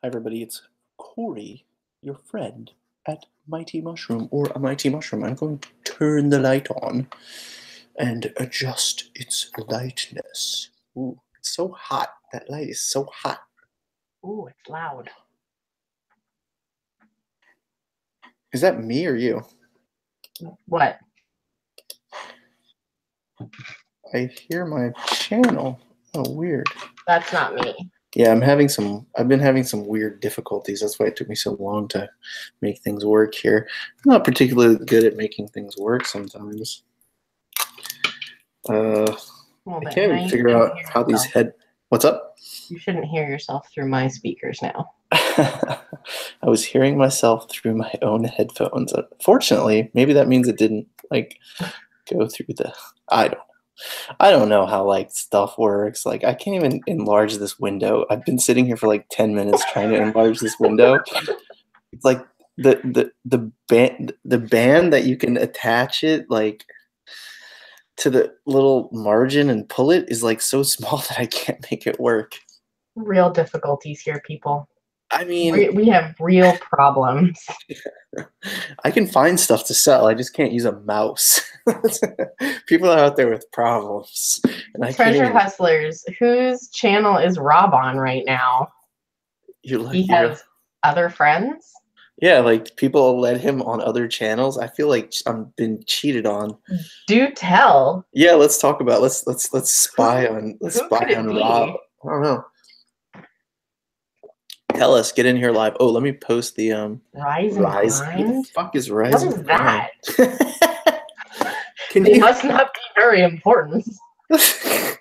Hi, everybody. It's Corey, your friend at Mighty Mushroom or a Mighty Mushroom. I'm going to turn the light on and adjust its lightness. Ooh, it's so hot. That light is so hot. Ooh, it's loud. Is that me or you? What? I hear my channel. Oh, weird. That's not me. Yeah, I've been having some weird difficulties. That's why it took me so long to make things work here. I'm not particularly good at making things work sometimes. Well, I can't even figure out how these What's up? You shouldn't hear yourself through my speakers now. I was hearing myself through my own headphones. Fortunately, maybe that means it didn't go through the. I don't know how stuff works. I can't even enlarge this window. I've been sitting here for 10 minutes trying to enlarge this window. It's like the band that you can attach it to the little margin and pull it is so small that I can't make it work. Real difficulties here, people. I mean, we have real problems. I can find stuff to sell. I just can't use a mouse. People are out there with problems. And Treasure Hustlers, whose channel is Rob on right now? You're lucky. He has other friends? Yeah, people let him on other channels. I feel like I've been cheated on. Do tell. Yeah, let's talk about let's spy on Rob. I don't know. Tell us, get in here live. Oh, let me post the Rise. Who the fuck is Rise? What is that? They must not be very important.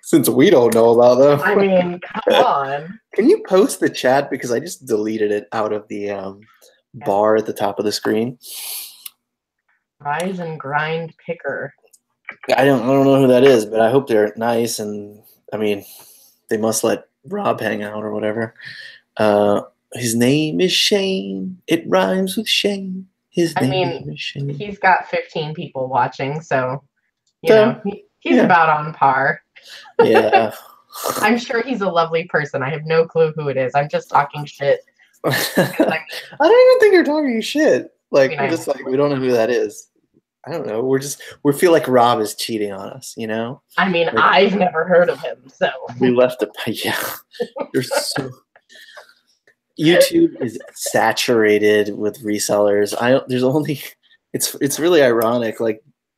Since we don't know about them. I mean, come on. Can you post the chat, because I just deleted it out of the bar at the top of the screen? Rise and Grind Picker. I don't know who that is, but I hope they're nice, and I mean, they must let Rob hang out or whatever. His name is Shane. It rhymes with Shane. His name is Shane. He's got 15 people watching, so you know he's about on par. Yeah. I'm sure he's a lovely person. I have no clue who it is. I'm just talking shit. I don't even think you're talking shit. We don't know who that is. I don't know. We feel like Rob is cheating on us, you know? I mean, I've never heard of him, so we left it. Yeah. You're so YouTube is saturated with resellers. It's really ironic.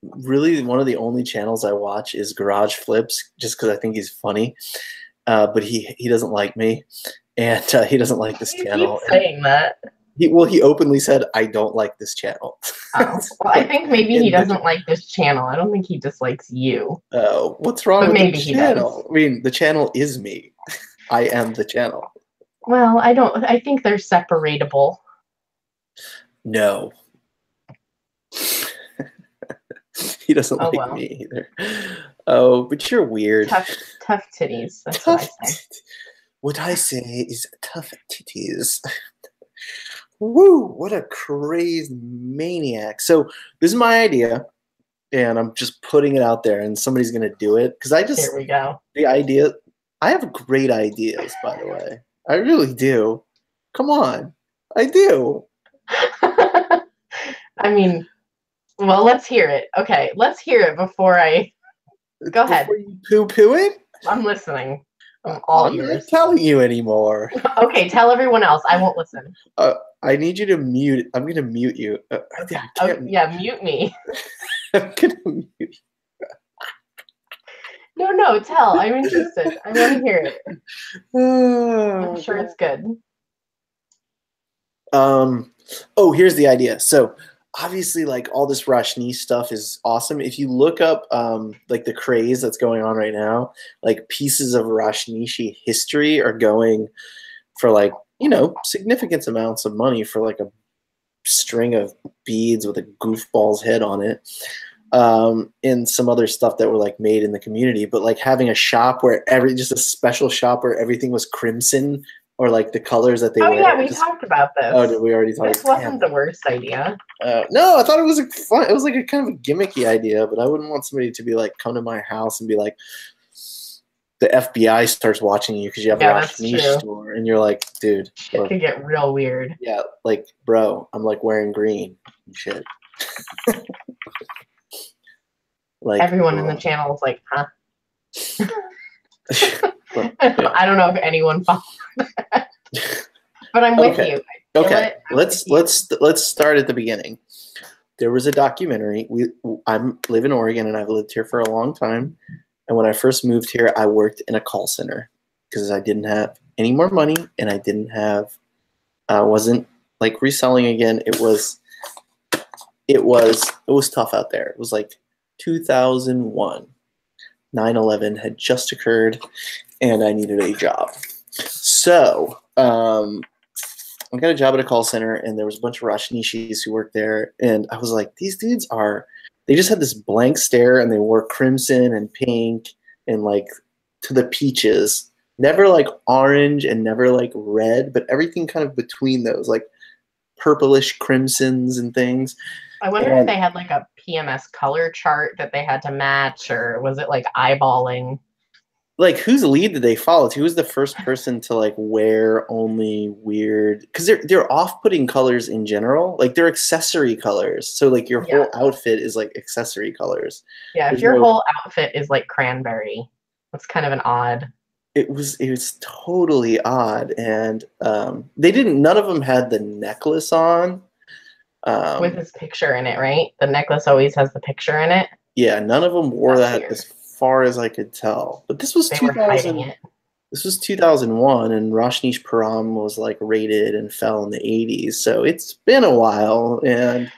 Really one of the only channels I watch is Garage Flips, just because I think he's funny. But he doesn't like me, and he doesn't like this channel. Keep saying that. He openly said, I don't like this channel. Oh, well, I think maybe he doesn't like this channel. I don't think he dislikes you. Oh, what's wrong with the channel? I mean, the channel is me. I am the channel. Well, I think they're separatable. No. He doesn't like me either. Oh, but you're weird. Tough titties. That's what I say is tough titties. Woo! What a crazed maniac. So this is my idea, and I'm just putting it out there, and somebody's gonna do it. Here we go. The idea. I have great ideas, by the way. I really do. Come on. I do. I mean, well, let's hear it. Okay, let's hear it before I... Go ahead. Before you poo-poo it? I'm listening. I'm all yours. I'm not telling you anymore. Okay, tell everyone else. I won't listen. I need you to mute. I'm going to mute you. Yeah, mute me. I'm going to mute you. No, tell. I'm interested. I want to hear it. I'm sure it's good. Oh, here's the idea. So obviously, all this Rajneesh stuff is awesome. If you look up the craze that's going on right now, pieces of Rajneesh history are going for significant amounts of money for a string of beads with a goofball's head on it. And some other stuff that were made in the community, but having a shop where just a special shop where everything was crimson, or the colors that they wear. Yeah, we talked about this. Oh, did we already talk? This wasn't the worst idea. No, I thought it was fun. It was a kind of a gimmicky idea, but I wouldn't want somebody to be come to my house and be like, the FBI starts watching you because you have a that's Rajneesh true. store, and you're like, dude, It could get real weird. yeah, like, bro, I'm like wearing green and shit. Like Everyone in the channel is like, huh? well, yeah. I don't know if anyone follows that, but I'm with you. Okay, let's start at the beginning. There was a documentary. I live in Oregon, and I've lived here for a long time. And when I first moved here, I worked in a call center because I didn't have any more money, and I wasn't like reselling again. It was tough out there. It was like 2001. 9/11 had just occurred, and I needed a job. So I got a job at a call center, and there was a bunch of Rajneeshis who worked there, and I was like, these dudes they just had this blank stare, and they wore crimson and pink and like to the peaches, never like orange and never like red, but everything kind of between those, like purplish crimsons and things. I wonder if they had like a PMS color chart that they had to match, or was it like eyeballing? Like, whose lead did they follow? Who was the first person to like wear only weird? Because they're off-putting colors in general. Like, they're accessory colors. So like your whole outfit is like accessory colors. Yeah, if your whole outfit is like cranberry, that's kind of an odd. It was totally odd, and none of them had the necklace on. With his picture in it, right? The necklace always has the picture in it. Yeah, none of them wore that as far as I could tell. But this was 2000. This was 2001, and Rajneesh Param was like raided and fell in the 80s. So it's been a while, and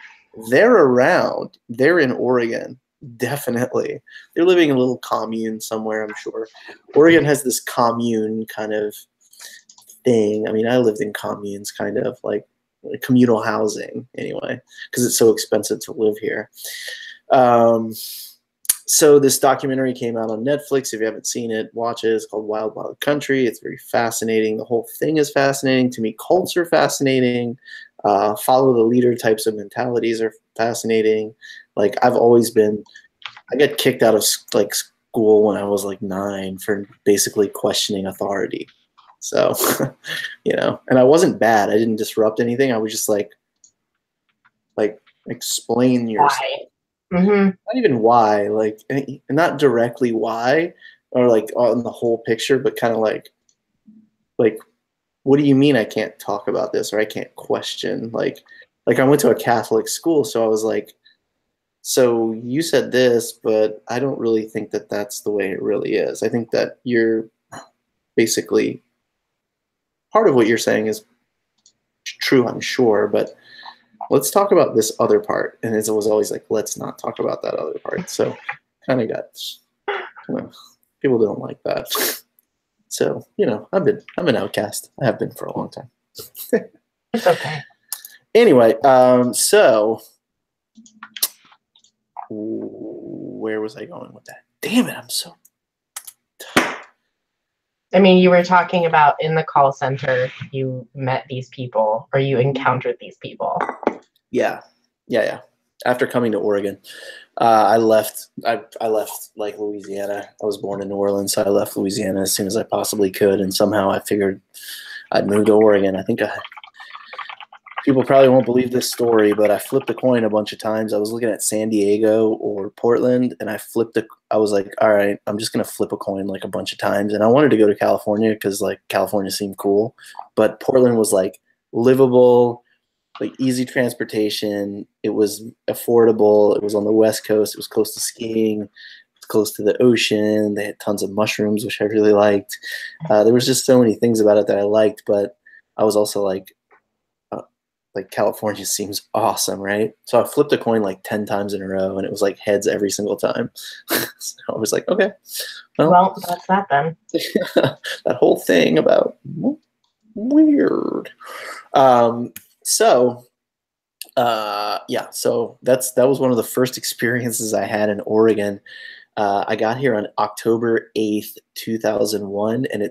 they're around. They're in Oregon, definitely. They're living in a little commune somewhere, I'm sure. Oregon has this commune kind of thing. I mean, I lived in communes, kind of like communal housing anyway, because it's so expensive to live here. So this documentary came out on Netflix. If you haven't seen it, watch it. It's called Wild Wild Country. It's very fascinating. The whole thing is fascinating. To me, cults are fascinating. Follow the leader types of mentalities are fascinating. Like, I got kicked out of like school when I was like 9 for basically questioning authority. So, and I wasn't bad. I didn't disrupt anything. I was just like explain yourself. Mm-hmm. Not even why, like, not directly why, or like on the whole picture, but kind of like, what do you mean I can't talk about this, or I can't question? Like I went to a Catholic school, so I was like, so you said this, but I don't really think that that's the way it really is. I think that you're basically, part of what you're saying is true, I'm sure, but let's talk about this other part. And it was always like, let's not talk about that other part. So kind of people don't like that. So, I'm an outcast. I have been for a long time. It's okay. Anyway, so where was I going with that? Damn it, I'm so... I mean, you were talking about in the call center, you met these people, or you encountered these people. Yeah. After coming to Oregon, I left like Louisiana. I was born in New Orleans, so I left Louisiana as soon as I possibly could, and somehow I figured I'd move to Oregon. I think people probably won't believe this story, but I flipped a coin a bunch of times. I was looking at San Diego or Portland, and I was like, all right, I'm just going to flip a coin like a bunch of times. And I wanted to go to California because like California seemed cool, but Portland was like livable, like easy transportation. It was affordable. It was on the West Coast. It was close to skiing. It was close to the ocean. They had tons of mushrooms, which I really liked. There was just so many things about it that I liked, but I was also like California seems awesome, right? So I flipped a coin like 10 times in a row, and it was like heads every single time. So I was like, okay. Well, that's that then. That whole thing about weird. So that was one of the first experiences I had in Oregon. I got here on October 8th, 2001, and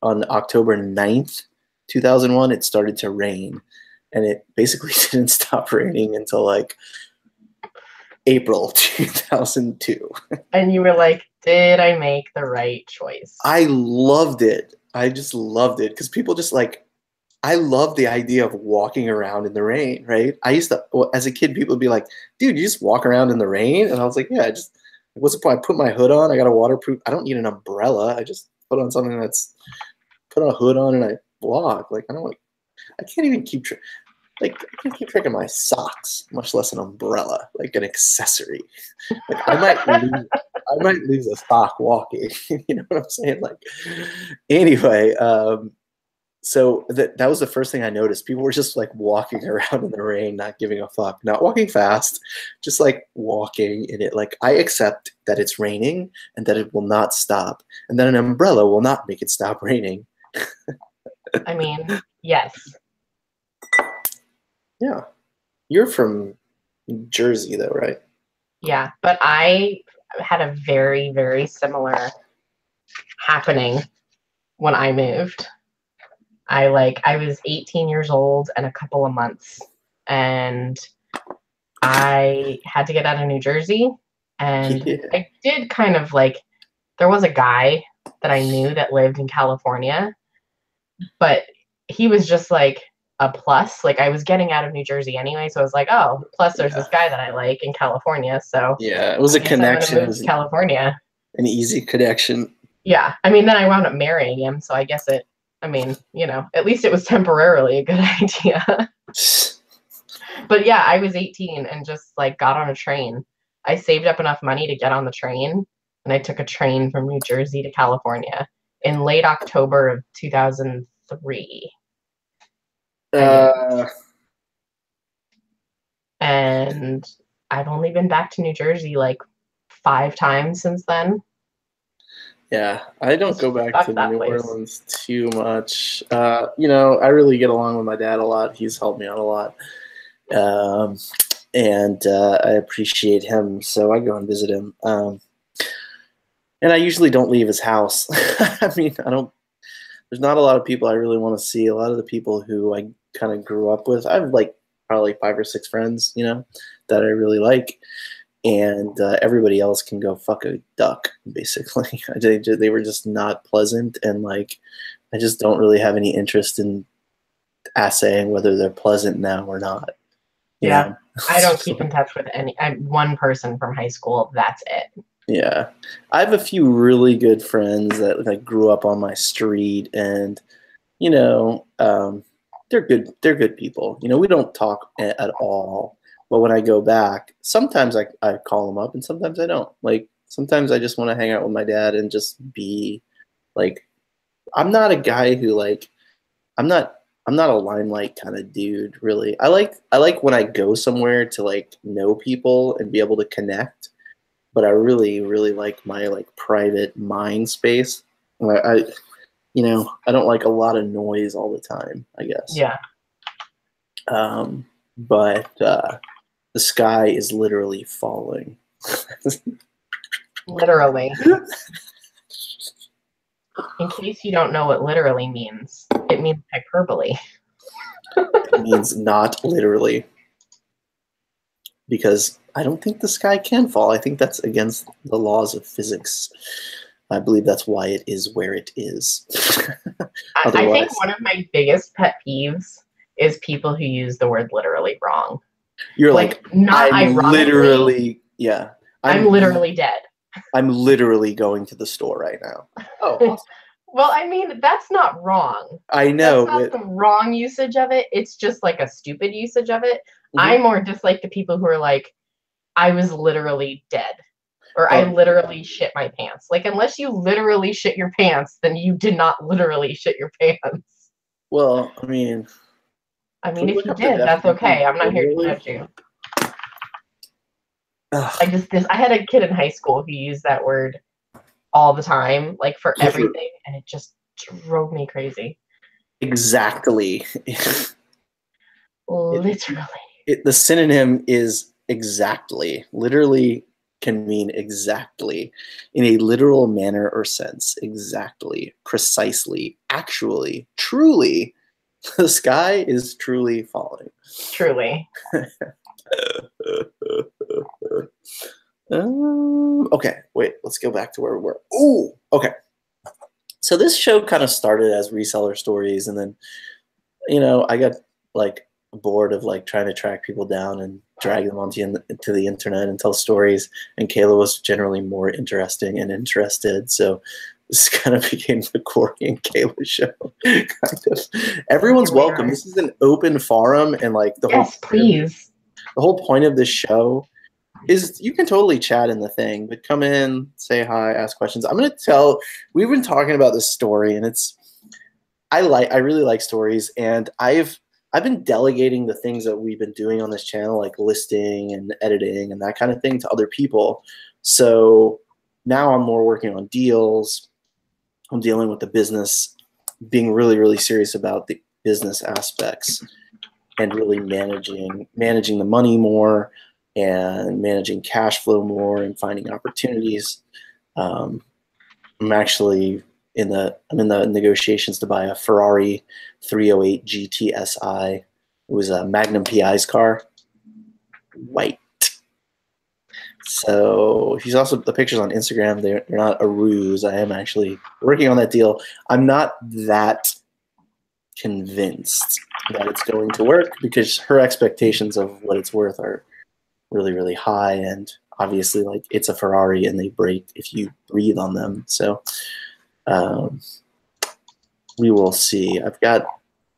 on October 9th, 2001, it started to rain. And it basically didn't stop raining until like April 2002. And you were like, did I make the right choice? I loved it. I just loved it because people just like, I love the idea of walking around in the rain, right? I used to, well, as a kid, people would be like, dude, you just walk around in the rain? And I was like, yeah, I just, what's the point? I put my hood on. I got a waterproof. I don't need an umbrella. I just put on something that's, put a hood on and I walk. Like, I don't like, I can't even keep, like, I can't keep track of my socks, much less an umbrella, like an accessory. Like, I might lose a sock walking. You know what I'm saying? Like, anyway, so that was the first thing I noticed. People were just like walking around in the rain, not giving a fuck, not walking fast, just like walking in it. Like, I accept that it's raining and that it will not stop, and that an umbrella will not make it stop raining. I mean, yes. Yeah. You're from Jersey though, right? Yeah, but I had a very, very similar happening when I moved. I was 18 years old and a couple of months, and I had to get out of New Jersey, and Yeah. I did kind of like, there was a guy that I knew that lived in California, but he was just like a plus. Like, I was getting out of New Jersey anyway, so I was like, oh, plus there's Yeah. this guy that I like in California, so Yeah. It was I a guess I'm gonna connection. It move was to California. an easy connection. Yeah, I mean, then I wound up marrying him, so I guess I mean, at least it was temporarily a good idea. But yeah, I was 18 and just like got on a train. I saved up enough money to get on the train, and I took a train from New Jersey to California in late October of 2003. I moved. Uh, And I've only been back to New Jersey like 5 times since then. yeah, I don't Just go back to fuck that New place. Orleans too much. I really get along with my dad a lot. He's helped me out a lot. And I appreciate him, so I go and visit him. And I usually don't leave his house. I mean, there's not a lot of people I really want to see. A lot of the people who I kind of grew up with, I have like probably 5 or 6 friends, that I really like. And everybody else can go fuck a duck, basically. They were just not pleasant. And like, I just don't really have any interest in assaying whether they're pleasant now or not. Yeah. I don't keep in touch with one person from high school. That's it. Yeah, I have a few really good friends that like grew up on my street, and they're good. They're good people. We don't talk at all. But when I go back, sometimes I call them up, and sometimes I don't. Like sometimes I just want to hang out with my dad and just be like. I'm not a guy who like. I'm not a limelight kind of dude. Really, I like when I go somewhere to like know people and be able to connect, but I really, really like my like private mind space. I don't like a lot of noise all the time, I guess. Yeah. But the sky is literally falling. Literally. In case you don't know what literally means, it means hyperbole. It means not literally. Because I don't think the sky can fall. I think that's against the laws of physics. I believe that's why it is where it is. I think one of my biggest pet peeves is people who use the word literally wrong. You're like not I'm ironically, literally, yeah. I'm literally dead. I'm literally going to the store right now. Oh, awesome. Well, I mean, that's not wrong. I know. That's not the wrong usage of it. It's just like a stupid usage of it. Mhm. I more dislike the people who are like, I was literally dead. Or I literally shit my pants. Like, unless you literally shit your pants, then you did not literally shit your pants. Well, I mean, if you did, that's okay. I'm not here to judge you. I had a kid in high school who used that word all the time, like for everything, and it just drove me crazy. Exactly. Literally. The synonym is exactly. Literally can mean exactly, in a literal manner or sense. Exactly, precisely, actually, truly. The sky is truly falling. Truly. Okay, wait, let's go back to where we were. Oh, okay. So this show kind of started as reseller stories, and then I got like bored of like trying to track people down and drag them into the internet and tell stories. And Kayla was generally more interesting and interested, so this kind of became the Corey and Kayla show. Kind of. Everyone's welcome. This is an open forum, and like yes, please. The whole point of this show is you can totally chat in the thing, but come in, say hi, ask questions. We've been talking about this story, and I really like stories, and I've been delegating the things that we've been doing on this channel, like listing and editing and that kind of thing, to other people. So now I'm more working on deals. I'm dealing with the business, being really, really serious about the business aspects and really managing the money more and managing cash flow more and finding opportunities. I'm actually in the negotiations to buy a Ferrari 308 GTSI. It was a Magnum PI's car, white. So he's also, the pictures on Instagram, they're not a ruse. I am actually working on that deal. I'm not that convinced that it's going to work because her expectations of what it's worth are really, really high, and obviously, like, it's a Ferrari and they break if you breathe on them. So we will see. I've got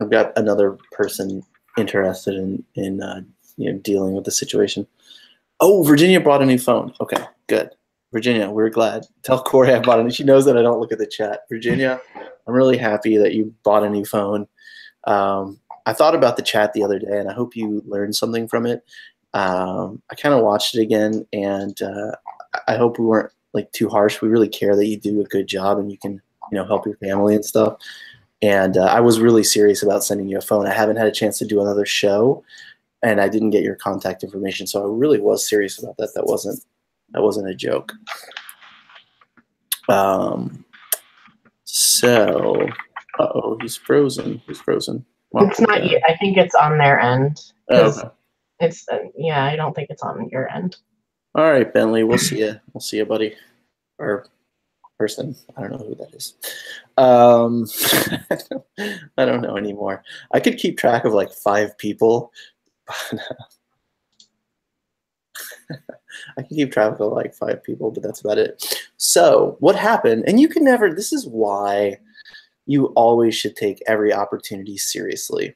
another person interested in dealing with the situation. Oh, Virginia bought a new phone. Okay, good. Virginia, we're glad. Tell Corey I bought it. She knows that I don't look at the chat. Virginia, I'm really happy that you bought a new phone. I thought about the chat the other day, and I hope you learned something from it. I kind of watched it again, and I hope we weren't like too harsh. We really care that you do a good job and you can help your family and stuff. And I was really serious about sending you a phone. I haven't had a chance to do another show, and I didn't get your contact information, so I really was serious about that. That wasn't a joke. So, uh-oh, he's frozen. He's frozen. Well, it's not you. I think it's on their end. Okay. It's yeah, I don't think it's on your end. All right, Bentley, we'll see you. We'll see you, buddy. Or person. I don't know who that is. I don't know anymore. I could keep track of like 5 people. I can keep track of like 5 people, but that's about it. So what happened? And you can never, this is why you always should take every opportunity seriously.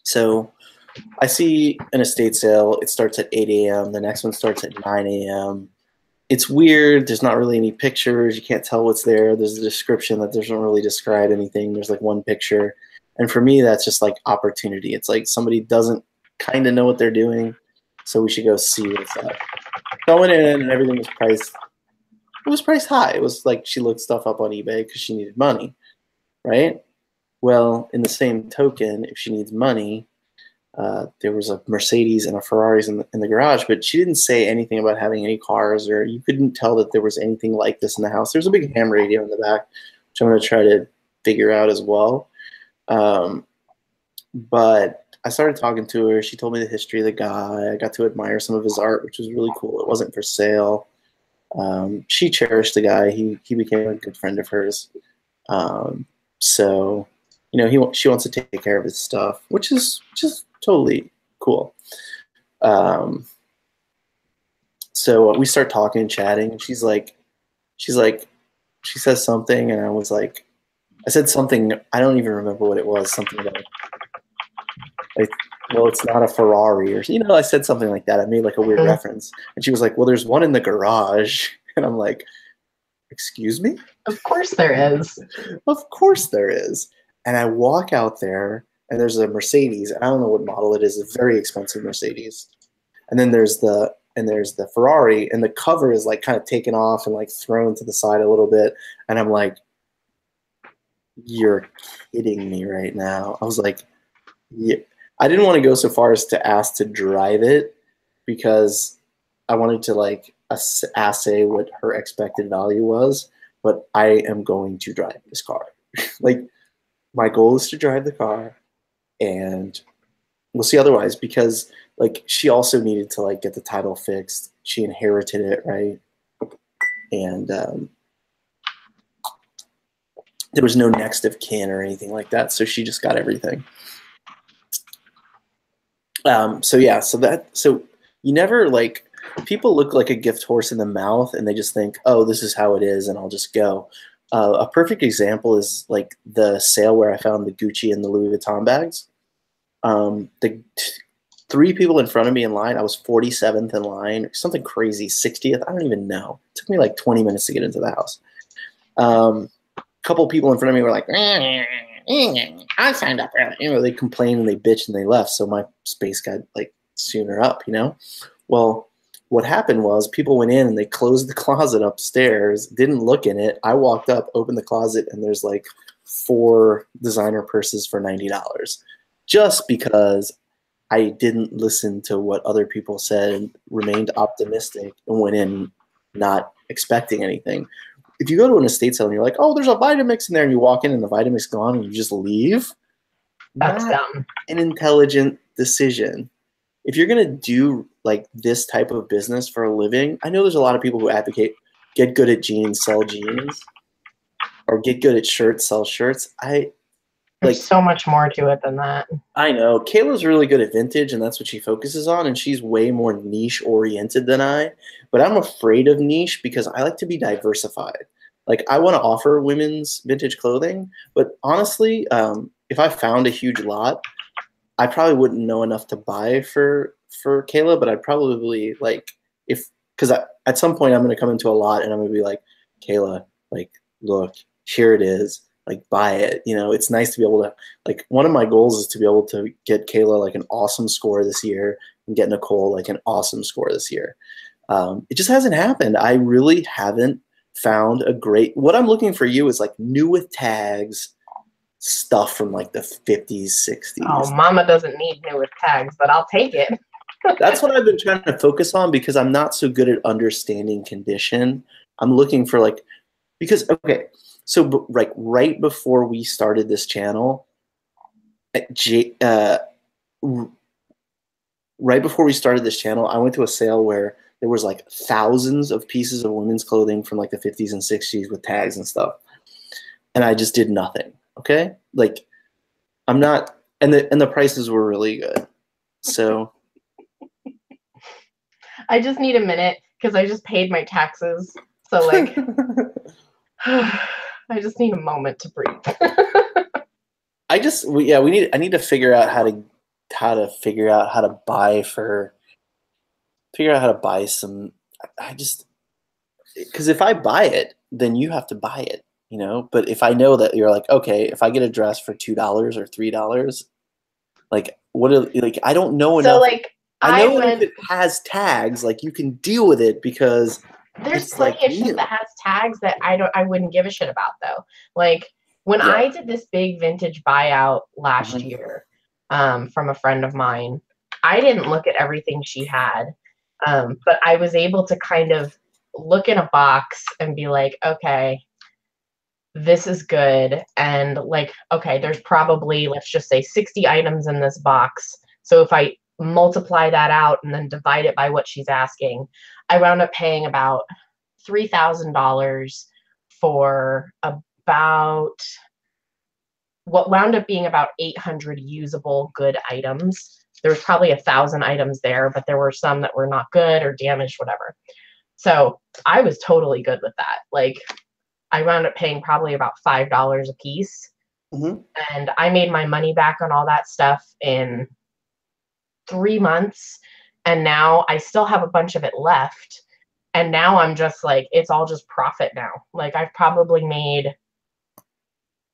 So I see an estate sale. It starts at 8 a.m. The next one starts at 9 a.m. It's weird. There's not really any pictures. You can't tell what's there. There's a description that doesn't really describe anything. There's like one picture. And for me, that's just like opportunity. It's like somebody doesn't kind of know what they're doing, so we should go see what's up. Going in and everything was priced. It was priced high. It was like she looked stuff up on eBay because she needed money, right? Well, in the same token, if she needs money, there was a Mercedes and a Ferraris in the garage, but she didn't say anything about having any cars, or you couldn't tell that there was anything like this in the house. There's a big ham radio in the back, which I'm going to try to figure out as well. But I started talking to her. She told me the history of the guy. I got to admire some of his art, which was really cool. It wasn't for sale. She cherished the guy. He became a good friend of hers. So, she wants to take care of his stuff, which is just totally cool. So we start talking and chatting, and she says something, and I said something, I don't even remember what it was, something about like, well, it's not a Ferrari, or I said something like that. I made like a weird reference, and she was like, well, there's one in the garage, and I'm like, excuse me? Of course there is. Of course there is. And I walk out there, and there's a Mercedes. I don't know what model it is. It's a very expensive Mercedes. And then there's the Ferrari, and the cover is like kind of taken off and like thrown to the side a little bit. And I'm like, you're kidding me right now. I was like, yeah. I didn't want to go so far as to ask to drive it because I wanted to like assay what her expected value was, but I am going to drive this car. Like, my goal is to drive the car, and we'll see otherwise, because like she also needed to like get the title fixed. She inherited it, right? And there was no next of kin or anything like that, so she just got everything. So yeah, so you never like, people look like a gift horse in the mouth and they just think, oh, this is how it is and I'll just go. A perfect example is like the sale where I found the Gucci and the Louis Vuitton bags. The three people in front of me in line, I was 47th in line, something crazy, 60th. I don't even know. It took me like 20 minutes to get into the house. Couple people in front of me were like, I signed up early. You know, they complained and they bitched and they left. So my space got like sooner up, you know? Well, what happened was people went in and they closed the closet upstairs, didn't look in it. I walked up, opened the closet, and there's like 4 designer purses for $90 just because I didn't listen to what other people said and remained optimistic and went in not expecting anything. If you go to an estate sale and you're like, oh, there's a Vitamix in there, and you walk in and the Vitamix is gone and you just leave, That's not dumb. an intelligent decision. If you're going to do like this type of business for a living, I know there's a lot of people who advocate get good at jeans, sell jeans, or get good at shirts, sell shirts. There's so much more to it than that. I know. Kayla's really good at vintage, and that's what she focuses on, and she's way more niche-oriented than I. But I'm afraid of niche because I like to be diversified. Like, I want to offer women's vintage clothing, but honestly, if I found a huge lot, I probably wouldn't know enough to buy for Kayla, but I'd probably, like, because at some point I'm going to come into a lot, and I'm going to be like, Kayla, like, look, here it is. Like, buy it. You know, it's nice to be able to, like, one of my goals is to be able to get Kayla like an awesome score this year and get Nicole like an awesome score this year. It just hasn't happened. I really haven't found a great, what I'm looking for you is like new with tags stuff from like the 50s, 60s. Oh, mama doesn't need new with tags, but I'll take it. That's what I've been trying to focus on because I'm not so good at understanding condition. I'm looking for like, because, okay, so like right before we started this channel, right before we started this channel, I went to a sale where there was like thousands of pieces of women's clothing from like the 50s and 60s with tags and stuff. And I just did nothing. Okay. Like I'm not, and the prices were really good. So I just need a minute because I just paid my taxes. So like, I just need a moment to breathe. I need to figure out how to figure out how to buy some. Because if I buy it, then you have to buy it, you know. But if I know that you're like, okay, if I get a dress for $2 or $3, like I don't know enough. So like I know that if it has tags, like you can deal with it because there's plenty of shit that has tags that I wouldn't give a shit about though. Like when I did this big vintage buyout last year from a friend of mine, I didn't look at everything she had, but I was able to kind of look in a box and be like, okay, this is good. And like, okay, there's probably, let's just say 60 items in this box. So if I multiply that out and then divide it by what she's asking, I wound up paying about $3,000 for about what wound up being about 800 usable good items. There was probably 1,000 items there, but there were some that were not good or damaged, whatever. So I was totally good with that. Like I wound up paying probably about $5 a piece. And I made my money back on all that stuff in 3 months. And now I still have a bunch of it left. And now I'm just like, it's all just profit now. Like I've probably made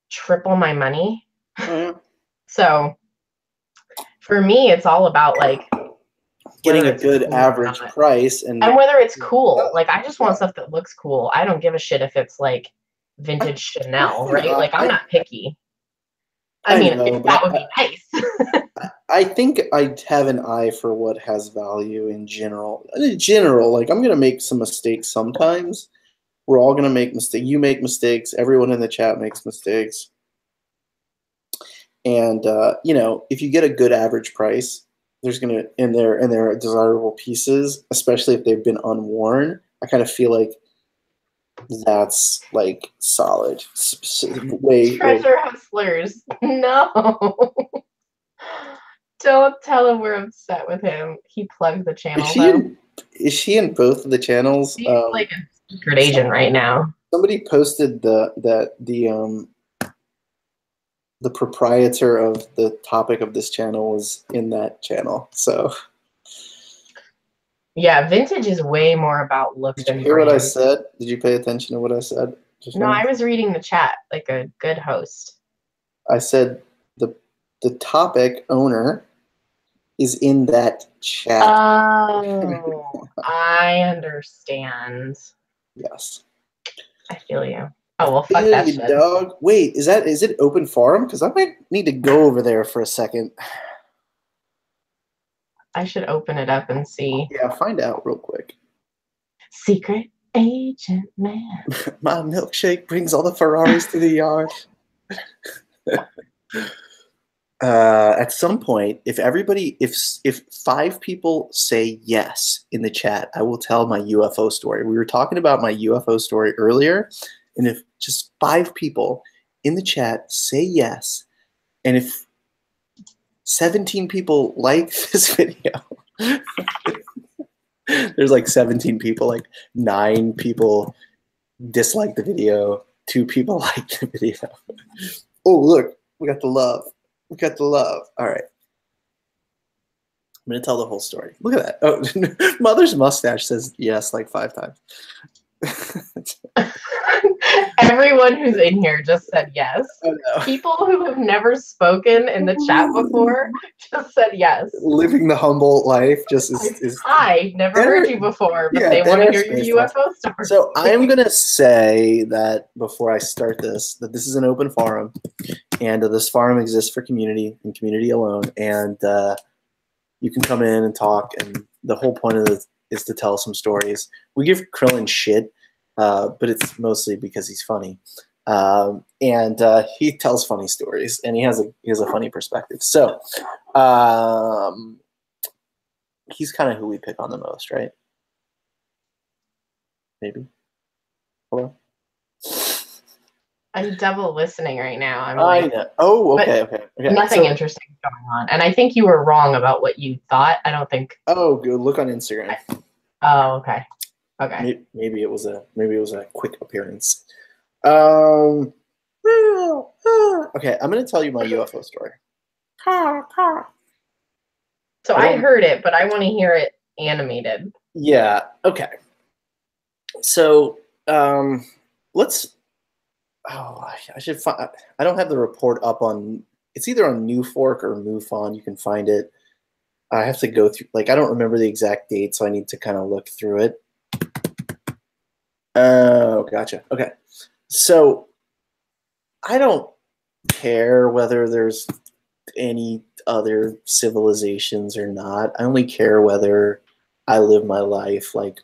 triple my money. So for me, it's all about like getting a good average price and whether it's cool. Like I just want stuff that looks cool. I don't give a shit if it's like vintage Chanel, right? Like I'm not picky. I mean, that would be nice. I think I have an eye for what has value in general. In general, like I'm going to make some mistakes sometimes. We're all going to make mistakes. You make mistakes. Everyone in the chat makes mistakes. And you know, if you get a good average price, there's gonna and they're desirable pieces, especially if they've been unworn. I kind of feel like that's like solid. Way. Treasure hustlers. No. Don't tell him we're upset with him. He plugged the Is channel she though. in? Is she in both of the channels? He's like a secret agent right now. Somebody posted the proprietor of the topic of this channel was in that channel. So Yeah, vintage is way more about look did you than hear what I brand. said? Did you pay attention to what I said just No, now? I was reading the chat like a good host. I said the topic owner is in that chat. Oh, I understand. Yes. I feel you. Oh well, fuck Feel that you, shit. dog. Wait, is it open forum? Because I might need to go over there for a second. I should open it up and see. Yeah, find out real quick. Secret agent man. My milkshake brings all the Ferraris to the yard. At some point, if 5 people say yes in the chat, I will tell my UFO story. We were talking about my UFO story earlier, and if just 5 people in the chat say yes, and if 17 people like this video, there's like 17 people, like 9 people dislike the video, 2 people like the video. Oh, look, we got the love. We got the love. All right. I'm going to tell the whole story. Look at that. Oh, Mother's mustache says yes like 5 times. Everyone who's in here just said yes. Oh, no. People who have never spoken in the chat before just said yes. Living the humble life just is Hi, never heard you before, but yeah, they want to hear space your stuff. UFO story. So I'm going to say that before I start this, that this is an open forum, and this forum exists for community and community alone, and you can come in and talk, and the whole point of this is to tell some stories. We give Krillin shit, but it's mostly because he's funny, and he tells funny stories, and he has a funny perspective. So he's kind of who we pick on the most, right? Maybe. Hello. I'm double listening right now. I'm I like, know. Oh, okay. nothing interesting is going on, and I think you were wrong about what you thought. I don't think. Oh, good. Look on Instagram. Oh, okay. Okay. Maybe it was a quick appearance. Okay, I'm gonna tell you my UFO story. So I heard it, but I want to hear it animated. Yeah. Okay. So let's. Oh, I should find. I don't have the report up on. It's either on New Fork or MUFON. You can find it. I have to go through. Like, I don't remember the exact date, so I need to kind of look through it. Oh, gotcha. Okay. So I don't care whether there's any other civilizations or not. I only care whether I live my life like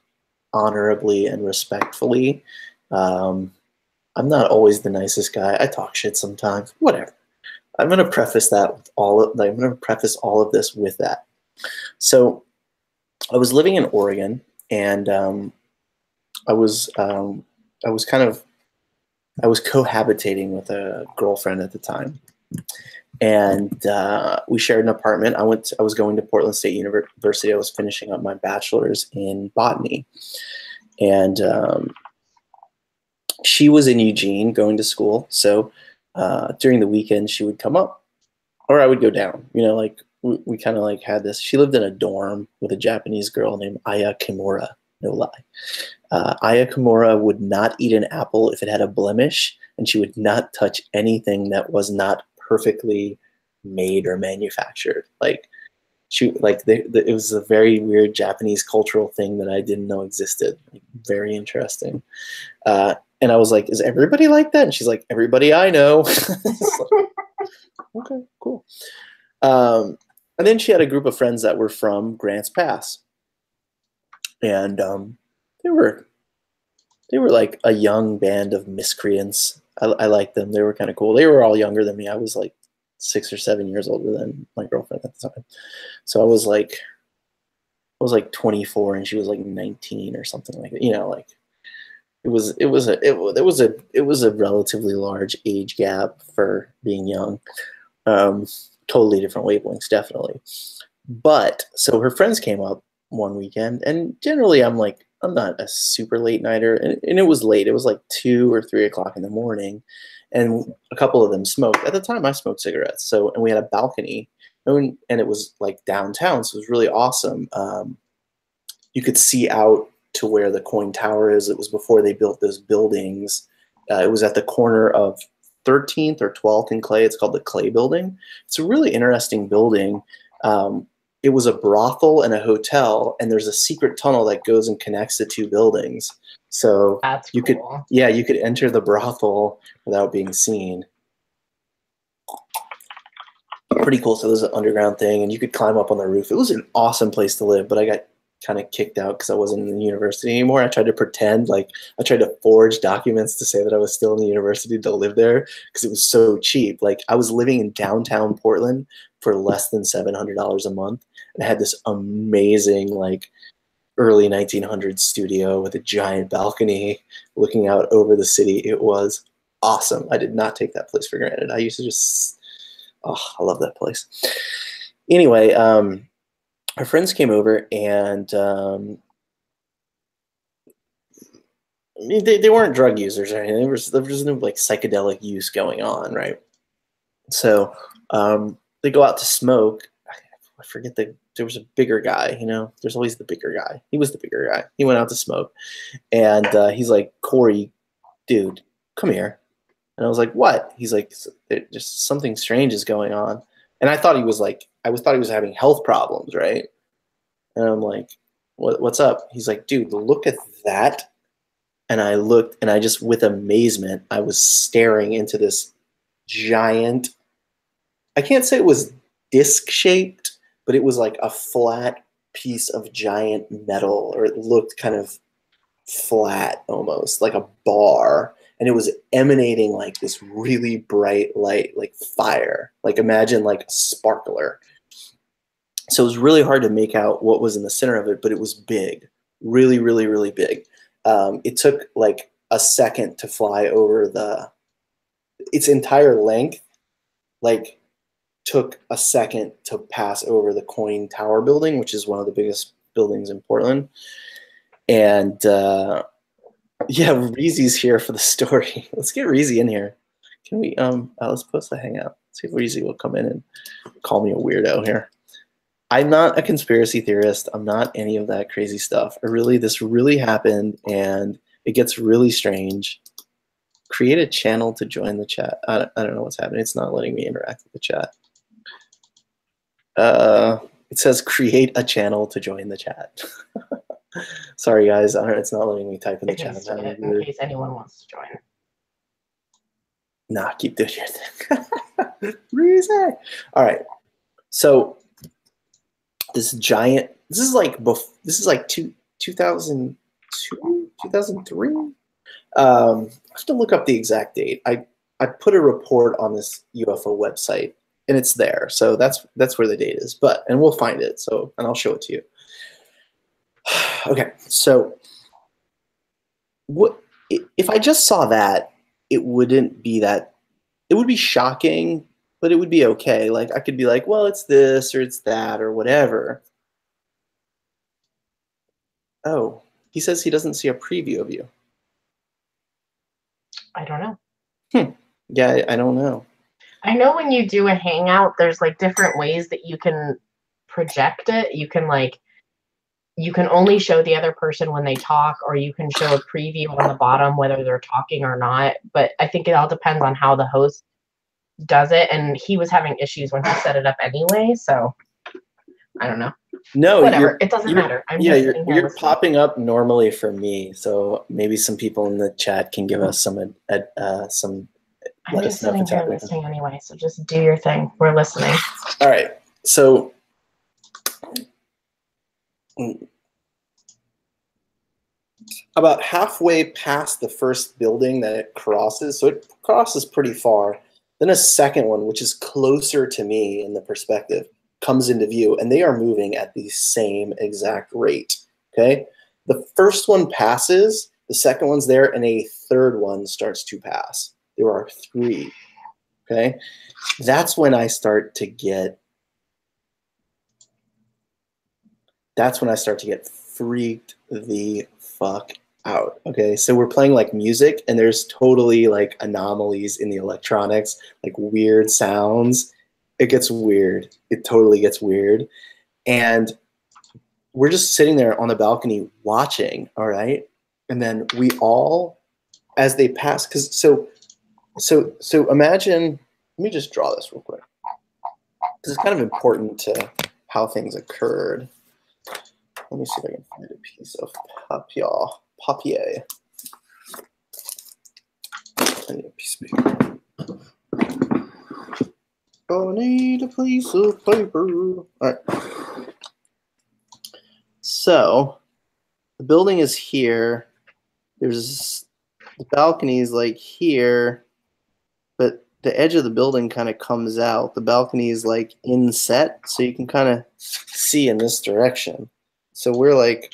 honorably and respectfully. I'm not always the nicest guy. I talk shit sometimes. Whatever. I'm going to preface all of this with that. So I was living in Oregon, and I was cohabitating with a girlfriend at the time, and we shared an apartment. I was going to Portland State University. I was finishing up my bachelor's in botany, and she was in Eugene going to school. So during the weekend, she would come up, or I would go down. You know, like we kind of like had this. She lived in a dorm with a Japanese girl named Aya Kimura. No lie. Aya Kimura would not eat an apple if it had a blemish, and she would not touch anything that was not perfectly made or manufactured. Like it was a very weird Japanese cultural thing that I didn't know existed. Like, very interesting. And I was like, "Is everybody like that?" And she's like, "Everybody I know." Like, okay, cool. And then she had a group of friends that were from Grants Pass, and they were like a young band of miscreants. I liked them. They were kind of cool. They were all younger than me. I was like 6 or 7 years older than my girlfriend at the time. So I was like 24 and she was like 19 or something like that. You know, like it was a relatively large age gap for being young. Totally different wavelengths, definitely. But so her friends came up one weekend, and generally I'm not a super late nighter, and it was late. It was like 2 or 3 o'clock in the morning, and a couple of them smoked. At the time, I smoked cigarettes. So, and we had a balcony, and it was like downtown, so it was really awesome. You could see out to where the coin tower is. It was before they built those buildings. It was at the corner of 13th or 12th in Clay. It's called the Clay Building. It's a really interesting building. It was a brothel and a hotel, and there's a secret tunnel that goes and connects the two buildings. So That's you could, cool. yeah, you could enter the brothel without being seen. Pretty cool. So there's an underground thing, and you could climb up on the roof. It was an awesome place to live, but I got kind of kicked out because I wasn't in the university anymore. I tried to pretend, like I tried to forge documents to say that I was still in the university to live there because it was so cheap. Like I was living in downtown Portland for less than $700 a month, and I had this amazing like early 1900s studio with a giant balcony looking out over the city. It was awesome. I did not take that place for granted. I used to just, oh, I love that place. Anyway, our friends came over, and I mean, they weren't drug users or anything. There was no like psychedelic use going on, right? So they go out to smoke. I forget there was a bigger guy. You know, there's always the bigger guy. He was the bigger guy. He went out to smoke, and he's like, Corey, dude, come here. And I was like, what? He's like, just something strange is going on. And I thought he was like, thought he was having health problems, right? And I'm like, what's up? He's like, dude, look at that. And I looked, and I just, with amazement, I was staring into this giant, I can't say it was disc shaped, but it was like a flat piece of giant metal, or it looked kind of flat almost, like a bar. And it was emanating like this really bright light, like fire. Like imagine like a sparkler. So it was really hard to make out what was in the center of it, but it was big, really, really, really big. It took like a second to fly over its entire length, like took a second to pass over the Coin Tower building, which is one of the biggest buildings in Portland. And yeah, Reezy's here for the story. Let's get Reezy in here. Can we, let's post a hangout. See if Reezy will come in and call me a weirdo here. I'm not a conspiracy theorist. I'm not any of that crazy stuff. This really happened, and it gets really strange. Create a channel to join the chat. I don't know what's happening. It's not letting me interact with the chat. It says create a channel to join the chat. Sorry, guys. It's not letting me type in the chat. In case anyone wants to join. Nah, keep doing your thing. Reason. All right. So this is like 2002, 2003. I have to look up the exact date. I put a report on this UFO website, and it's there. So that's where the date is. And we'll find it. And I'll show it to you. Okay. So what if I just saw that? It wouldn't be that. It would be shocking, but it would be okay. Like I could be like, well, it's this or it's that or whatever. Oh, he says he doesn't see a preview of you. I don't know. Yeah, I don't know. I know when you do a hangout, there's like different ways that you can project it. You can only show the other person when they talk, or you can show a preview on the bottom whether they're talking or not. But I think it all depends on how the host does it. And he was having issues when he set it up anyway. So I don't know. No, whatever. It doesn't matter. You're popping up normally for me. So maybe some people in the chat can give us some. I'm just sitting here listening anyway. So just do your thing. We're listening. All right. So about halfway past the first building that it crosses, so it crosses pretty far. Then a second one, which is closer to me in the perspective, comes into view, and they are moving at the same exact rate. Okay, the first one passes, the second one's there, and a third one starts to pass. There are three. Okay, that's when I start to get. That's when I start to get freaked the fuck out. Okay, so we're playing like music, and there's totally like anomalies in the electronics, like weird sounds. It gets weird. It totally gets weird. And we're just sitting there on the balcony watching, all right? And then we all, as they pass, because so imagine, let me just draw this real quick. This is kind of important to how things occurred. Let me see if I can find a piece of papier. I need a piece of paper. Oh, I need a piece of paper. All right. So the building is here. There's the balcony is like here, but the edge of the building kind of comes out. The balcony is like inset, so you can kind of see in this direction. So we're like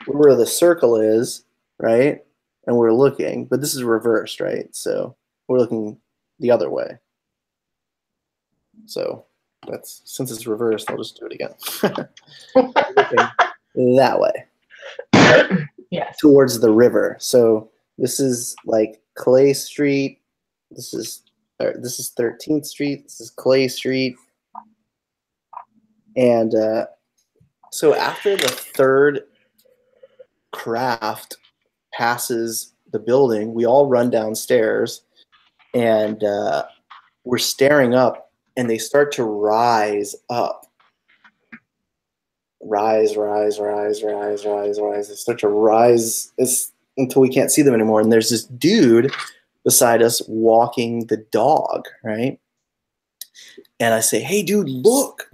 where the circle is, right? And we're looking, but this is reversed, right? So we're looking the other way. So that's, since it's reversed, I'll just do it again. That way. Yes. Towards the river. So this is like Clay Street. This is 13th Street. This is Clay Street. And so after the third craft passes the building, we all run downstairs, and we're staring up, and they start to rise up. Rise. They start to rise until we can't see them anymore. And there's this dude beside us walking the dog, right? And I say, "Hey, dude, look,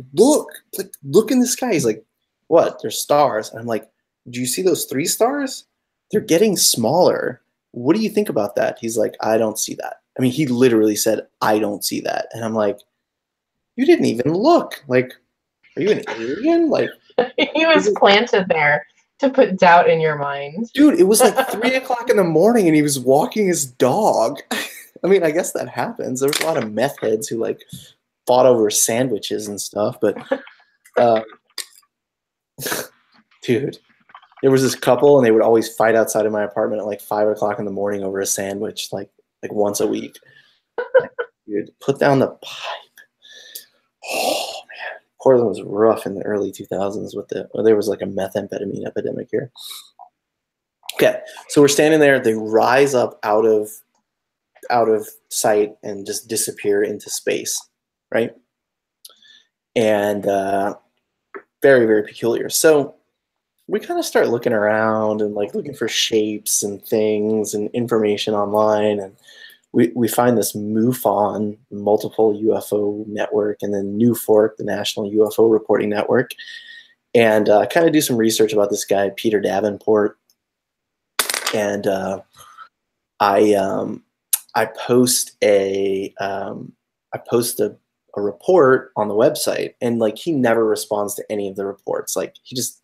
like, look in the sky." He's like, "What? There's stars." And I'm like, "Do you see those 3 stars? They're getting smaller. What do you think about that?" He's like, "I don't see that." I mean, he literally said, "I don't see that." And I'm like, "You didn't even look. Like, are you an alien?" Like, he was planted there to put doubt in your mind. Dude, it was like 3 o'clock in the morning, and he was walking his dog. I mean, I guess that happens. There was a lot of meth heads who like fought over sandwiches and stuff, but dude, there was this couple, and they would always fight outside of my apartment at like 5 o'clock in the morning over a sandwich, like once a week. Dude, put down the pipe. Oh man, Portland was rough in the early 2000s with there was like a methamphetamine epidemic here. Okay, so we're standing there. They rise up out of sight and just disappear into space, right? And very, very peculiar. So we kind of start looking around and like looking for shapes and things and information online, and we find this MUFON, Multiple UFO Network, and then NUFORC, the National UFO Reporting Network, and kind of do some research about this guy, Peter Davenport. And I post a report on the website, and like he never responds to any of the reports. Like he just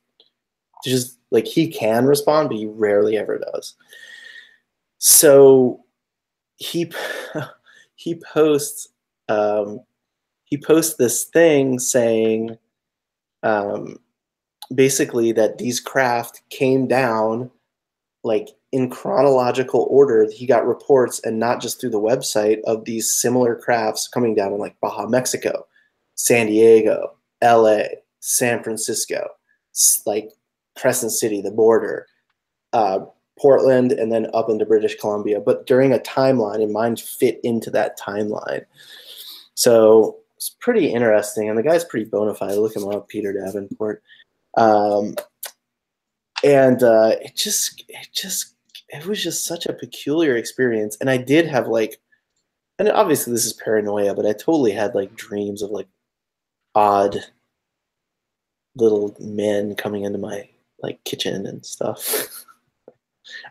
like he can respond, but he rarely ever does. So he posts this thing saying basically that these craft came down like in chronological order. He got reports, and not just through the website, of these similar crafts coming down in like Baja, Mexico, San Diego, LA, San Francisco, like Crescent City, the border, Portland, and then up into British Columbia, but during a timeline, and mine fit into that timeline. So it's pretty interesting, and the guy's pretty bona fide. Look him up, Peter Davenport. And it was just such a peculiar experience. And I did have like, and obviously this is paranoia, but I totally had like dreams of like odd little men coming into my like kitchen and stuff.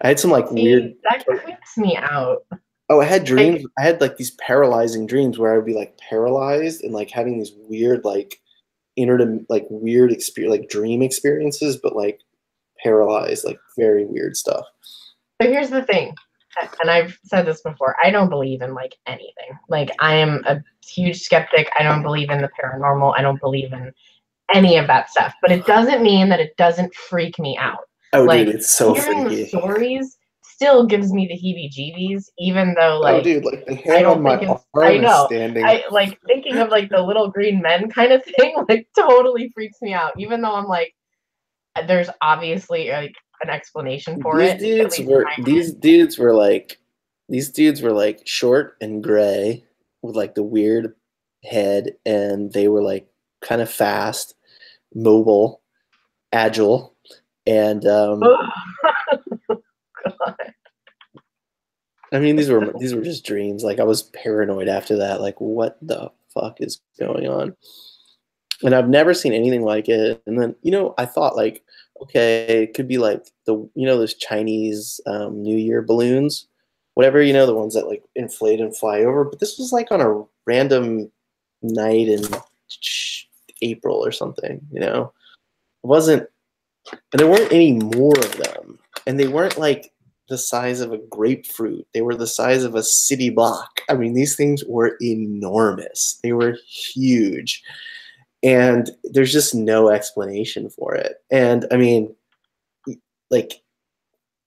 I had some like weird. That creeps me out. Oh, I had Like, dreams. I had like these paralyzing dreams where I would be like paralyzed and like having these weird like like weird experience, like dream experiences, but like paralyzed, like very weird stuff. so here's the thing, and I've said this before, I don't believe in like anything. Like, I am a huge skeptic. I don't believe in the paranormal. I don't believe in any of that stuff. But it doesn't mean that it doesn't freak me out. Oh, dude, Like, it's so hearing the freaky. stories still gives me the heebie-jeebies, even though Oh, like dude, like the I hair on don't my think it's, I arm is know. standing. I like thinking of like the little green men kind of thing, like totally freaks me out, even though I'm like, there's obviously like an explanation for These it, at dudes least in were my these dudes were like these dudes were like short and gray with like the weird head, and they were like kind of fast, mobile, agile, and mind. God. I mean these were just dreams. Like I was paranoid after that. Like what the fuck is going on? And I've never seen anything like it. And then I thought like, okay, it could be like those Chinese New Year balloons, whatever, the ones that like inflate and fly over. But this was like on a random night in April or something. It wasn't, and there weren't any more of them, and they weren't like the size of a grapefruit. They were the size of a city block. I mean, these things were enormous. They were huge. And there's just no explanation for it. And I mean, like,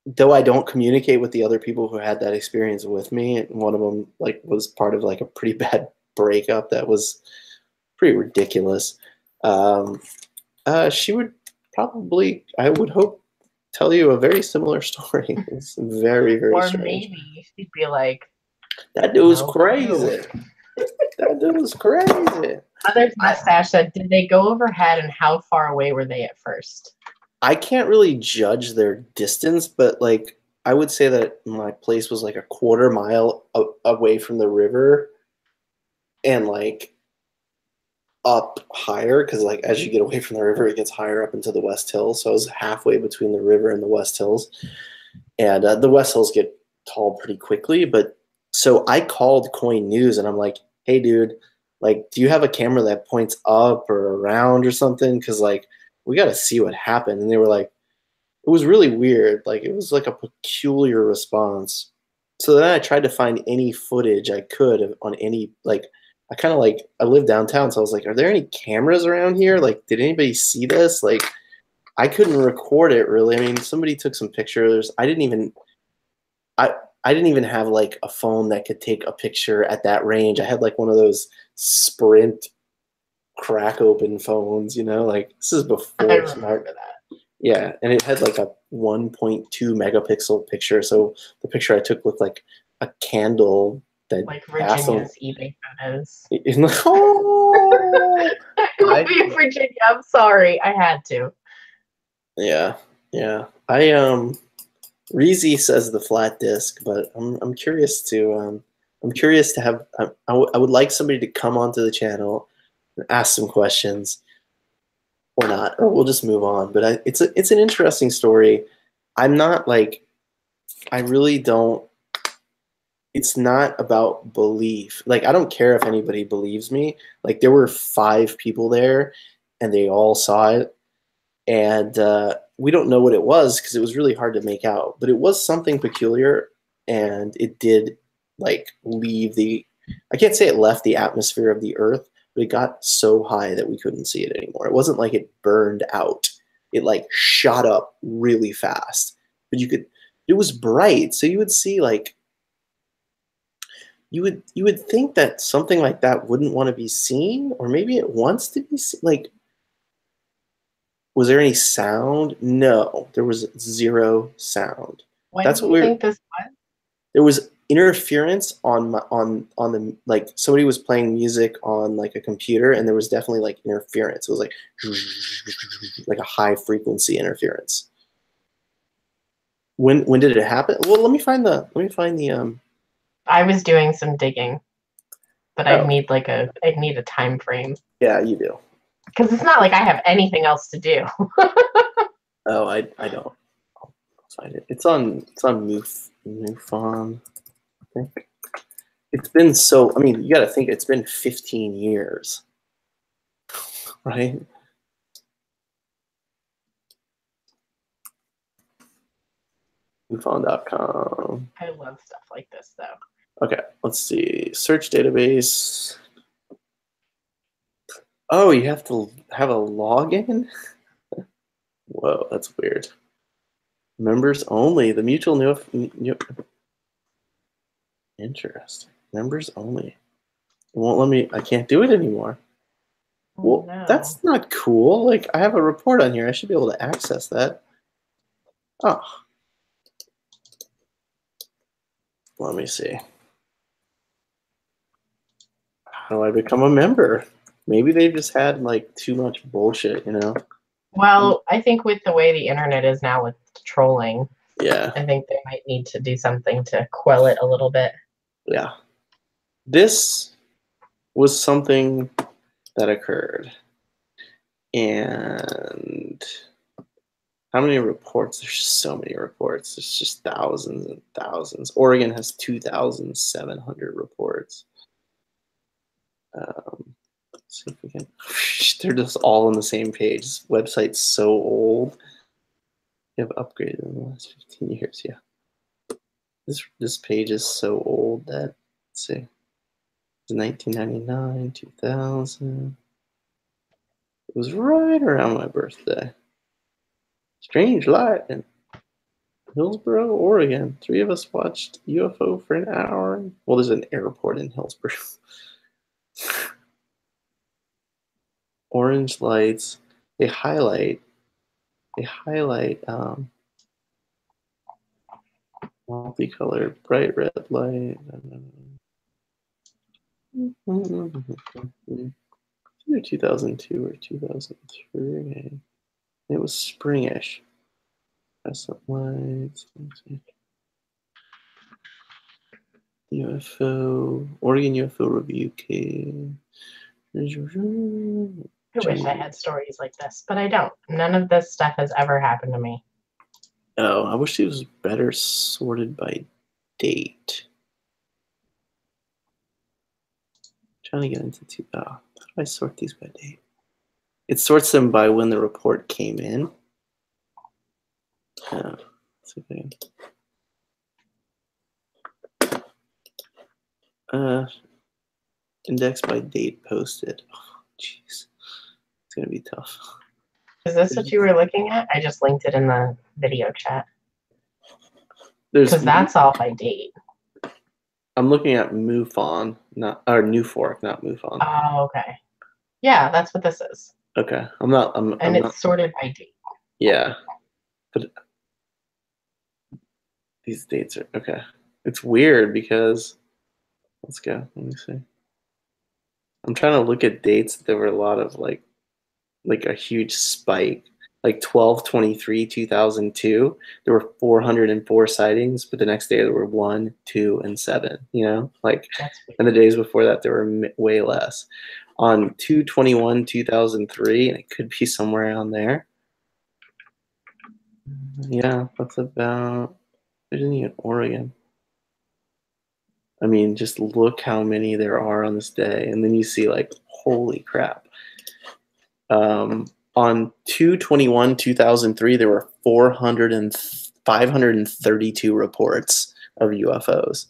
though I don't communicate with the other people who had that experience with me, and one of them like was part of like a pretty bad breakup that was pretty ridiculous. Um, she would probably, I would hope, tell you a very similar story. It's very, very Or strange. maybe she'd be like, That dude was no crazy. clue. That dude was crazy. Others mustache said, did they go overhead and how far away were they at first? I can't really judge their distance, but like I would say that my place was like a quarter mile away from the river, and like up higher because like as you get away from the river, it gets higher up into the West Hills. So I was halfway between the river and the West Hills, and the West Hills get tall pretty quickly. But so I called Coin News and I'm like, hey, dude, like, do you have a camera that points up or around or something? Because like we got to see what happened. And they were like, it was really weird. Like it was like a peculiar response. So then I tried to find any footage I could on any like I kind of like I live downtown, so I was like, are there any cameras around here? Like, did anybody see this? Like, I couldn't record it really. I mean, somebody took some pictures. I I didn't even have like a phone that could take a picture at that range. I had like one of those Sprint crack open phones, like this is I before smart. remember that. Yeah, and it had like a 1.2 megapixel picture. So the picture I took looked like a candle that Like passed on. Virginia's eBay photos. Oh, I would be Virginia. I'm sorry. I had to. yeah, yeah. Reezy says the flat disc, but I'm curious to have. I would like somebody to come onto the channel and ask some questions, or not, or we'll just move on. But it's an interesting story. I'm not like, I really don't. It's not about belief. Like I don't care if anybody believes me. Like there were 5 people there, and they all saw it, and we don't know what it was because it was really hard to make out. But it was something peculiar, and it did like leave the. I can't say it left the atmosphere of the Earth, but it got so high that we couldn't see it anymore. It wasn't like it burned out. It like shot up really fast, but you could. It was bright, so you would see like. You would think that something like that wouldn't want to be seen, or maybe it wants to be seen. Like, was there any sound? No, there was 0 sound. When That's do what you we were. think this was? There was interference on the like somebody was playing music on like a computer, and there was definitely like interference. It was like a high frequency interference. When did it happen? Well, let me find the. I was doing some digging, but Oh, I'd need a time frame. yeah, you do. Because it's not like I have anything else to do. Oh, I don't. I'll find it. It's on MUFON, I think. It's been so, I mean, you got to think it's been 15 years, right? MoveOn.com. I love stuff like this, though. Okay, let's see. Search database. Oh, you have to have a login? Whoa, that's weird. Members only. The mutual interesting. Members only. It won't let me. I can't do it anymore. Well, No. that's not cool. Like, I have a report on here. I should be able to access that. Oh. Let me see. How do I become a member? Maybe they've just had like too much bullshit, you know? Well, I think with the way the internet is now with trolling, Yeah. I think they might need to do something to quell it a little bit. Yeah. This was something that occurred. And how many reports? There's just so many reports. There's just thousands and thousands. Oregon has 2,700 reports. Let's see if we can. They're just all on the same page. This website's so old. They have upgraded in the last 15 years. Yeah. This page is so old that, let's see. It's 1999, 2000. It was right around my birthday. Strange light in Hillsboro, Oregon. 3 of us watched UFO for an hour. Well, there's an airport in Hillsboro. Orange lights. They highlight multicolored bright red light. Either 2002 or 2003. It was springish. Crescent lights. UFO. Oregon UFO Review case. I wish I had stories like this, but I don't. None of this stuff has ever happened to me. Oh, I wish it was better sorted by date. Trying to get into how do I sort these by date? It sorts them by when the report came in. Let's see if I can. Index by date posted. Oh, jeez. It's going to be tough. Is this what you were looking at? I just linked it in the video chat. Because that's all by date. I'm looking at MUFON, or Newfork, not MUFON. Oh, okay. Yeah, that's what this is. Okay. And it's sorted by date. Yeah. But these dates are okay. It's weird because let's go. Let me see. I'm trying to look at dates. There were a lot of like a huge spike. Like 12/23/2002, there were 404 sightings, but the next day there were 1, 2, and 7. You know, like, and the days before that there were way less. On 2/21/2003, and it could be somewhere around there. Yeah, that's about Virginia and Oregon. I mean, just look how many there are on this day, and then you see like, holy crap. On 2/21/2003, there were 532 reports of UFOs.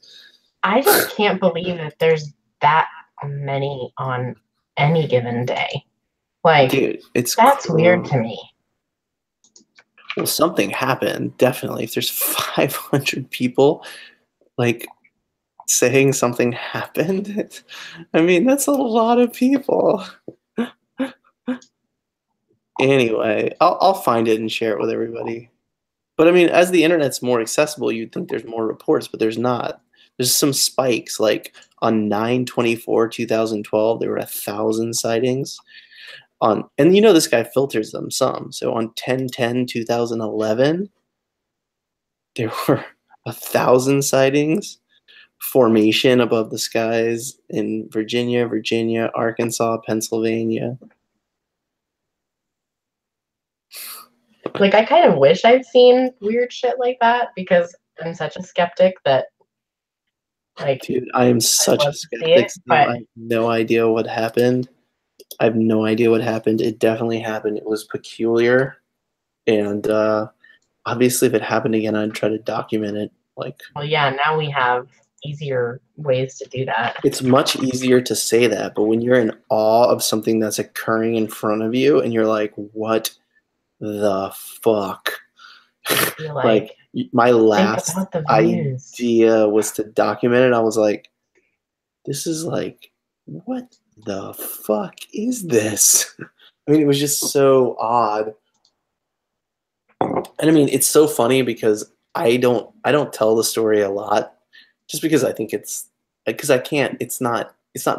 I just can't believe that there's that many on any given day. Like, dude, that's cool. Weird to me. Well, something happened, definitely. If there's 500 people, like, saying something happened, I mean, that's a lot of people. Anyway, I'll find it and share it with everybody. But I mean, as the internet's more accessible, you'd think there's more reports, but there's not. There's some spikes. Like on 9/24/2012, there were 1,000 sightings. And you know this guy filters them some. So on 10/10/2011, there were 1,000 sightings. Formation above the skies in Virginia, Arkansas, Pennsylvania. Like, I kind of wish I'd seen weird shit like that because I'm such a skeptic that Like, Dude, I am I'd such a love to see it, skeptic still. but I have no idea what happened. I have no idea what happened. It definitely happened. It was peculiar. And obviously, if it happened again, I'd try to document it. Like, well, yeah, now we have easier ways to do that. it's much easier to say that, but when you're in awe of something that's occurring in front of you and you're like, what the fuck? You're Like, like, my think last about the views. idea was to document it. I was like, this is like, what the fuck is this? I mean, it was just so odd. And I mean, it's so funny because I don't tell the story a lot just because I think it's because I can't it's not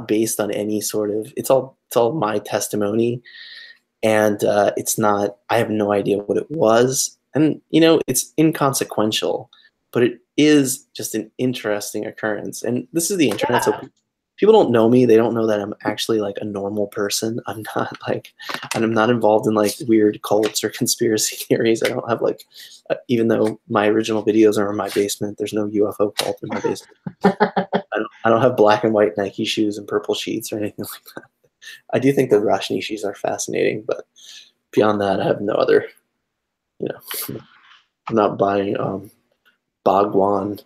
based on any sort of it's all my testimony, and it's not I have no idea what it was, and it's inconsequential, but it is just an interesting occurrence. And this is the internet, so Yeah. people don't know me. They don't know that I'm actually like a normal person. And I'm not involved in like weird cults or conspiracy theories. I don't have like, even though my original videos are in my basement, there's no UFO cult in my basement. I don't have black and white Nike shoes and purple sheets or anything like that. I do think the Rajneeshis are fascinating, but beyond that, I have no other, I'm not buying Bhagwan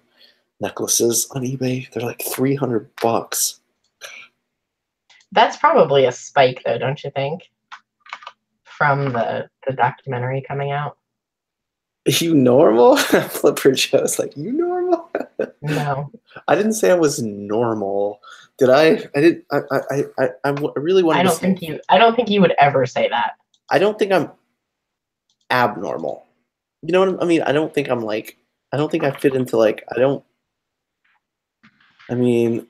necklaces on eBay. They're like $300. That's probably a spike, though, don't you think? From the documentary coming out. You normal? Flipper Joe's like, you normal? No, I didn't say I was normal. Did I? I didn't. I really wanted I to don't say. think you. I don't think you would ever say that. I don't think I'm abnormal. You know what I mean? I don't think I'm like. I don't think I fit into like. I don't. I mean,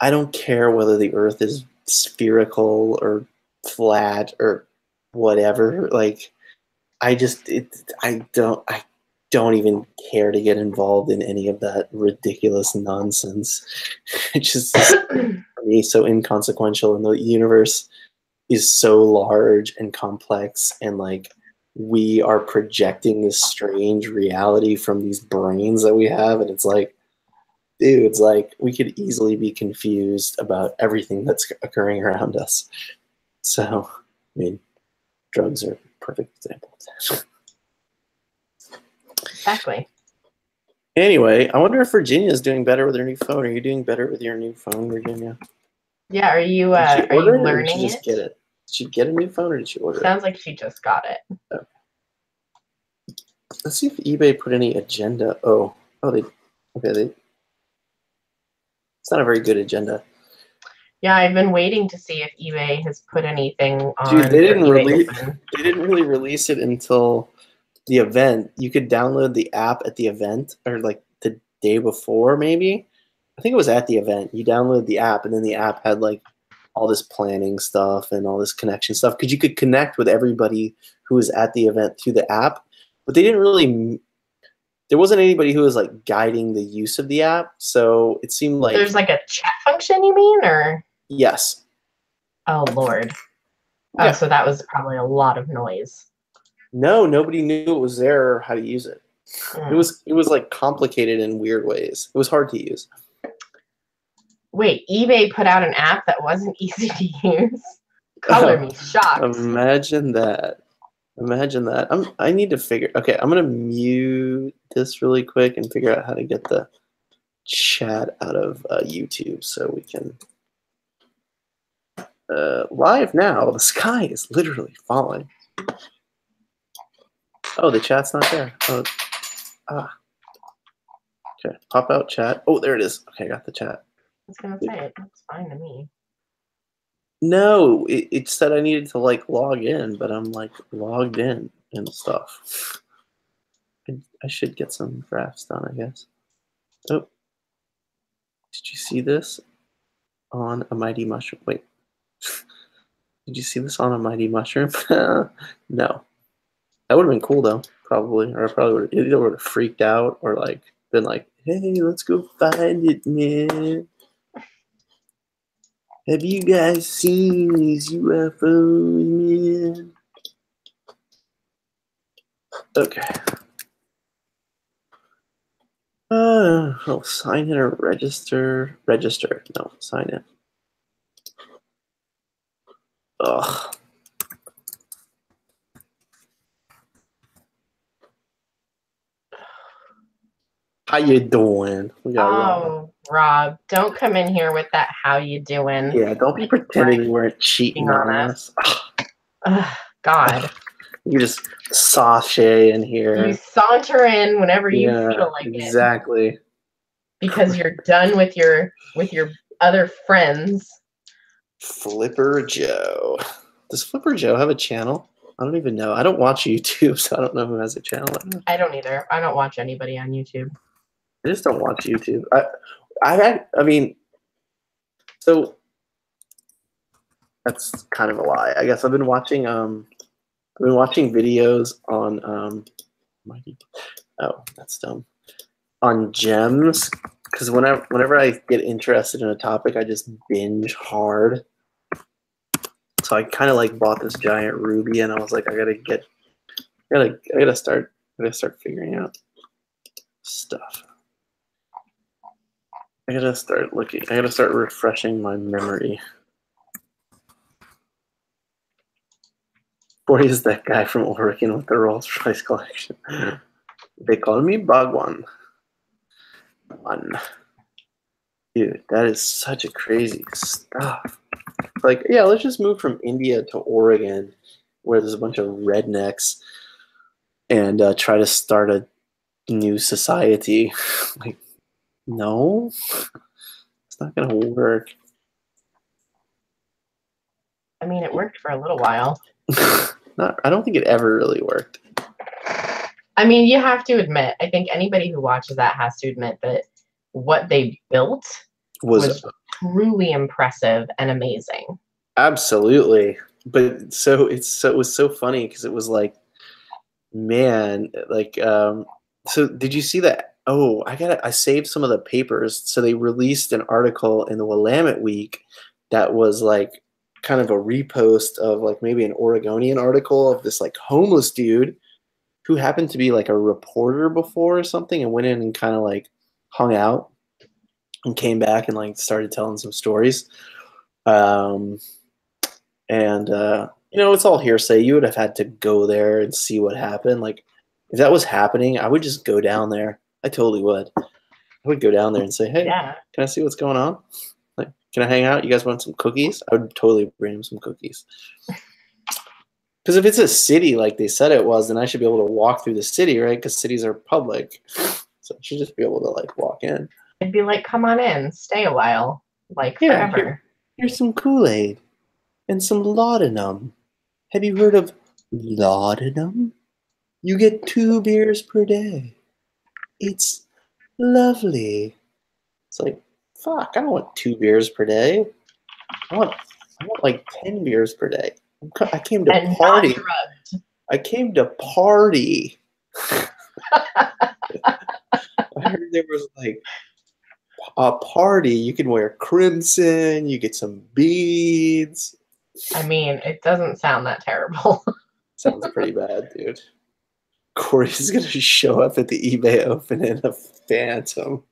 I don't care whether the Earth is spherical or flat or whatever. Like, I don't even care to get involved in any of that ridiculous nonsense. It's just for me so inconsequential, and the universe is so large and complex, and like we are projecting this strange reality from these brains that we have, and it's like, dude, it's like we could easily be confused about everything that's occurring around us. So, I mean, drugs are a perfect example of that. Exactly. Anyway, I wonder if Virginia is doing better with her new phone. Are you doing better with your new phone, Virginia? Yeah. Are you? Did she Are you order it, or did she learning just it? get it? Did she get a new phone, or did she order it? Sounds like she just got it. Okay. Let's see if eBay put any agenda. They. Okay, they. It's not a very good agenda. Yeah, I've been waiting to see if eBay has put anything on. Dude, they didn't eBay release. Open. They didn't really release it until the event. You could download the app at the event, or like the day before, maybe. I think it was at the event. You download the app, and then the app had like all this planning stuff and all this connection stuff, because you could connect with everybody who was at the event through the app. But they didn't really. There wasn't anybody who was like guiding the use of the app, so it seemed like There's like a chat function, you mean, or? yes. Oh Lord. Oh, Yeah. so that was probably a lot of noise. No, nobody knew it was there or how to use it. Mm. It was like complicated in weird ways. It was hard to use. Wait, eBay put out an app that wasn't easy to use? Color me shocked. Imagine that. Imagine that. I need to figure. Okay, I'm gonna mute this really quick and figure out how to get the chat out of YouTube so we can live now. The sky is literally falling. Oh, the chat's not there. Okay, pop out chat. Oh, there it is. Okay, I got the chat. I was gonna say it looks fine to me. No, it said I needed to like log in, but I'm like logged in and stuff. I should get some drafts done, I guess. Oh, did you see this on a Mighty Mushroom? Wait, did you see this on a Mighty Mushroom? No, that would have been cool though, probably, or I probably would either would have freaked out or like been like, "Hey, let's go find it, man." Have you guys seen these UFOs, man? Okay. Oh, sign in or register. Register. No, sign in. Ugh. How you doing? We got Rob. Oh, Rob, don't come in here with that how you doing. Yeah, don't be pretending you weren't cheating on us. Ugh, God. You just sashay in here. You saunter in whenever you feel like exactly. it. Because you're done with your other friends. Flipper Joe. Does Flipper Joe have a channel? I don't even know. I don't watch YouTube, so I don't know who has a channel. I don't either. I don't watch anybody on YouTube. I just don't watch YouTube. I mean, so that's kind of a lie. I guess I've been watching videos on oh, that's dumb. On gems, because whenever I get interested in a topic, I just binge hard. So I kind of like bought this giant ruby, and I was like, I gotta start figuring out stuff. I gotta start refreshing my memory. Boy, is that guy from Oregon with the Rolls Royce collection. They call me Bhagwan. Dude, that is such a crazy stuff. Like, yeah, let's just move from India to Oregon, where there's a bunch of rednecks, and try to start a new society. Like, no, it's not gonna work. I mean, it worked for a little while. I don't think it ever really worked. I mean, you have to admit, I think anybody who watches that has to admit that what they built was truly impressive and amazing. Absolutely. But it was so funny because it was like, man, like, so did you see that? Oh, I saved some of the papers. So they released an article in the Willamette Week that was like kind of a repost of like maybe an Oregonian article of this like homeless dude who happened to be like a reporter before or something, and went in and kind of like hung out and came back and like started telling some stories. You know, it's all hearsay. You would have had to go there and see what happened. Like, if that was happening, I would just go down there. I totally would. I would go down there and say, hey, yeah. Can I see what's going on? Like, can I hang out? You guys want some cookies? I would totally bring him some cookies. Because if it's a city like they said it was, then I should be able to walk through the city, right? Because cities are public. So I should just be able to, like, walk in. It'd be like, come on in, stay a while. Like, forever. Here's some Kool-Aid and some laudanum. Have you heard of laudanum? You get 2 beers per day. It's lovely. It's like, fuck, I don't want 2 beers per day. I want like 10 beers per day. I came to party. I came to party. I heard there was like a party. You can wear crimson. You get some beads. I mean, it doesn't sound that terrible. Sounds pretty bad, dude. Corey's gonna show up at the eBay open in a Phantom.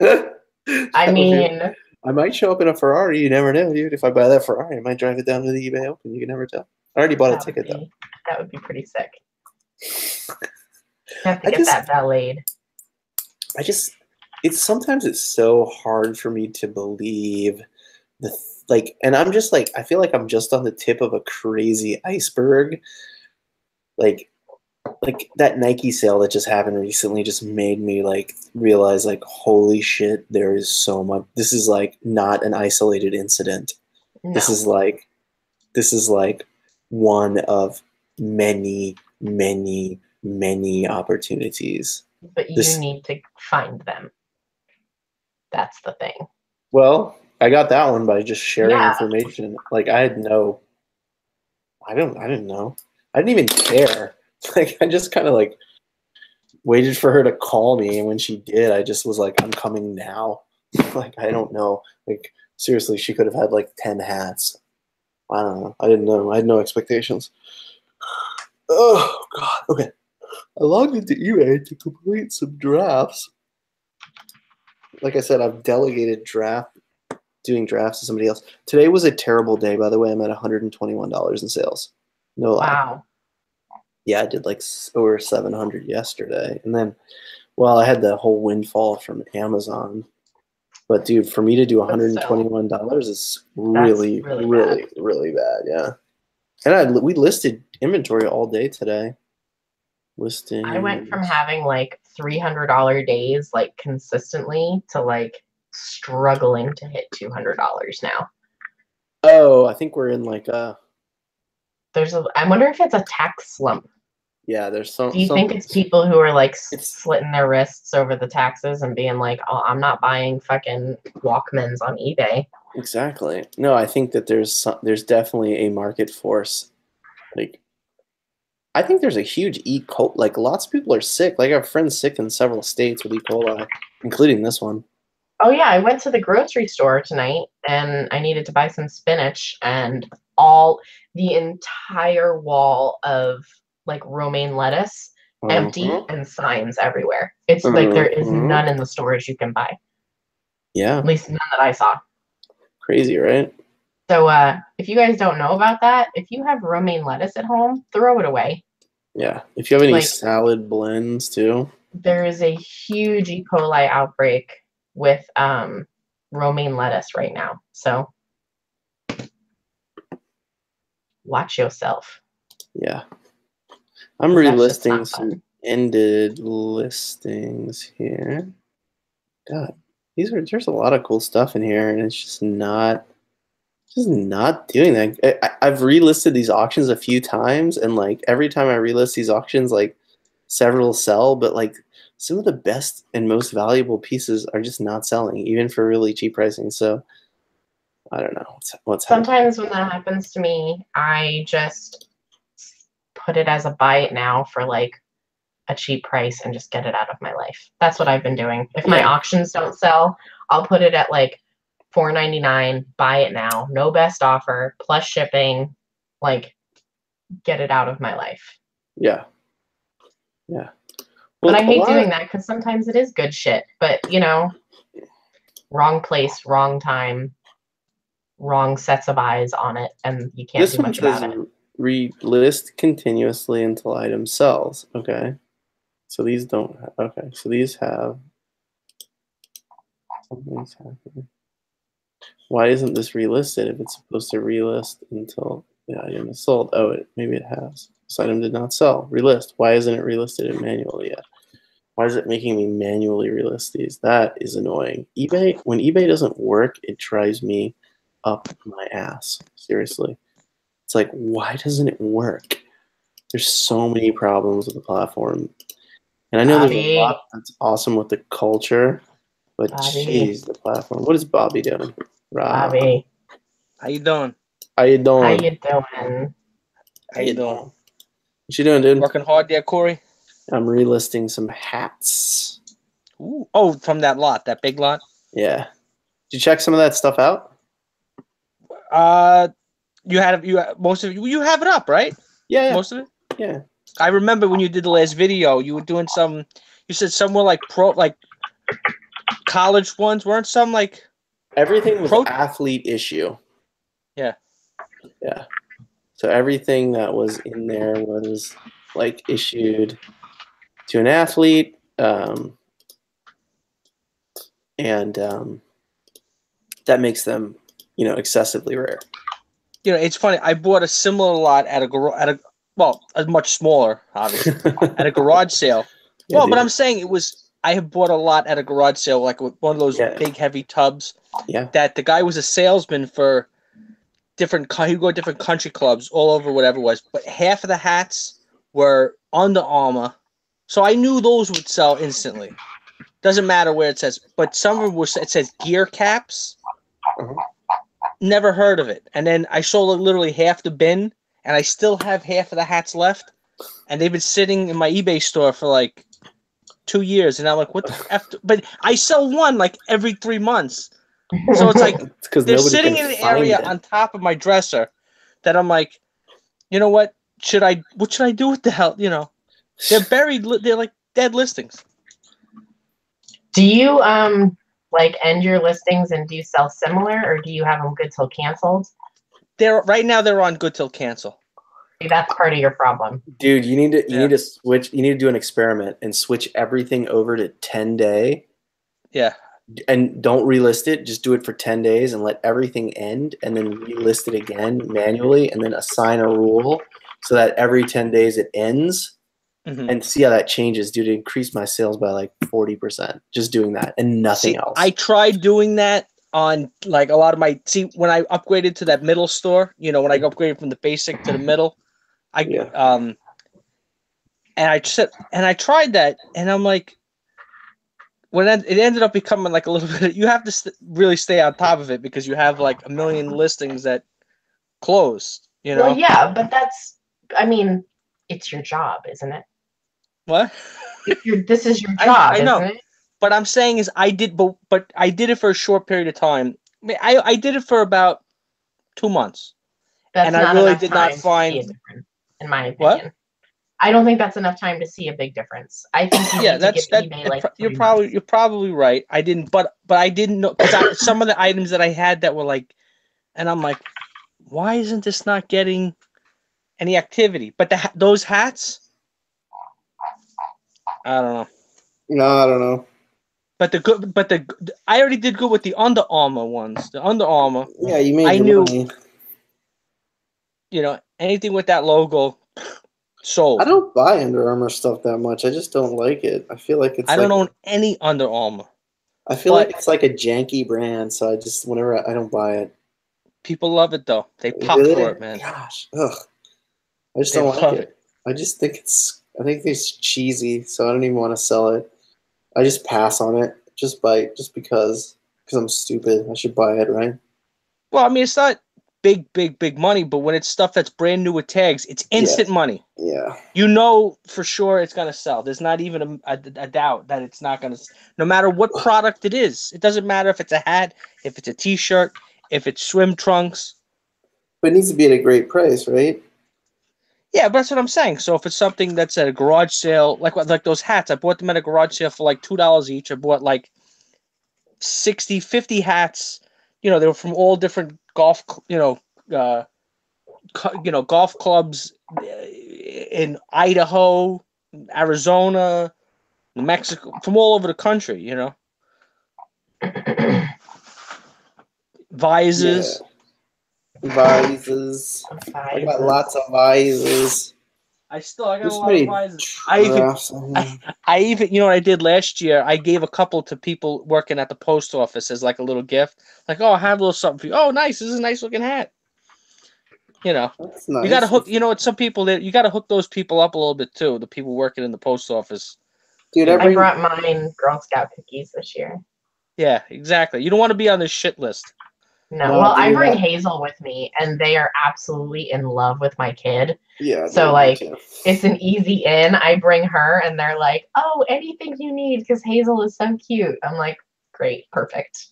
I mean, I might show up in a Ferrari. You never know, dude. If I buy that Ferrari, I might drive it down to the eBay open. You can never tell. I already bought a ticket though. That would be pretty sick. You have to get that valeted. Sometimes it's so hard for me to believe and I'm just like, I feel like I'm just on the tip of a crazy iceberg. Like that Nike sale that just happened recently just made me like realize like, holy shit, there is so much. This is like not an isolated incident. No. This is like one of many, many, many opportunities. But you need to find them. That's the thing. Well, I got that one by just sharing information. Like I didn't know. I didn't know. I didn't even care. Like I just kind of like waited for her to call me, and when she did, I just was like, I'm coming now. Like I don't know. Like seriously, she could have had like 10 hats. I don't know. I didn't know. I had no expectations. Oh god. Okay. I logged into eBay to complete some drafts. like I said, I've delegated doing drafts to somebody else. Today was a terrible day, by the way. I'm at $121 in sales. No lie. Wow. Yeah, I did like over 700 yesterday. And then, well, I had the whole windfall from Amazon. But dude, for me to do $121 is really, really really, bad. really bad. Yeah. And we listed inventory all day today. Listing. I went from having like $300 days like consistently to like struggling to hit $200 now. Oh, I think we're in like a. I wonder if it's a tax slump. Yeah, there's some. Do you think it's people who are like slitting their wrists over the taxes and being like, "Oh, I'm not buying fucking Walkmans on eBay." Exactly. No, I think that there's definitely a market force. Like, I think there's a huge E. coli. Like, lots of people are sick. Like, I have friends sick in several states with E. coli, including this one. Oh yeah, I went to the grocery store tonight and I needed to buy some spinach, and the entire wall of like romaine lettuce empty and signs everywhere. It's like there is none in the stores you can buy. Yeah. At least none that I saw. Crazy, right? So if you guys don't know about that, if you have romaine lettuce at home, throw it away. Yeah. If you have any salad blends too. There is a huge E. coli outbreak with romaine lettuce right now. So watch yourself. Yeah. I'm relisting some ended listings here. God, there's a lot of cool stuff in here, and it's just not doing that. I've relisted these auctions a few times, and like every time I relist these auctions, like several sell, but like some of the best and most valuable pieces are just not selling, even for really cheap pricing. So I don't know what's sometimes happening. When that happens to me, I just put it as a buy it now for like a cheap price and just get it out of my life. That's what I've been doing. If my auctions don't sell, I'll put it at like $4.99, buy it now, no best offer, plus shipping, like get it out of my life. Yeah. Yeah. Well, but I hate doing that because sometimes it is good shit. But, you know, wrong place, wrong time, wrong sets of eyes on it, and you can't do much about it. Relist continuously until item sells. Okay. So these don't have, okay. So these have, something's happening. Why isn't this relisted if it's supposed to relist until the item is sold? Oh, maybe it has. This item did not sell. Relist. Why isn't it relisted manually yet? Why is it making me manually relist these? That is annoying. eBay, when eBay doesn't work, it drives me up my ass. Seriously. It's like, why doesn't it work? There's so many problems with the platform. And I know there's a lot that's awesome with the culture, but jeez, the platform. What is Bobby doing? Bobby. How you doing? How you doing? How you doing? How you doing? What you doing, dude? Working hard there, Corey? I'm relisting some hats. Ooh. Oh, from that lot, that big lot? Yeah. Did you check some of that stuff out? You most of it. You have it up, right? Yeah. Most of it? Yeah. I remember when you did the last video, you were doing some, you said some were like college ones, weren't some like? Everything was athlete issue. Yeah. Yeah. So everything that was in there was like issued to an athlete, and that makes them, excessively rare. It's funny. I bought a similar lot at a much smaller, obviously, at a garage sale. Yeah, well, but I'm saying I have bought a lot at a garage sale, like with one of those big heavy tubs. Yeah. That the guy was a salesman for he'd go to different country clubs all over, whatever it was. But half of the hats were Under Armour, so I knew those would sell instantly. Doesn't matter where it says, but some of them it says gear caps. Uh-huh. Never heard of it. And then I sold literally half the bin, and I still have half of the hats left. And they've been sitting in my eBay store for like 2 years. And I'm like, what the F? But I sell one like every 3 months. So it's like they're sitting in an area on top of my dresser that I'm like, you know what? What should I do with the hell? They're buried. They're like dead listings. Do you like end your listings and do sell similar, or do you have them good till canceled? Right now they're on good till cancel. That's part of your problem. Dude, you need to switch. You need to do an experiment and switch everything over to 10-day. Yeah. And don't relist it. Just do it for 10 days and let everything end, and then relist it again manually, and then assign a rule so that every 10 days it ends. And see how that changes, dude. It increased my sales by like 40%. Just doing that and nothing else. I tried doing that on like a lot of my when I upgraded to that middle store, you know, when I upgraded from the basic to the middle, and I tried that, and I'm like, when it ended up becoming like a little bit, you have to really stay on top of it because you have like a million listings that close, you know? Well, yeah, but I mean, it's your job, isn't it? What? This is your job, I know. isn't it? But I'm saying is I did, but I did it for a short period of time. I mean, I did it for about 2 months. That's I really did not find a difference, in my opinion. What? I don't think that's enough time to see a big difference. I think you need to give eBay like you're probably right. I didn't, but I didn't know because some of the items that I had that were like, and I'm like, why isn't this not getting any activity? But those hats, I don't know. No, I don't know. But I already did good with the Under Armour ones. The Under Armour. Yeah, you made your money. You know, anything with that logo sold. I don't buy Under Armour stuff that much. I just don't like it. I feel like it's I don't own any Under Armour. I feel like it's like a janky brand, so I just I don't buy it. People love it though. They pop for it, man. Gosh, ugh. I just don't like it. I just think it's cheesy, so I don't even want to sell it. I just pass on it just because I'm stupid. I should buy it, right? Well, I mean, it's not big money, but when it's stuff that's brand new with tags, it's instant money. Yeah. You know for sure it's going to sell. There's not even a doubt that it's not going to, no matter what product it is. It doesn't matter if it's a hat, if it's a t-shirt, if it's swim trunks. But it needs to be at a great price, right? Yeah, but that's what I'm saying. So if it's something that's at a garage sale, like those hats, I bought them at a garage sale for like $2 each. I bought like 60, 50 hats. You know, they were from all different golf, golf clubs in Idaho, Arizona, New Mexico, from all over the country, you know. Visors. Yeah. Visors. I got lots of visors. I got a lot of visors. I even, you know what I did last year? I gave a couple to people working at the post office as like a little gift. Like, oh, I have a little something for you. Oh, nice. This is a nice looking hat. You know, that's nice. You got to hook, you know, it's some people that you got to hook those people up a little bit too. The people working in the post office. Dude, I brought mine Girl Scout cookies this year. Yeah, exactly. You don't want to be on this shit list. No, well, I bring Hazel with me, and they are absolutely in love with my kid. Yeah. So, like, it's an easy in. I bring her, and they're like, oh, anything you need, because Hazel is so cute. I'm like, great, perfect.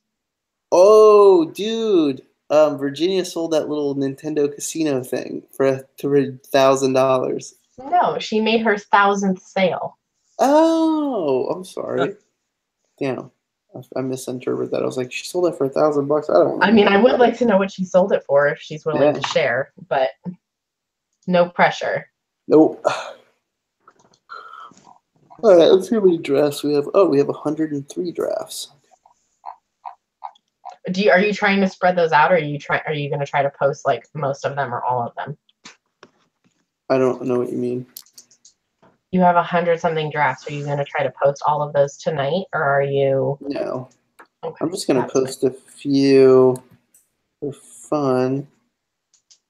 Oh, dude. Virginia sold that little Nintendo casino thing for $1,000. No, she made her 1,000th sale. Oh, I'm sorry. Damn. I misinterpreted that. I was like, she sold it for $1,000. I don't know. I mean, I would like to know what she sold it for if she's willing to share, but no pressure. Nope. All right, let's see how many drafts we have. Oh, we have 103 drafts. Are you trying to spread those out, or are you going to try to post like most of them or all of them? I don't know what you mean. You have 100-something drafts. Are you going to try to post all of those tonight, or are you? No. Okay, I'm just going to post a few for fun,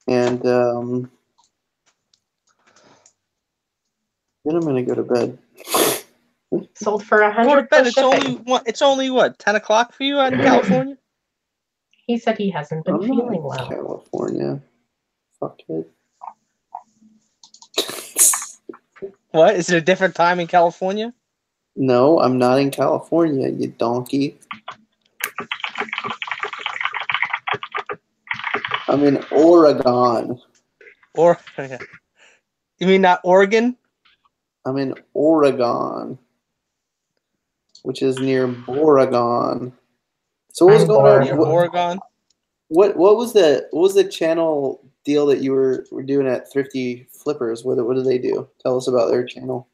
and then I'm going to go to bed. Sold for 100. It's only what 10 o'clock for you out in California. He said he hasn't been feeling well. California, fuck it. What? Is it a different time in California? No, I'm not in California, you donkey. I'm in Oregon. You mean not Oregon? I'm in Oregon, which is near Oregon. So what was I'm going bored. in on? Oregon. What was the channel deal that you were doing at Thrifty Flippers? What did they do? Tell us about their channel.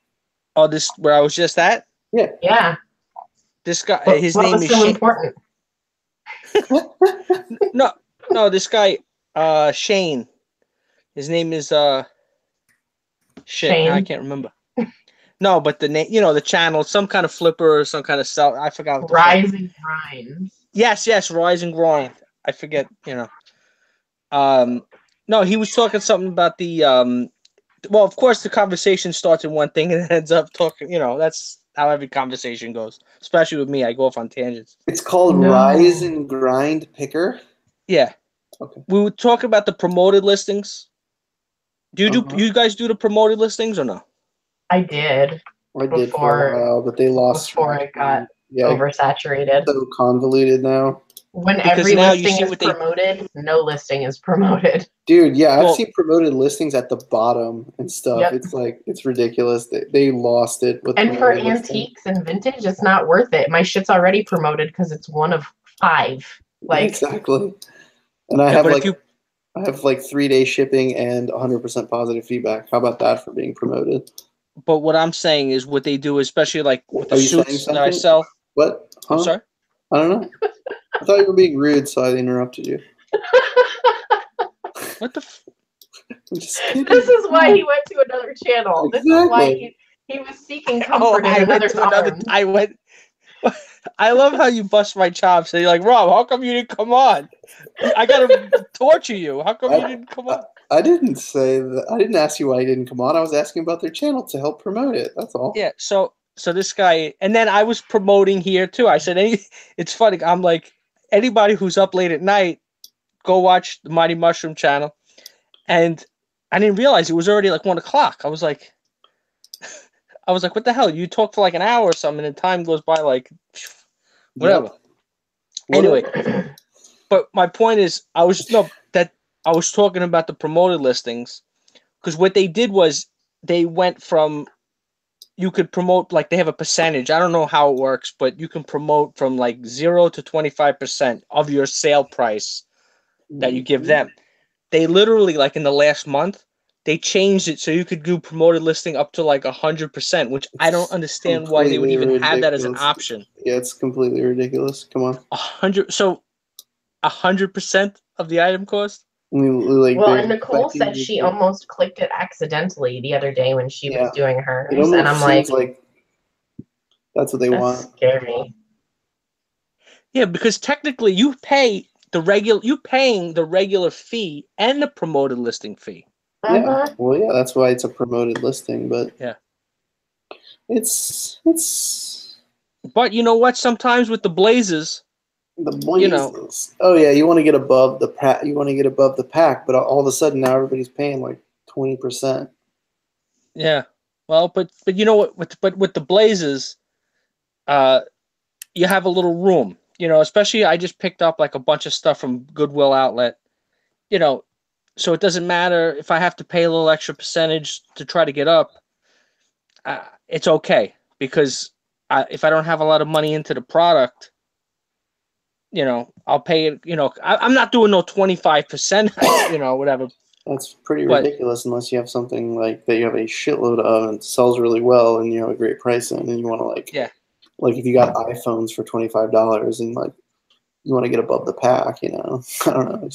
Oh, this where I was just at. Yeah. Yeah. This guy, his What name was is so Shane. important? No, this guy, Shane. His name is shit. Now I Shane. can't remember. No, but the name, the channel, some kind of flipper or some kind of sell. I forgot what the fuck. Rise and Grind. Yes, Rise and Grind. I forget. No, he was talking something about the well, of course the conversation starts in one thing and it ends up talking, that's how every conversation goes. Especially with me, I go off on tangents. It's called No. Rise and Grind Picker. Yeah. Okay. We would talk about the promoted listings. Do Uh-huh. you guys do the promoted listings or no? I did. I did for a while, but they lost before it got oversaturated. So convoluted now. When Because every now you listing see is what they- promoted, no listing is promoted. Dude, yeah, I've Well- seen promoted listings at the bottom and stuff. Yep. It's like it's ridiculous. They lost it with And for promoted listing. antiques and vintage, it's not worth it. My shit's already promoted because it's one of 5. Like, Exactly. And I Yeah, have but like if you I have like 3-day shipping and 100% positive feedback. How about that for being promoted? But what I'm saying is what they do, especially like with the Are you saying suits that I something? sell. What? Huh? I'm sorry. I don't know. I thought you were being rude, so I interrupted you. What the? I'm just kidding. this is why he went to another channel. This is why Exactly. he was seeking comfort in another's arms. I went. I love how you bust my chops. And you're like, Rob, how come you didn't come on? I gotta torture you. How come you didn't come on? I didn't say that. I didn't ask you why you didn't come on. I was asking about their channel to help promote it. That's all. Yeah. So this guy, and then I was promoting here too. I said, it's funny. I'm like, anybody who's up late at night, go watch the Mighty Mushroom channel. And I didn't realize it was already like 1:00. I was like, what the hell? You talk for like an hour or something, and time goes by like whatever. Yep. Anyway, but my point is, I was talking about the promoted listings because what they did was they went from you could promote like they have a percentage. I don't know how it works, but you can promote from like 0 to 25% of your sale price that you give them. They literally, like in the last month, they changed it so you could do promoted listing up to like 100%, which I don't understand why they would even have that as an option. Yeah, it's completely ridiculous. Come on. 100% of the item cost? I mean, like, Well, and Nicole said she almost clicked it accidentally the other day when she was doing hers, and I'm like, that's what they want. Scary. Yeah, because technically you paying the regular fee and the promoted listing fee. Yeah, well, yeah, that's why it's a promoted listing, but yeah, it's. But you know what? Sometimes with the blazes, oh yeah, you want to get above the pack. You want to get above the pack, but all of a sudden now everybody's paying like 20%. Yeah, well, but you know what? With the blazes, you have a little room. Especially I just picked up like a bunch of stuff from Goodwill Outlet. So it doesn't matter if I have to pay a little extra percentage to try to get up. It's okay because if I don't have a lot of money into the product, I'll pay it. I'm not doing no 25%. Whatever. That's pretty ridiculous unless you have something like that you have a shitload of and it sells really well and you have a great price in and you want to like if you got iPhones for $25 and like you want to get above the pack, I don't know.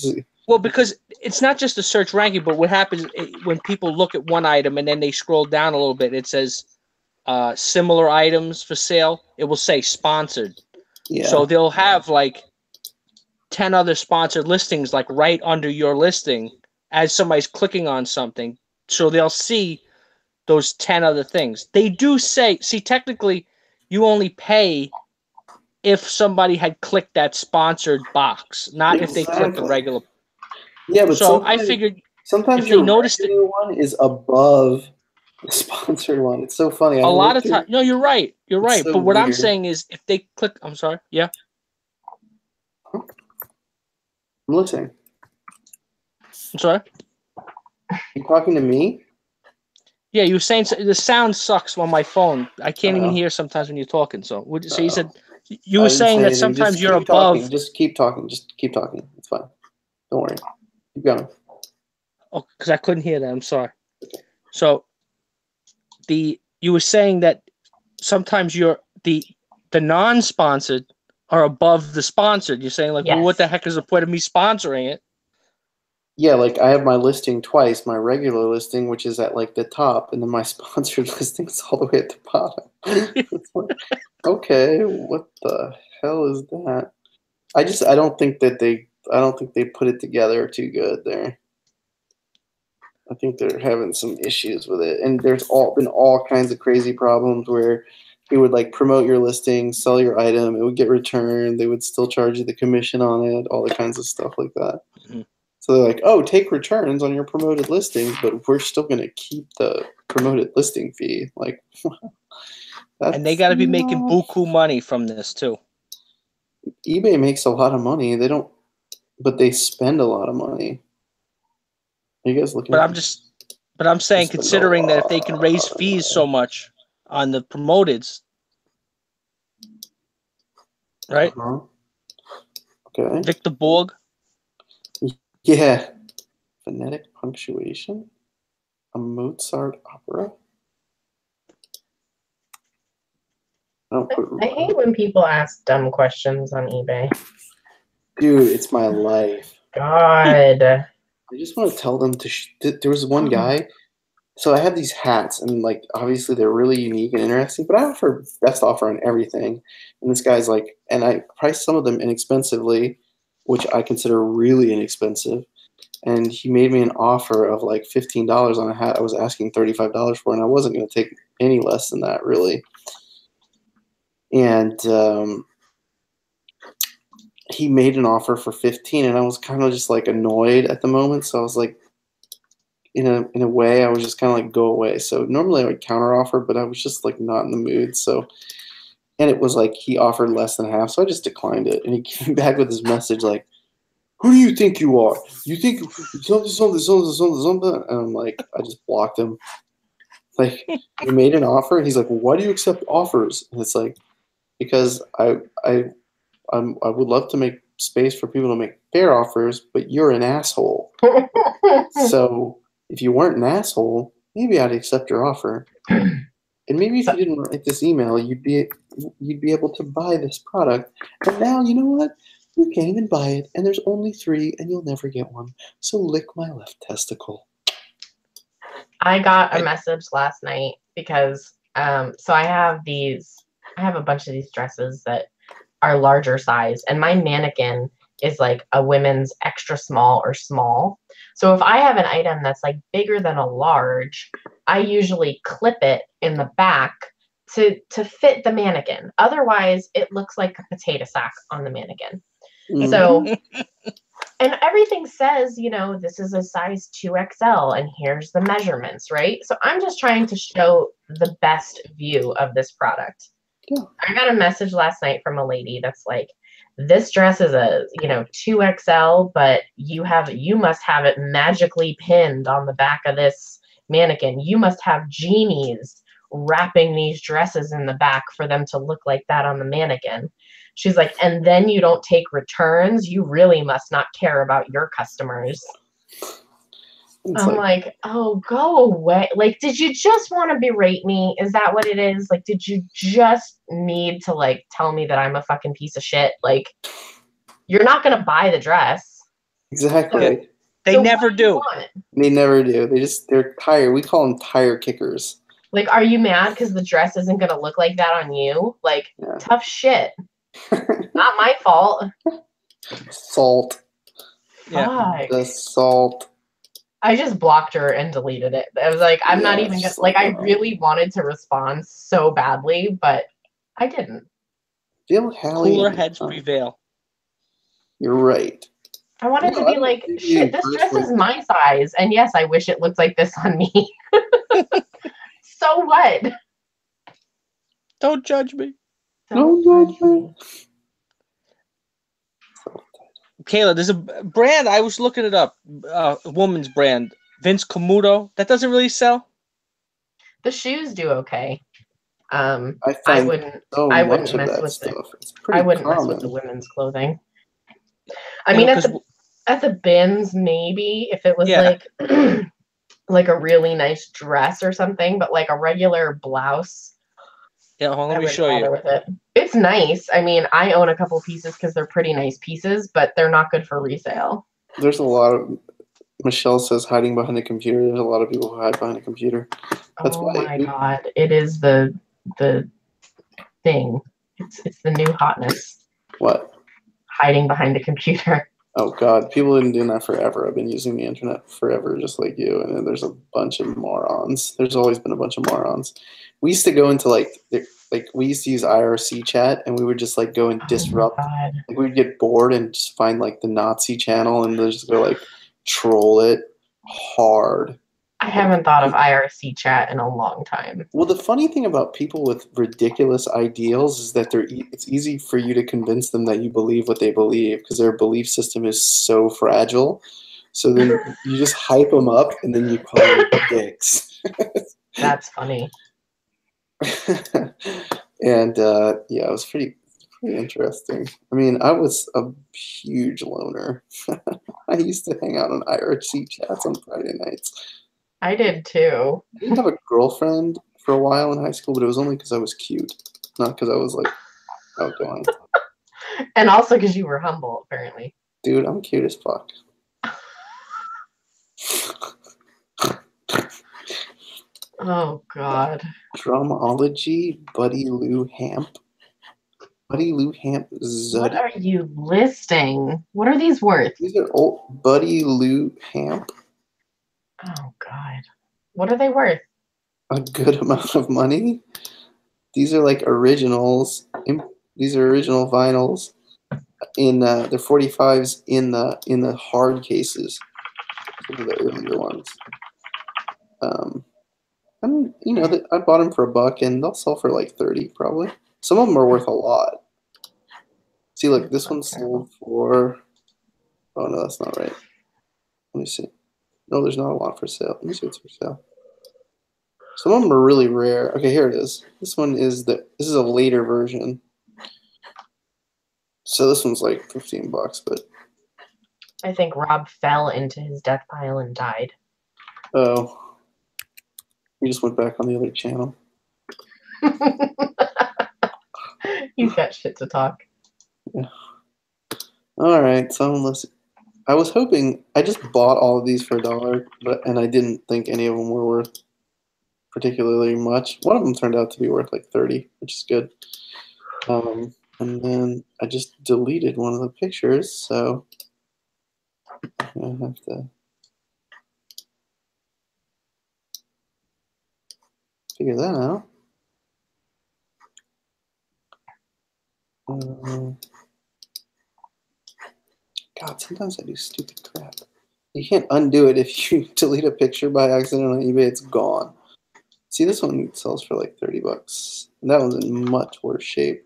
Well, because it's not just a search ranking, but what happens when people look at one item and then they scroll down a little bit, it says similar items for sale. It will say sponsored. Yeah. So they'll have like 10 other sponsored listings like right under your listing as somebody's clicking on something. So they'll see those 10 other things. They do say, technically you only pay if somebody had clicked that sponsored box, not if they clicked the regular. Yeah, but so I figured sometimes if they noticed it, one is above the sponsored one. It's so funny. A lot of times, no, you're right. You're right. So but what weird. I'm saying is, if they click, I'm sorry. Yeah. I'm listening. I'm sorry. You talking to me? Yeah, you were saying the sound sucks on my phone. I can't even hear sometimes when you're talking. So you said You I were didn't saying say that anything. sometimes Just you're keep talking. above. Just keep talking. Just keep talking. It's fine. Don't worry. Keep going. Oh, because I couldn't hear that. I'm sorry. So you were saying that sometimes the non-sponsored are above the sponsored. You're saying like, well, what Yes. the heck is the point of me sponsoring it? Yeah, like I have my listing twice, my regular listing, which is at like the top, and then my sponsored listing is all the way at the bottom. It's like, okay, what the hell is that? I don't think they put it together too good there. I think they're having some issues with it, and there's been all kinds of crazy problems where they would like promote your listing, sell your item, it would get returned, they would still charge you the commission on it, all the kinds of stuff like that. Mm-hmm. So they're like, oh, take returns on your promoted listings, but we're still going to keep the promoted listing fee. Like, And they got to be making buku money from this too. eBay makes a lot of money. They don't, but they spend a lot of money. Are you guys looking? But I'm saying, considering that if they can raise fees so much on the promoteds, right? Uh-huh. Okay. Victor Borg. Yeah. Phonetic punctuation? A Mozart opera? I hate when people ask dumb questions on eBay. Dude, it's my life. God. I just want to tell them there was one guy. So I have these hats, and like obviously they're really unique and interesting, but I offer best offer on everything. And this guy's like, and I priced some of them inexpensively, which I consider really inexpensive. And he made me an offer of like $15 on a hat I was asking $35 for, and I wasn't going to take any less than that, really. And he made an offer for 15, and I was kind of just like annoyed at the moment. So I was like, in a way, I was just kind of like, go away. So normally I would counter offer, but I was just like not in the mood. So, and it was like he offered less than half, so I just declined it. And he came back with his message like, who do you think you are? You think something? And I'm like, I just blocked him. Like, he made an offer, and he's like, well, why do you accept offers? And it's like, because I would love to make space for people to make fair offers, but you're an asshole. So if you weren't an asshole, maybe I'd accept your offer. And maybe if you didn't write this email, you'd be able to buy this product. And now, you know what? You can't even buy it, and there's only 3, and you'll never get one. So lick my left testicle. I got a message last night because so I have a bunch of these dresses that are larger size, and my mannequin is like a women's extra small or small. So if I have an item that's like bigger than a large, I usually clip it in the back to fit the mannequin. Otherwise, it looks like a potato sack on the mannequin. Mm. So, and everything says, you know, this is a size 2XL and here's the measurements, right? So I'm just trying to show the best view of this product. Yeah. I got a message last night from a lady that's like, this dress is a, 2XL, but you must have it magically pinned on the back of this mannequin. You must have genies wrapping these dresses in the back for them to look like that on the mannequin. She's like, and then you don't take returns. You really must not care about your customers. I'm like, oh, go away. Like, did you just want to berate me? Is that what it is? Like, did you just need to, like, tell me that I'm a fucking piece of shit? Like, you're not going to buy the dress. Exactly. They never do. They never do. They're tire. We call them tire kickers. Like, are you mad because the dress isn't going to look like that on you? Like, tough shit. Not my fault. Salt. Yeah. The salt. I just blocked her and deleted it. I was like, I'm not even gonna, like, I really wanted to respond so badly, but I didn't. Cooler heads prevail. You're right. I wanted to be like, shit, this dress is my size, and yes, I wish it looked like this on me. So what? Don't judge me. Don't judge me. Kayla, there's a brand, I was looking it up, a woman's brand, Vince Camuto, that doesn't really sell. The shoes do okay. I I find wouldn't. so I much wouldn't of mess that with the. stuff. It's I pretty wouldn't mess with the common. women's clothing. I You mean, know, at the bins, maybe if it was yeah. like like a really nice dress or something, but like a regular blouse, Yeah, hold on, I let me wouldn't show bother you. with it. It's nice. I mean, I own a couple pieces because they're pretty nice pieces, but they're not good for resale. There's a lot of Michelle says hiding behind a computer. There's a lot of people who hide behind a computer. That's Oh why my God, it is the thing. It's the new hotness. what? Hiding behind a computer. Oh God, people have been doing that forever. I've been using the internet forever, just like you. And then there's a bunch of morons. There's always been a bunch of morons. We used to go into like we used to use IRC chat, and we would just like go and Oh my disrupt. God. Like we'd get bored and just find like the Nazi channel and just go like troll it hard. I haven't thought of IRC chat in a long time. Well, the funny thing about people with ridiculous ideals is that it's easy for you to convince them that you believe what they believe because their belief system is so fragile. So then you just hype them up and then you call them dicks. That's funny. And yeah, it was pretty interesting. I mean, I was a huge loner. I used to hang out on IRC chats on Friday nights. I did too. I didn't have a girlfriend for a while in high school, but it was only because I was cute, not because I was like outgoing. And also because you were humble, apparently. Dude, I'm cute as fuck. Oh God. Drumology, Buddy Lou Hamp. Buddy Lou Hamp What Zuddy. are you listing? What are these worth? These are old Buddy Lou Hamp. Oh God. What are they worth? A good amount of money. These are like originals. These are original vinyls. In they're 45s in the hard cases. Some of the earlier ones. And you know that I bought them for $1 and they'll sell for like 30 probably. Some of them are worth a lot. See, look, this one sold for. Oh no, that's not right. Let me see. No, there's not a lot for sale. Let me see what's for sale. Some of them are really rare. Okay, here it is. This one is this is a later version. So this one's like $15, but I think Rob fell into his death pile and died. oh, he just went back on the other channel. He's got shit to talk. Yeah. All right, so I was hoping I just bought all of these for $1, and I didn't think any of them were worth particularly much. One of them turned out to be worth like 30, which is good. And then I just deleted one of the pictures, so I have to figure that out. God, sometimes I do stupid crap. You can't undo it if you delete a picture by accident on eBay. It's gone. See, this one sells for like $30. And that one's in much worse shape.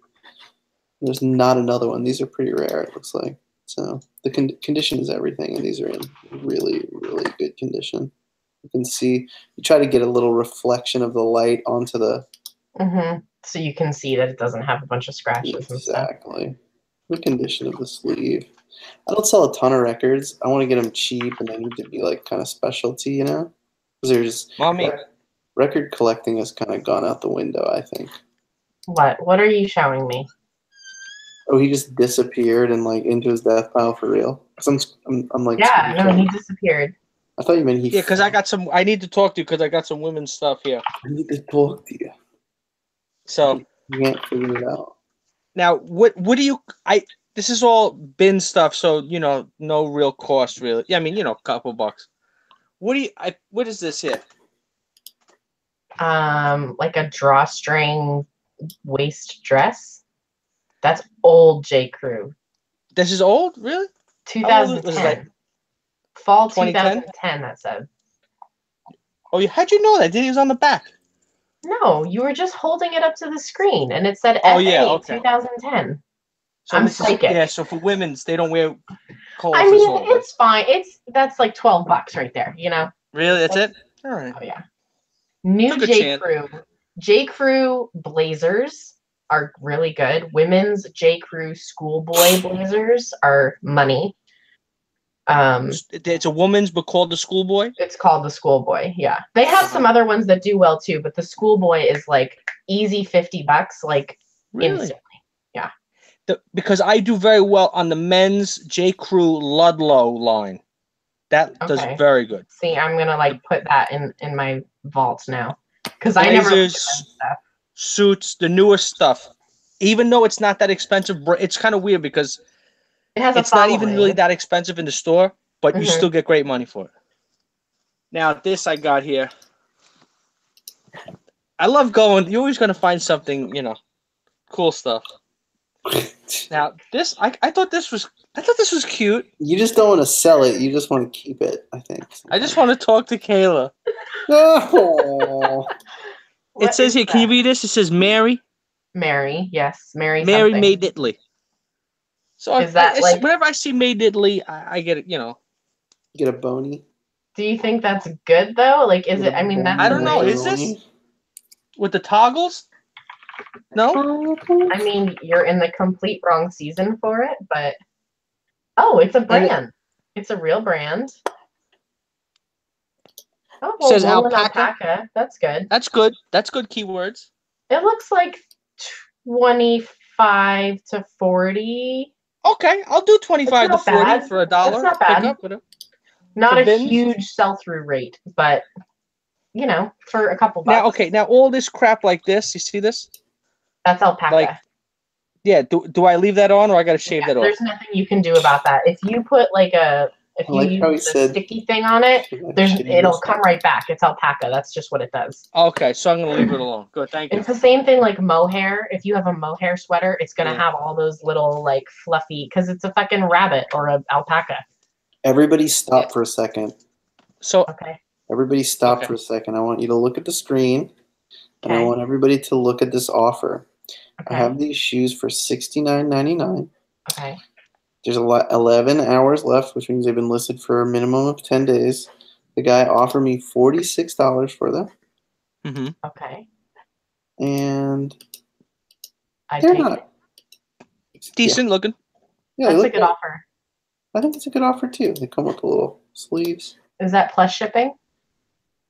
There's not another one. These are pretty rare, it looks like. So the condition is everything, and these are in really, really good condition. You can see, you try to get a little reflection of the light onto the... Mm-hmm. So you can see that it doesn't have a bunch of scratches and stuff. Exactly. The condition of the sleeve. I don't sell a ton of records. I want to get them cheap, and they need to be like kind of specialty, you know? Because they're just... Mommy. Record collecting has kind of gone out the window, I think. What are you showing me? Oh, he just disappeared and like into his death pile for real. I'm like, yeah, no, he disappeared. I thought you meant he. Yeah, because I need to talk to you because I got some women's stuff here. I need to talk to you. So you can't figure it out. Now, what do you? This is all bin stuff, so you know, no real cost really. Yeah, I mean, you know, a couple bucks. What is this here? Like a drawstring waist dress. That's old J. Crew. This is old, really? 2010. Fall 2010? 2010, that said. Oh, how'd you know that? It was on the back. No, you were just holding it up to the screen, and it said Oh, FA yeah, okay. 2010. So I'm psychic. Yeah, so for women's, they don't wear clothes. I mean, it's fine. That's like $12 right there, you know? Really? That's it? All right. Oh, yeah. New J. Crew. J. Crew blazers are really good. Women's J. Crew schoolboy blazers are money. It's a woman's, but called the schoolboy. It's called the schoolboy. Yeah, they have some other ones that do well too, but the schoolboy is like easy $50, like Really? instantly. Yeah. Because I do very well on the men's J. Crew Ludlow line. That does very good. See, I'm gonna like put that in my vault now because I never looked at Blazers, suits, the newest stuff. Even though it's not that expensive, it's kind of weird because it's not even really that expensive in the store, but you still get great money for it. Now, this I got here. I love going. You're always going to find something, cool stuff. Now, this I thought this was cute. You just don't want to sell it. You just want to keep it, I think. I just want to talk to Kayla. Oh. It says here, can you read this? It says Mary. Mary, yes. Mary made in Italy. So is that like, whenever I see made in Italy, I get it, Get a bony. Do you think that's good though? Like, is it? I mean, that's. I don't know. Is this with the toggles? No. I mean, you're in the complete wrong season for it, but it's a brand. It's a real brand. Oh, well, says alpaca. That's good. That's good. That's good keywords. It looks like 25 to 40. Okay, I'll do 25 to 40 bad. for $1. That's not bad. Not a huge sell-through rate, but for a couple bucks. Now all this crap like this, you see this? That's alpaca. Do I leave that on or I got to shave that off? There's nothing you can do about that. If you put if you use a sticky thing on it, it'll come right back. It's alpaca. That's just what it does. Okay, so I'm going to leave it alone. Good, thank you. It's the same thing like mohair. If you have a mohair sweater, it's going to have all those little like fluffy, because it's a fucking rabbit or an alpaca. Everybody stop for a second. Everybody stop for a second. I want you to look at the screen, and I want everybody to look at this offer. I have these shoes for $69.99. Okay. There's 11 hours left, which means they've been listed for a minimum of 10 days. The guy offered me $46 for them. Mm-hmm. Okay. And they're not decent looking. Yeah, that's a good offer. I think it's a good offer too. They come with the little sleeves. Is that plus shipping?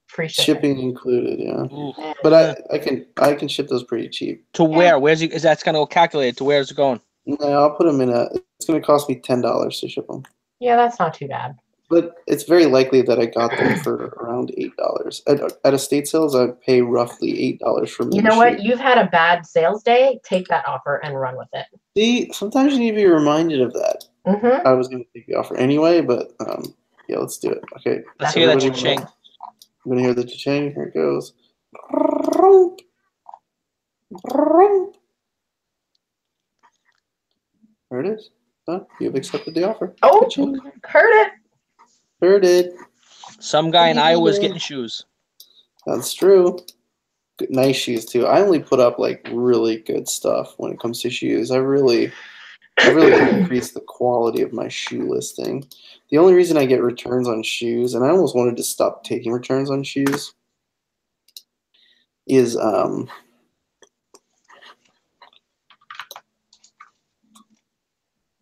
Free shipping. Shipping included, yeah. Ooh. But I can ship those pretty cheap. To where? Is that's kind of calculated? To where is it going? No, I'll put them in it's going to cost me $10 to ship them. Yeah, that's not too bad. But it's very likely that I got them for around $8. At estate sales, I pay roughly $8 for me. You know what? You've had a bad sales day. Take that offer and run with it. See, sometimes you need to be reminded of that. Mm-hmm. I was going to take the offer anyway, but yeah, let's do it. Okay. Let's hear that cha-ching. I'm going to hear the cha-ching. Here it goes. There it is. You've accepted the offer. Oh, cha-ching. Heard it. Heard it. Some guy in Iowa is getting shoes. That's true. Nice shoes too. I only put up like really good stuff when it comes to shoes. I really increased the quality of my shoe listing. The only reason I get returns on shoes, and I almost wanted to stop taking returns on shoes, is now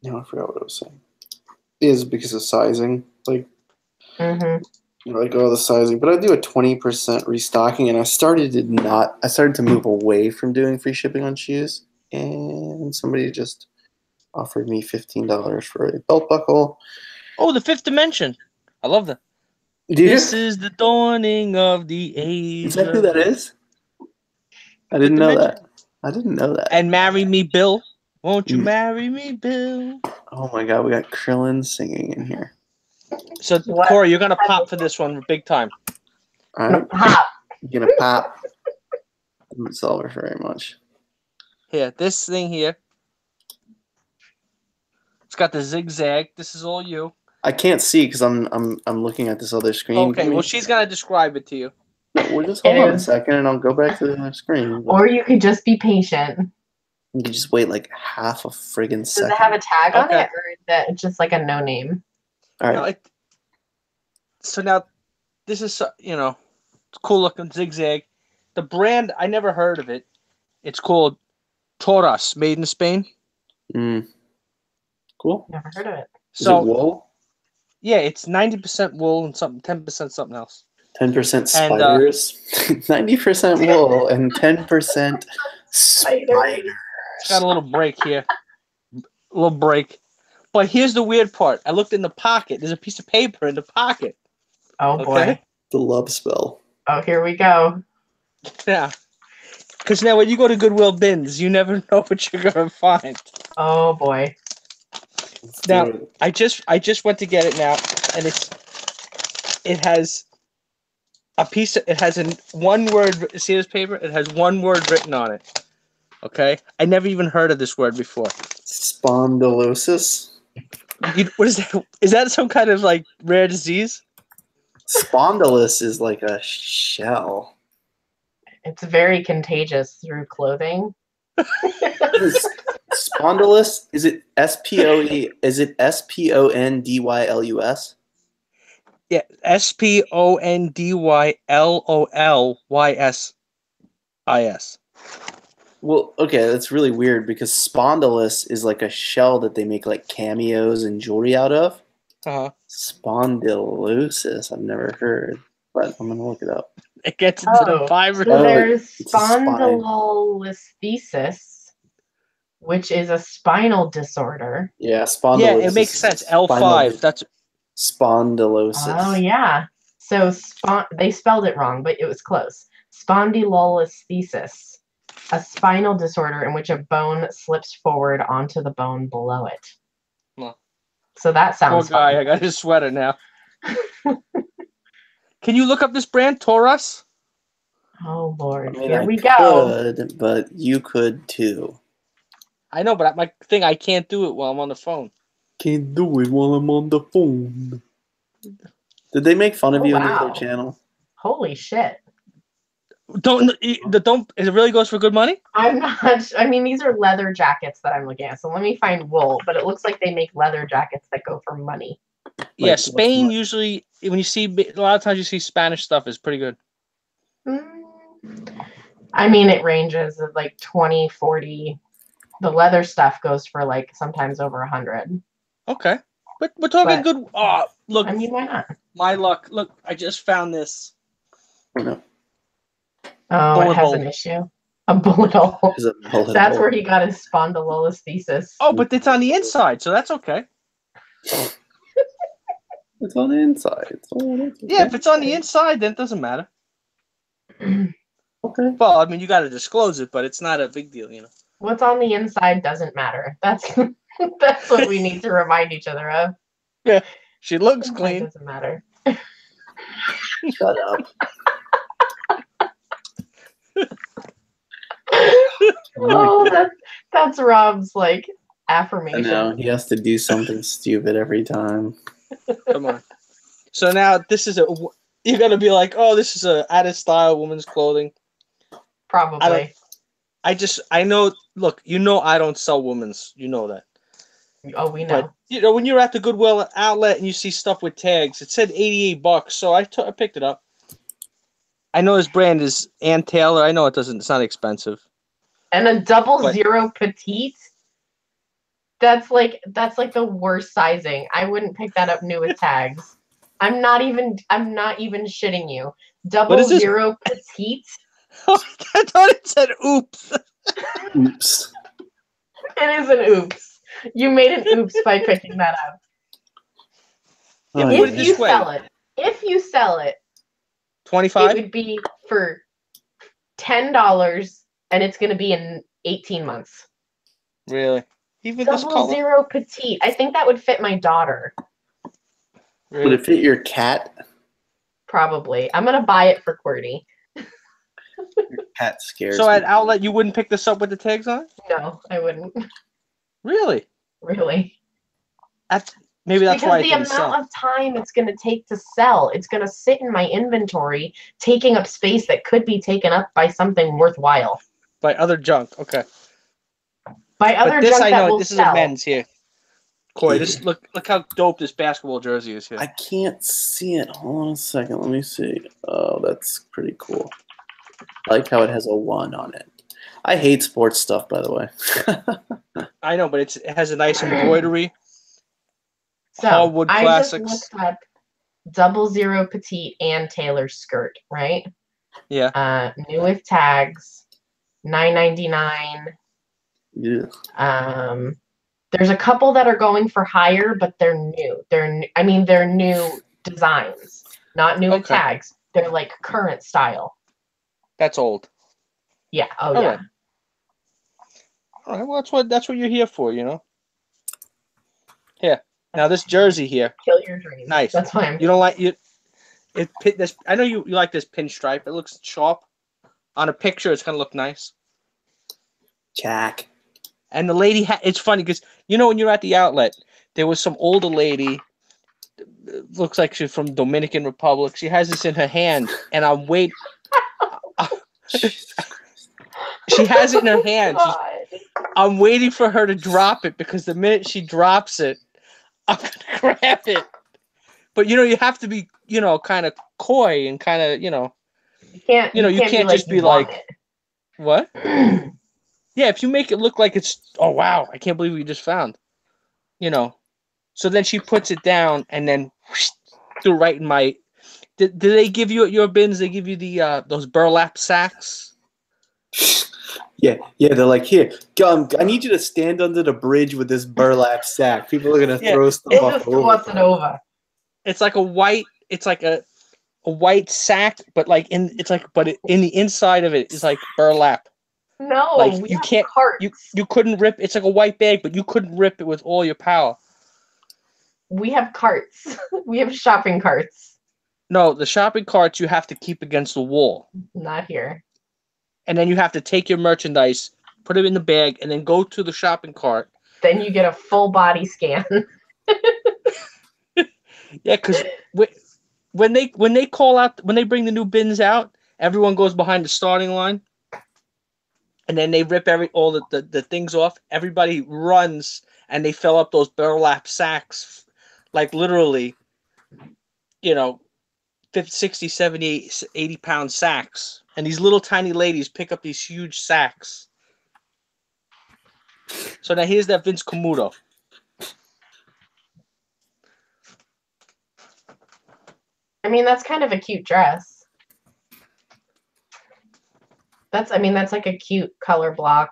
I forgot what I was saying. Is because of sizing. Like the sizing. But I do a 20% restocking, and I started to move away from doing free shipping on shoes, and somebody just offered me $15 for a belt buckle. Oh, the fifth dimension. I love that. This is the dawning of the age. Is that who that is? I didn't know that. I didn't know that. And marry me, Bill. Won't you marry me, Bill? Oh my God, we got Krillin singing in here. So, Corey, you're going to pop for this one big time. All right. Pop. You're going to pop. I don't sell her very much. Here, this thing here. It's got the zigzag. This is all you. I can't see because I'm looking at this other screen. Okay, well, she's going to describe it to you. We'll just hold on a second, and I'll go back to the other screen. Or you could just be patient. You could just wait like half a friggin' second. Does it have a tag on it, or is that just like a no name? All right. So now, this is, cool looking zigzag. the brand, I never heard of it. It's called Toras, made in Spain. Mm. Cool. Never heard of it. Is it So wool? yeah, it's 90% wool and 10% something else. 10% And spiders, 90% wool, and 10% spider. it's got a little break here. A little break. But here's the weird part. I looked in the pocket. There's a piece of paper in the pocket. Oh Okay? boy. The love spell. Oh, here we go. Yeah. Because now when you go to Goodwill bins, you never know what you're gonna find. Oh boy. Let's Now do it. I just went to get it now, and it has a piece. It has one word. See this paper? It has one word written on it. Okay, I never even heard of this word before. Spondylosis. What is that? Is that some kind of like rare disease? Spondylus is like a shell. It's very contagious through clothing. Spondylus? Is it SPOE? Is it SPONDYLUS? Yeah, SPONDYLOLYSIS. Well, okay, that's really weird because spondylus is like a shell that they make like cameos and jewelry out of. Uh-huh. Spondylosis, I've never heard, but I'm gonna look it up. It gets into the So virus. there's it's a spine. spondylolisthesis, which is a spinal disorder. Yeah, spondylosis. Yeah, it makes sense. Spinal L5. That's spondylosis. Oh yeah. So they spelled it wrong, but it was close. Spondylolisthesis, a spinal disorder in which a bone slips forward onto the bone below it. Well, So that sounds poor guy. fun. I got his sweater now. Can you look up this brand, Taurus? Oh Lord, I mean, here I we go. could, but you could too. I know, but my thing, I can't do it while I'm on the phone. Can't do it while I'm on the phone. Did they make fun of Oh, you on the wow. other channel? Holy shit. Don't. It really goes for good money. I'm not. I mean, these are leather jackets that I'm looking at. So let me find wool. But it looks like they make leather jackets that go for money. Yeah, Like, Spain usually, when you see a lot of times you see Spanish stuff is pretty good. I mean, it ranges of like 20, 40. The leather stuff goes for like sometimes over 100. Okay, but we're talking good. Oh, look! I mean, why not? My luck. Look, I just found this. Oh, no. Oh, Bullet it has hole. an issue. A bullet hole. There's a bullet That's hole. where he got his spondylolisthesis. Oh, but it's on the inside, so that's okay. It's on the inside. It's all okay. Yeah, if it's on the inside, then it doesn't matter. Okay. Well, I mean, you got to disclose it, but it's not a big deal, you know. What's on the inside doesn't matter. That's that's what we need to remind each other of. Yeah, she looks Inside clean. doesn't matter. Shut up. Oh, that's Rob's like I affirmation. know. He has to do something stupid every time. Come on. So now this is you're gonna be like, oh, this is a out of style woman's clothing. Probably. I know. Look, you know, I don't sell women's. You know that. Oh, we know. But you know, when you're at the Goodwill outlet and you see stuff with tags, it said $88, so I picked it up. I know this brand is Ann Taylor. I know it's not expensive. And a double zero petite. That's like the worst sizing. I wouldn't pick that up new with tags. I'm not even shitting you. Double zero petite. I thought it said oops. Oops. It is an oops. You made an oops by picking that up. Oh, If you sell it, 25. it would be for $10, and it's going to be in 18 months. Really? Even Double this color? zero petite. I think that would fit my daughter. Really? Would it fit your cat? Probably. I'm going to buy it for QWERTY. Your cat scares So me. at outlet, you wouldn't pick this up with the tags on? No, I wouldn't. Really? Really? Maybe that's why it didn't because the sell. amount of time it's going to take to sell, it's going to sit in my inventory, taking up space that could be taken up by something worthwhile. By other junk. Okay. By other this junk I that know. will This sell. is a men's here. Corey, look how dope this basketball jersey is here. I can't see it. Hold on a second. Let me see. Oh, that's pretty cool. I like how it has a 1 on it. I hate sports stuff, by the way. I know, but it has a nice embroidery. So Hardwood I classics. just looked up 00 petite and Taylor skirt, right? Yeah. New with tags, $9.99. Yeah. There's a couple that are going for higher, but they're new. They're new designs, not new with Okay. tags. They're like current style. That's old. Yeah. Oh, All yeah. right. All right. Well, that's what you're here for, you know. Here. Now this jersey here. Kill your dreams. Nice. That's fine. You don't like it. This. I know you like this pinstripe. It looks sharp. On a picture, it's gonna look nice. Jack. And the lady, it's funny because you know when you're at the outlet, there was some older lady. Looks like she's from Dominican Republic. She has this in her hand, and I'm waiting. She has it in her hand. I'm waiting for her to drop it because the minute she drops it, I'm gonna grab it. But you know, you have to be, you know, kind of coy and kind of, you know, you can't just be like, what? Yeah, if you make it look like it's, oh wow, I can't believe we just found, you know. So then she puts it down and then whoosh, threw right in my. Did they give you at your bins? They give you the those burlap sacks. Yeah. They're like, here, I need you to stand under the bridge with this burlap sack. People are gonna throw stuff it off just wants it over. It's like a white. It's like a white sack, but like in the inside of it is like burlap. No, like you can't. carts. You couldn't rip. It's like a white bag, but you couldn't rip it with all your power. We have carts. We have shopping carts. No, the shopping carts you have to keep against the wall. Not here. And then you have to take your merchandise, put it in the bag, and then go to the shopping cart. Then you get a full body scan. Yeah, because when they bring the new bins out, everyone goes behind the starting line, and then they rip all the things off. Everybody runs, and they fill up those burlap sacks, like literally, you know, 50, 60, 70, 80-pound sacks. And these little tiny ladies pick up these huge sacks. So now here's that Vince Camuto. I mean, that's kind of a cute dress. That's like a cute color block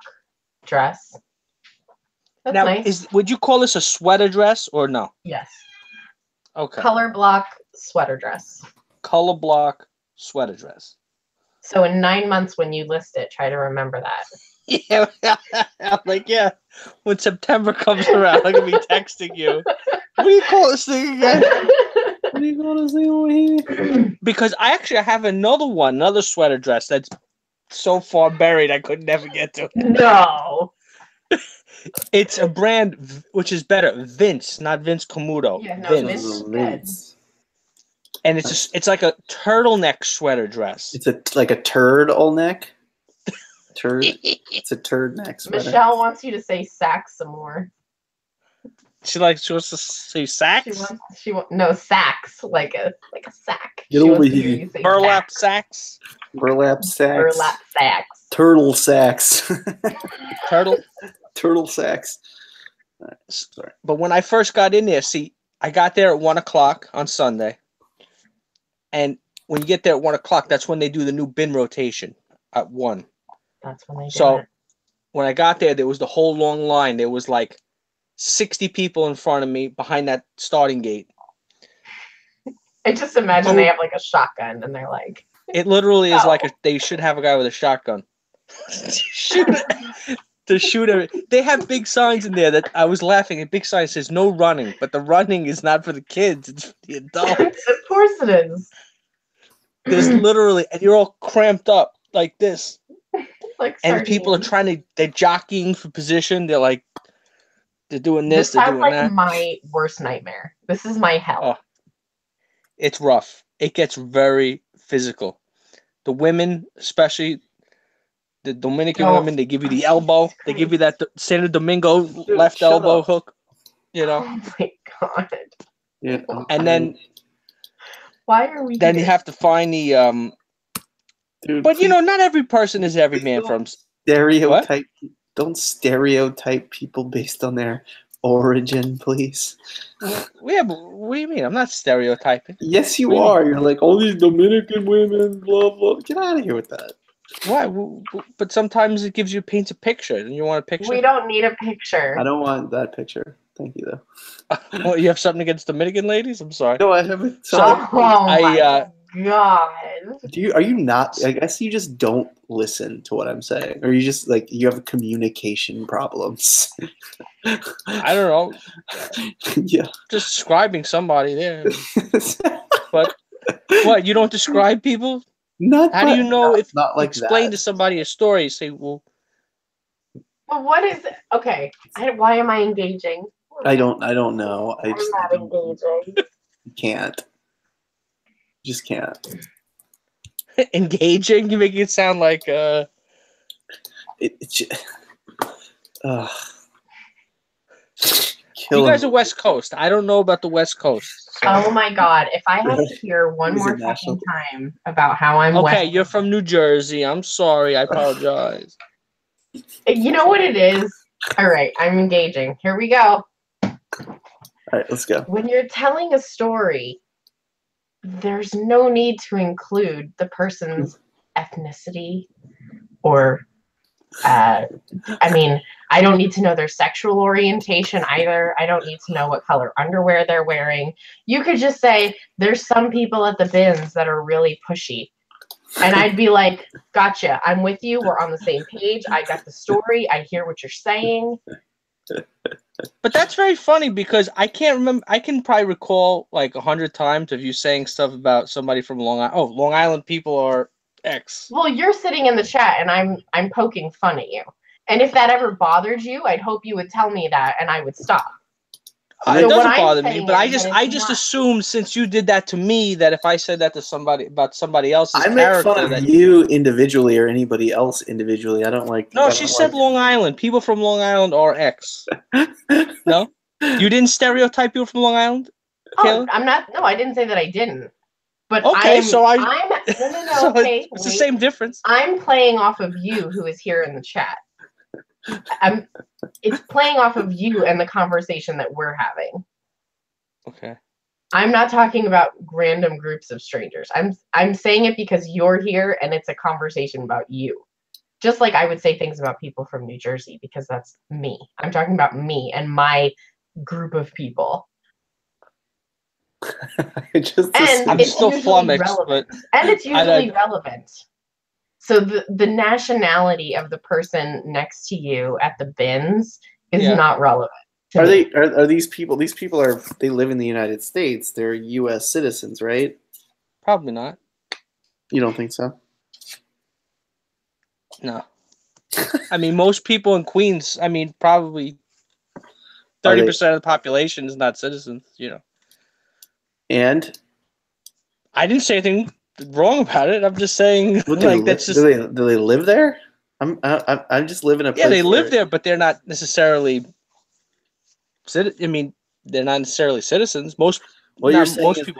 dress. That's now, nice. Would you call this a sweater dress or no? Yes. Okay. Color block sweater dress. Color block sweater dress. So in 9 months when you list it, try to remember that. Yeah. Like, yeah. When September comes around, I'm going to be texting you. What do you call this thing again? What do you call this thing over here? Because I have another sweater dress that's so far buried I could never get to it. No. It's a brand which is better, Vince, not Vince Camuto. Yeah, no, Vince. And it's like a turtleneck sweater dress. It's like a turtleneck. It's a turd neck sweater. Michelle wants you to say sack some more. She wants to say sacks. No sacks, like a sack. Get over here. Burlap sacks. Burlap sacks. Burlap sacks. Turtle sacks. Turtle sacks. Sorry. But when I first got in there, I got there at 1:00 on Sunday. And when you get there at 1:00, that's when they do the new bin rotation at 1. That's when they do So it. when I got there was the whole long line. There was like 60 people in front of me behind that starting gate. I just imagine they have like a shotgun and they're like. It literally is like they should have a guy with a shotgun. To shoot it. They have big signs in there that I was laughing at. Big sign says no running, but the running is not for the kids, it's for the adults. Of course it is. There's literally, and you're all cramped up like this. Like and people are they're jockeying for position. They're doing this, they're doing like that. My worst nightmare. This is my hell. Oh, it's rough. It gets very physical. The women, especially the Dominican women, they give you the elbow. They give you that Santo Domingo left elbow hook. You know. Oh my god. Yeah. And then. Why are we? Then you have to find the Dude, But please not every person is every man from. stereotype. Don't stereotype people based on their origin, please. Yeah, but what do you mean? I'm not stereotyping. Yes, you What do you mean? are. You're like all these Dominican women, blah blah. Get out of here with that. Why? But sometimes it paints a picture, and you want a picture. We don't need a picture. I don't want that picture. Thank you though. Well, you have something against Dominican ladies? I'm sorry. No, I haven't. So Oh my god. Are you not? I guess you just don't listen to what I'm saying, or you just like you have communication problems. I don't know. Yeah. Just describing somebody there. But what? You don't describe people? How do you know if not like explain that. to somebody a story? Say, well, What is it? Okay. Why am I engaging? I don't know. I'm not engaging. Can't. Just can't. engaging? You make it sound like It's uh, you guys are West Coast. I don't know about the West Coast. So. Oh my god! If I have to hear one more fucking time about how I'm okay, you're from New Jersey. I'm sorry. I apologize. You know what it is? All right, I'm engaging. Here we go. All right, let's go. When you're telling a story, there's no need to include the person's ethnicity or I mean, I don't need to know their sexual orientation either. I don't need to know what color underwear they're wearing. You could just say, there's some people at the bins that are really pushy. And I'd be like, gotcha, I'm with you. We're on the same page. I got the story. I hear what you're saying. But that's very funny because I can't remember. I can probably recall like 100 times of you saying stuff about somebody from Long Island. Oh, Long Island people are X. Well, you're sitting in the chat and I'm poking fun at you. And if that ever bothered you, I'd hope you would tell me that and I would stop. It doesn't bother me, but I just assumed since you did that to me that if I said that to somebody about somebody else's I make fun of you individually or anybody else individually. I don't like. No, she said Long Island. People from Long Island are X. No, you didn't stereotype people from Long Island. Oh, I'm not. No, I didn't say that I didn't. But okay, I'm so no, okay, it's the same difference. I'm playing off of you, who is here in the chat. It's playing off of you and the conversation that we're having. Okay. I'm not talking about random groups of strangers. I'm saying it because you're here and it's a conversation about you. Just like I would say things about people from New Jersey because that's me. I'm talking about me and my group of people. I'm still flummoxed, but and it's usually relevant. So the nationality of the person next to you at the bins is not relevant. Are these people? These people they live in the United States. They're U.S. citizens, right? Probably not. You don't think so? No. I mean, most people in Queens. I mean, probably 30% of the population is not citizens. And I didn't say anything wrong about it. I'm just saying, that's just. Do they live there? I'm just living in a place. Yeah, they live there, but they're not necessarily. I mean, they're not necessarily citizens. Most people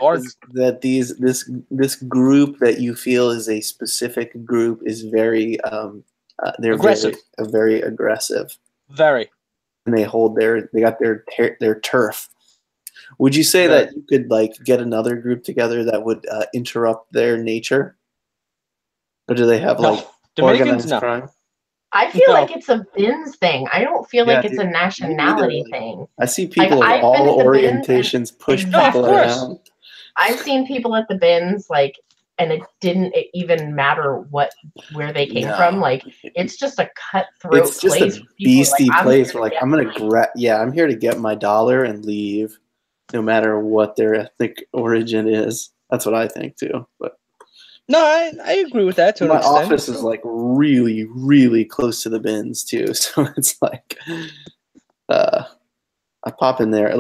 are. That this group that you feel is a specific group is very they're aggressive. Very aggressive. Very. And they got their turf. Would you say that you could get another group together that would interrupt their nature, or do they have Dominicans? organized crime? I feel like it's a bins thing. I don't feel like it's a nationality thing. I see people of all orientations push people around. I've seen people at the bins and it didn't even matter where they came from. It's just a cutthroat. It's just place a beastie place where I'm here to get my dollar and leave. No matter what their ethnic origin is. That's what I think too. But no, I agree with that to an extent. My office is really, really close to the bins too. So it's I pop in there.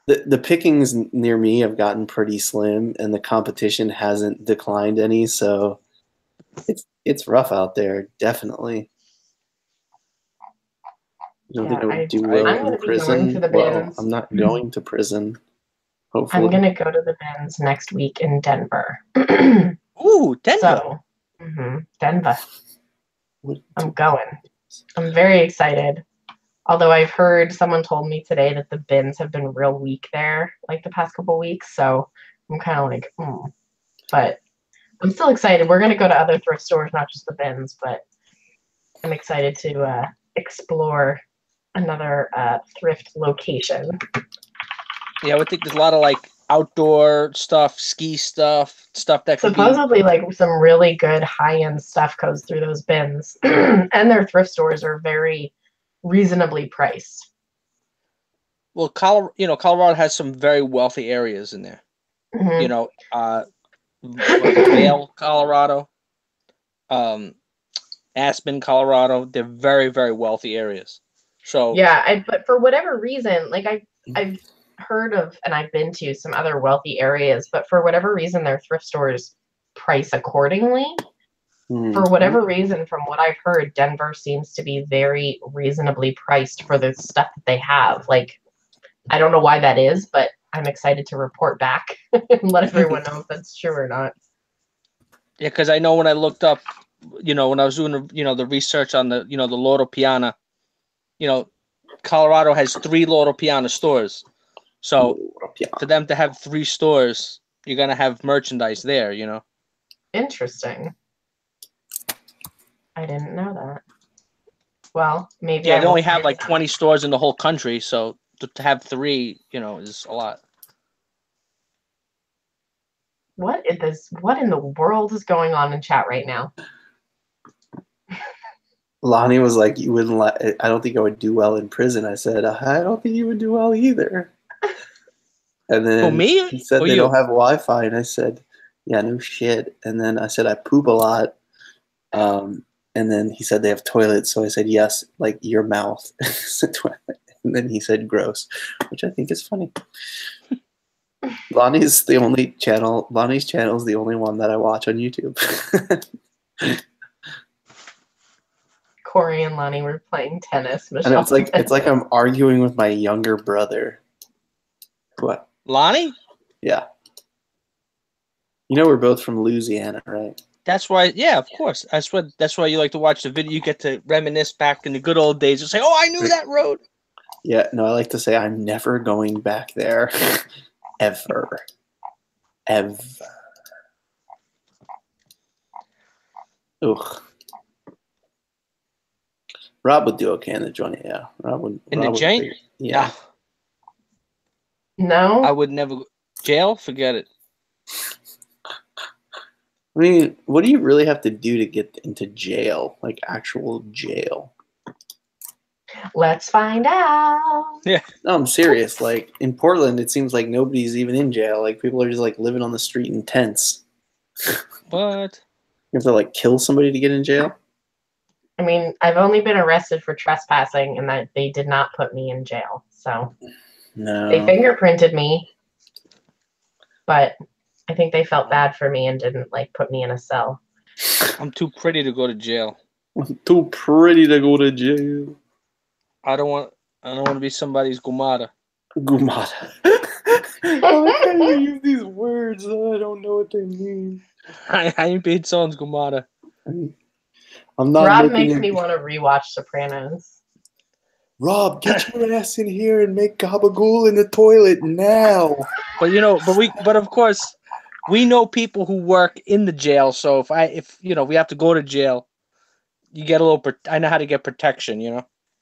The pickings near me have gotten pretty slim and the competition hasn't declined any, so it's rough out there, definitely. You don't think I would do well in prison? Well, I'm not going to prison. Hopefully. I'm going to go to the bins next week in Denver. Ooh, Denver. So, Denver. I'm going. I'm very excited. Although I've heard someone told me today that the bins have been real weak there, like the past couple weeks. So I'm kind of like, But I'm still excited. We're going to go to other thrift stores, not just the bins, but I'm excited to explore another thrift location. Yeah, I would think there's a lot of like outdoor stuff, ski stuff that could Supposedly, like some really good high-end stuff goes through those bins, and their thrift stores are very reasonably priced. Well, Colorado has some very wealthy areas in there. Mm-hmm. Vail, Colorado, Aspen, Colorado. They're very, very wealthy areas. So yeah, but for whatever reason, like I've heard of and I've been to some other wealthy areas, but for whatever reason, their thrift stores price accordingly. For whatever reason, from what I've heard, Denver seems to be very reasonably priced for the stuff that they have. Like, I don't know why that is, but I'm excited to report back and let everyone know if that's true or not. Yeah, because I know when I looked up, when I was doing the research on the the Loro Piana, Colorado has 3 Loro Piana stores. So for them to have 3 stores, you're gonna have merchandise there, Interesting. I didn't know that. Well, maybe they only have like 20 stores in the whole country, so to have 3, is a lot. What in the world is going on in chat right now? Lonnie was like, "You wouldn't I don't think I would do well in prison." I said, "I don't think you would do well either." And then me? he said they don't have Wi-Fi, and I said, "Yeah, no shit." And then I said I poop a lot. And then he said they have toilets, so I said yes, like your mouth is a toilet. And then he said gross, which I think is funny. Lonnie's channel is the only one that I watch on YouTube. Corey and Lonnie were playing tennis. Michelle, and it's like I'm arguing with my younger brother. What? Lonnie? Yeah. We're both from Louisiana, right? That's why, yeah, of course. That's why you like to watch the video. You get to reminisce back in the good old days and say, "Oh, I knew that road." Yeah, no, I like to say I'm never going back there. Ever. Ugh. Rob would do okay in the joint, yeah. Rob would the joint? Yeah. No. I would never jail, forget it. I mean, what do you really have to do to get into jail? Like actual jail? Let's find out. Yeah. No, I'm serious. Like in Portland, it seems like nobody's even in jail. Like people are just like living on the street in tents. What? You have to like kill somebody to get in jail? I mean, I've only been arrested for trespassing and that they did not put me in jail. So no. They fingerprinted me, but I think they felt bad for me and didn't like put me in a cell. I'm too pretty to go to jail. I'm too pretty to go to jail. I don't want to be somebody's gumata. Gumata. I can't use these words. I don't know what they mean. I ain't being someone's gumata. I'm not. Rob makes me want to rewatch Sopranos. Rob, get your ass in here and make gabagool in the toilet now. But of course, we know people who work in the jail. So if we have to go to jail, you get a little. I know how to get protection.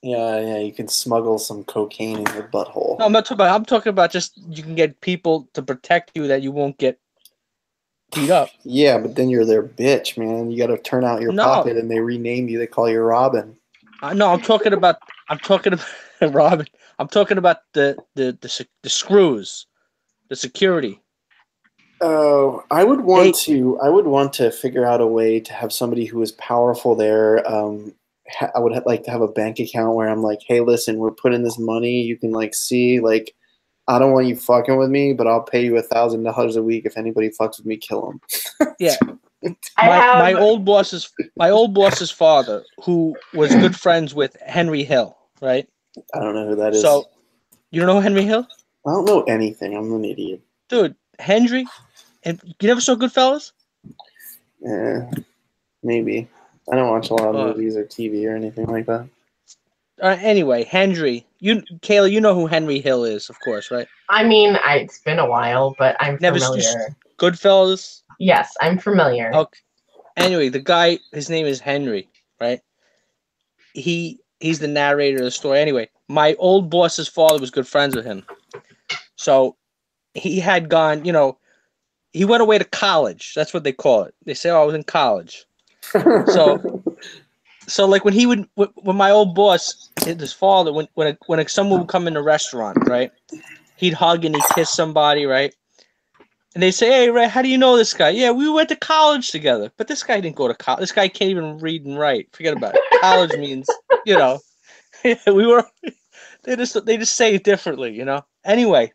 Yeah, you can smuggle some cocaine in your butthole. No, I'm talking about just you can get people to protect you that you won't get beat up. Yeah, but then you're their bitch, man. You got to turn out your pocket, and they rename you. They call you Robin. No, I'm talking about Robin. I'm talking about the screws, the security. Oh, I would want to figure out a way to have somebody who is powerful there. I would like to have a bank account where I'm like, hey, listen, we're putting this money. You can like see, like, I don't want you fucking with me, but I'll pay you $1,000 a week if anybody fucks with me. Kill them. Yeah. My old boss's father, who was good friends with Henry Hill, right? I don't know who that is. So, you don't know Henry Hill? I don't know anything. I'm an idiot. Dude, Henry, and you never saw Goodfellas? Yeah, maybe. I don't watch a lot of Uh, movies or TV or anything like that. Anyway, Henry, Kayla, you know who Henry Hill is, of course, right? I mean, it's been a while, but I'm Never familiar. Goodfellas. Yes, I'm familiar. Okay. Anyway, the guy, his name is Henry, right? He's the narrator of the story. Anyway, my old boss's father was good friends with him, so he had gone. He went away to college. That's what they call it. They say, "Oh, I was in college." So, like when my old boss, his father, when someone would come in the restaurant, right? He'd hug and he'd kiss somebody, right? And they say, "Hey, Ray, how do you know this guy?" "Yeah, we went to college together." But this guy didn't go to college. This guy can't even read and write. Forget about it. College means, we were. They just say it differently. Anyway,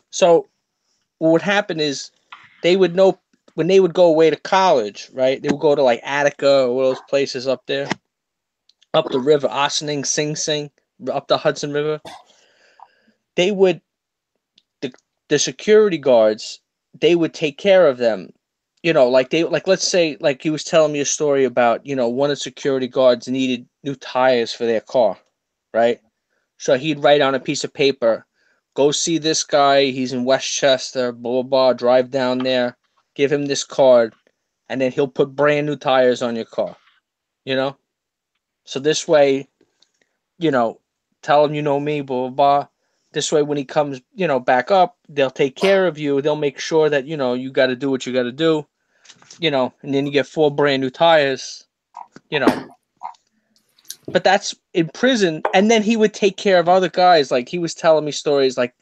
so what would happen is they would know when they would go away to college, right? They would go to like Attica or one of those places up there, up the river, Ossining, Sing Sing, up the Hudson River. They would the security guards, they would take care of them. Let's say, like he was telling me a story about, one of the security guards needed new tires for their car, right? So he'd write on a piece of paper, "Go see this guy, he's in Westchester, blah blah blah, drive down there, give him this card, and then he'll put brand new tires on your car." You know? So this way, you know, tell him you know me, blah, blah, blah. This way, when he comes, back up, they'll take care of you. They'll make sure that, you got to do what you got to do, and then you get 4 brand new tires, you know. But that's in prison. And then he would take care of other guys. Like, he was telling me stories like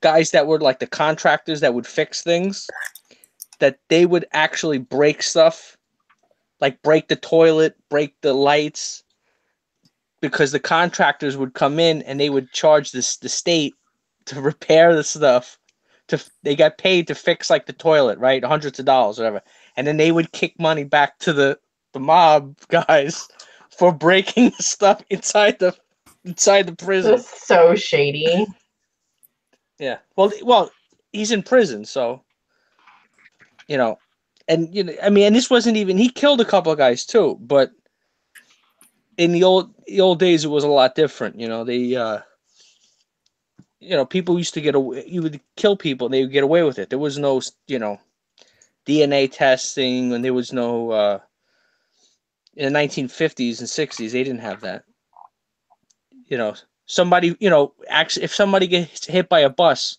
guys that were like the contractors that would fix things, that they would actually break stuff, like break the toilet, break the lights, because the contractors would come in and they would charge the state to repair the stuff. They got paid to fix like the toilet, right? Hundreds of dollars, whatever. And then they would kick money back to the mob guys for breaking the stuff inside the prison. This is so shady. Yeah. Well, he's in prison, so and I mean, and this wasn't even, he killed a couple of guys too, but in the old days it was a lot different. People used to get away. You would kill people, and they would get away with it. There was no, DNA testing, and there was no. In the 1950s and 60s, they didn't have that. Somebody, actually, if somebody gets hit by a bus,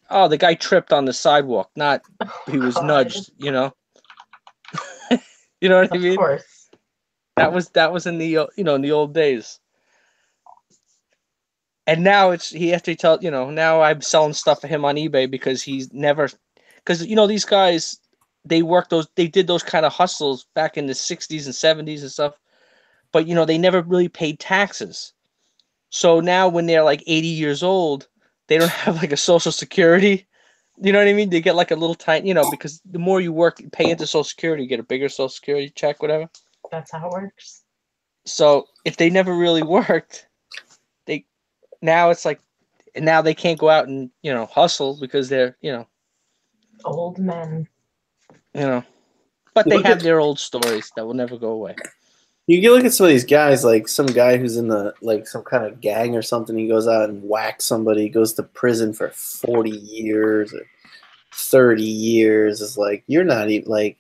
oh, the guy tripped on the sidewalk, not he was God. nudged. You know what I mean? Of course. That was in the in the old days. And now he has to tell, now I'm selling stuff for him on eBay because he's never, because these guys, they did those kind of hustles back in the 60s and 70s and stuff, but they never really paid taxes. So now when they're like 80 years old, they don't have like a social security. You know what I mean? They get like a little tiny, because the more you work, you pay into social security, you get a bigger social security check, whatever. That's how it works. So if they never really worked, now it's like, and now they can't go out and hustle because they're Old men. but they have their old stories that will never go away. You can look at some of these guys, like some guy who's in some kind of gang or something. He goes out and whacks somebody. He goes to prison for 40 years or 30 years. It's like, you're not even like,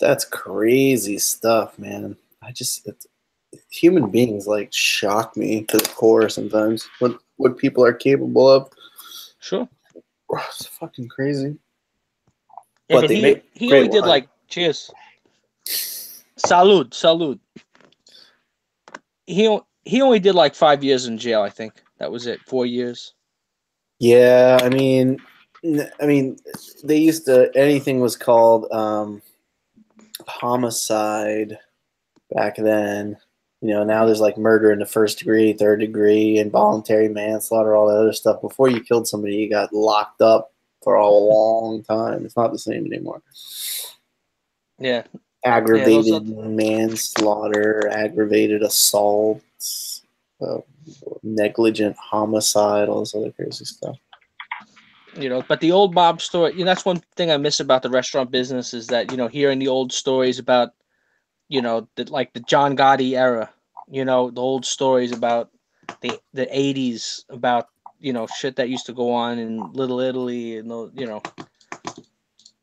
that's crazy stuff, man. Human beings like shock me to the core sometimes. What people are capable of. Sure. It's fucking crazy. Yeah, but he only did like, cheers. Salud. He only did like 5 years in jail, I think. That was it. 4 years. Yeah, I mean, they used to, anything was called homicide back then. Now there's like murder in the first degree, third degree, involuntary manslaughter, all that other stuff. Before you killed somebody, you got locked up for a long time. It's not the same anymore. Yeah. Aggravated manslaughter, aggravated assault, negligent homicide, all this other crazy stuff. You know, but the old mob story, you know, that's one thing I miss about the restaurant business is that, you know, hearing the old stories about, you know, like the John Gotti era, you know, the old stories about the 80s, about, you know, shit that used to go on in Little Italy and, you know,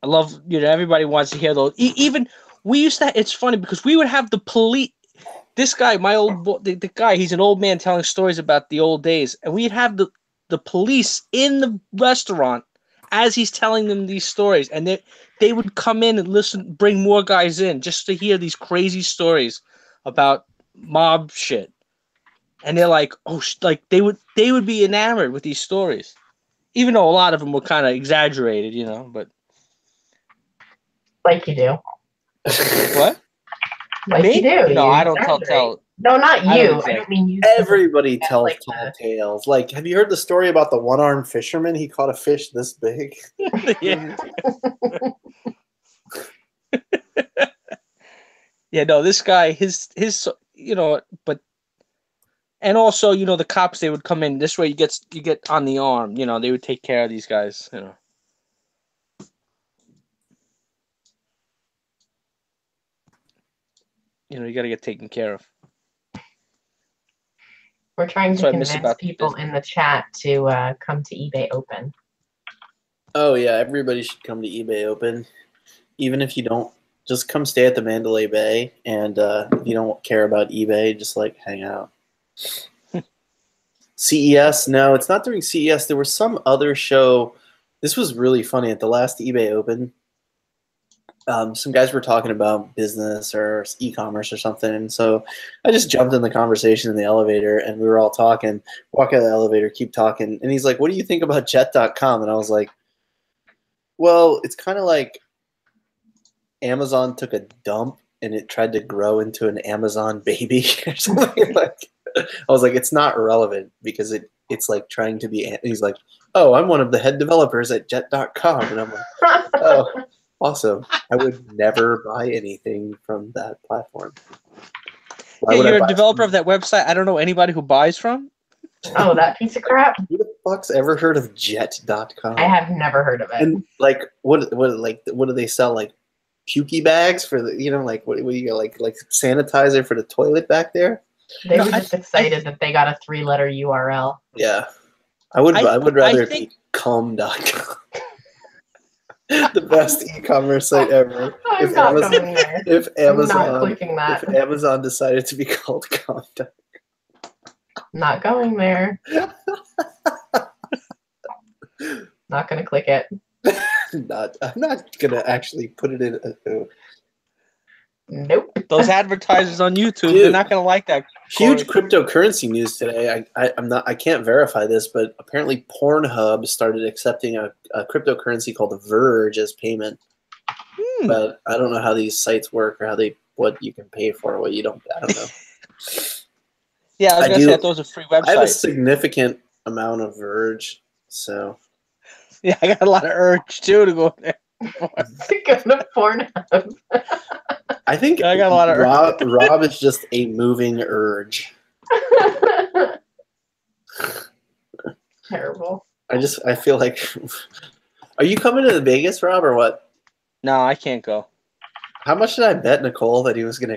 I love, you know, everybody wants to hear those. Even we used to, it's funny because we would have the police, this guy, my old boy, the guy, he's an old man telling stories about the old days, and we'd have the police in the restaurant as he's telling them these stories, and they would come in and listen, bring more guys in just to hear these crazy stories about mob shit, and they're like, oh, like they would be enamored with these stories, even though a lot of them were kind of exaggerated, you know, but Like you do. what? Like Me? you do. No, You I don't exaggerate. tell. No, not I don't you. I exaggerate. don't mean you. Everybody tells like tall tales. Like, have you heard the story about the one-armed fisherman? He caught a fish this big. Yeah. Yeah, no, this guy, his, you know, but, and also, you know, the cops, they would come in this way. You get on the arm, you know, they would take care of these guys, you know. You know, you got to get taken care of. We're trying That's to what I miss convince about people business. in the chat to come to eBay Open. Oh yeah, everybody should come to eBay Open, even if you don't. Just come stay at the Mandalay Bay, and if you don't care about eBay, just like hang out. CES? No, it's not during CES. There was some other show. This was really funny at the last eBay Open. Some guys were talking about business or e-commerce or something, and so I just jumped in the conversation in the elevator, and we were all talking. Walk out of the elevator, keep talking, and he's like, "What do you think about Jet.com?" And I was like, "Well, it's kind of like Amazon took a dump and it tried to grow into an Amazon baby or something." Like, I was like, "It's not relevant because it's like trying to be." And he's like, "Oh, I'm one of the head developers at Jet.com," and I'm like, "Oh." Awesome. I would never buy anything from that platform. Why Yeah, would I you're a buy developer from of that website. I don't know anybody who buys from. Oh, that piece of crap. Who the fuck's ever heard of Jet.com? I have never heard of it. And like, what do they sell? Like pukey bags for the, you know, like what do you get, like sanitizer for the toilet back there? They were just excited that they got a 3-letter URL. Yeah, I would rather it think be cum.com. The best e-commerce site ever. I'm not going there. If I'm not clicking that. If Amazon decided to be called cum.com. Not going there. Not gonna click it. I'm not gonna actually put it in. Nope. those advertisers on YouTube, Dude, they're not going to like that. Huge cryptocurrency news today. I can't verify this, but apparently Pornhub started accepting a cryptocurrency called Verge as payment. But I don't know how these sites work or what you can pay for, what you don't. I don't know. Yeah, I was going to say those are free websites. I have a significant amount of Verge, so yeah, I got a lot of urge too to go there. To go to Pornhub. I think I got a lot of Rob is just a moving urge. Terrible. I feel like. Are you coming to Vegas, Rob, or what? No, I can't go. How much did I bet Nicole that he wasn't